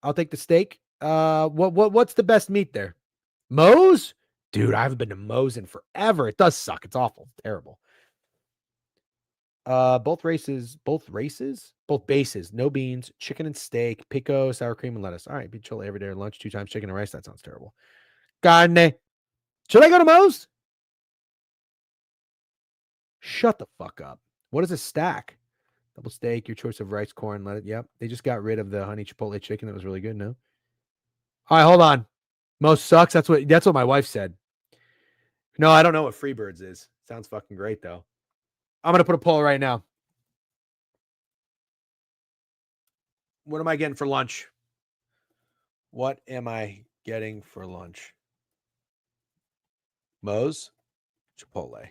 I'll take the steak. What's the best meat there? Moe's? Dude, I haven't been to Moe's in forever. It does suck. It's awful. It's terrible. Both bases, no beans, chicken and steak, pico, sour cream, and lettuce. All right, be chili every day or lunch, 2 times chicken and rice. That sounds terrible. Carne. Should I go to Moe's? Shut the fuck up. What is a stack? Double steak, your choice of rice, corn, lettuce. Yep. They just got rid of the honey chipotle chicken. That was really good. No. All right, hold on. Moe's sucks. That's what my wife said. No, I don't know what Freebirds is. Sounds fucking great though. I'm going to put a poll right now. What am I getting for lunch? What am I getting for lunch? Moe's, Chipotle.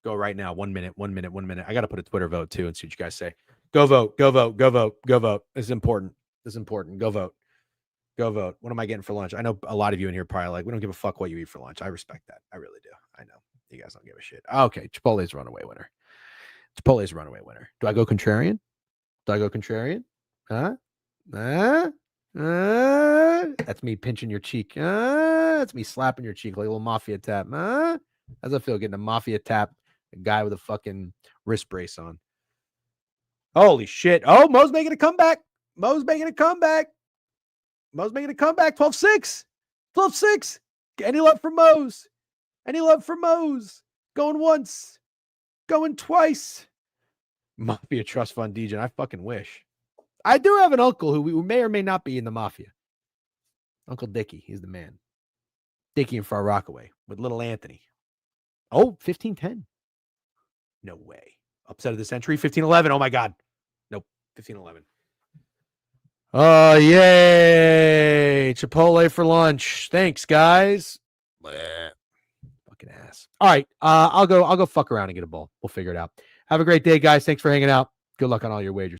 Go right now. 1 minute. I got to put a Twitter vote too and see what you guys say. Go vote. This is important. Go vote. What am I getting for lunch? I know a lot of you in here probably like, we don't give a fuck what you eat for lunch. I respect that. I really do. I know. You guys don't give a shit. Okay. Chipotle's runaway winner. Do I go contrarian? Huh? That's me pinching your cheek. That's me slapping your cheek like a little mafia tap. How's it feel getting a mafia tap? A guy with a fucking wrist brace on. Holy shit. Oh, Moe's making a comeback. 12-6. 12-6. Any love for Moe's? Going once. Going twice. Mafia Trust Fund DJ. I fucking wish. I do have an uncle who may or may not be in the Mafia. Uncle Dickie. He's the man. Dickie and Far Rockaway with little Anthony. Oh, 1510. No way. Upset of the century. 1511. Oh my God. Nope. 1511. Oh, yay. Chipotle for lunch. Thanks, guys. Bleh. Fucking ass. All right. I'll go fuck around and get a bowl. We'll figure it out. Have a great day, guys. Thanks for hanging out. Good luck on all your wagers.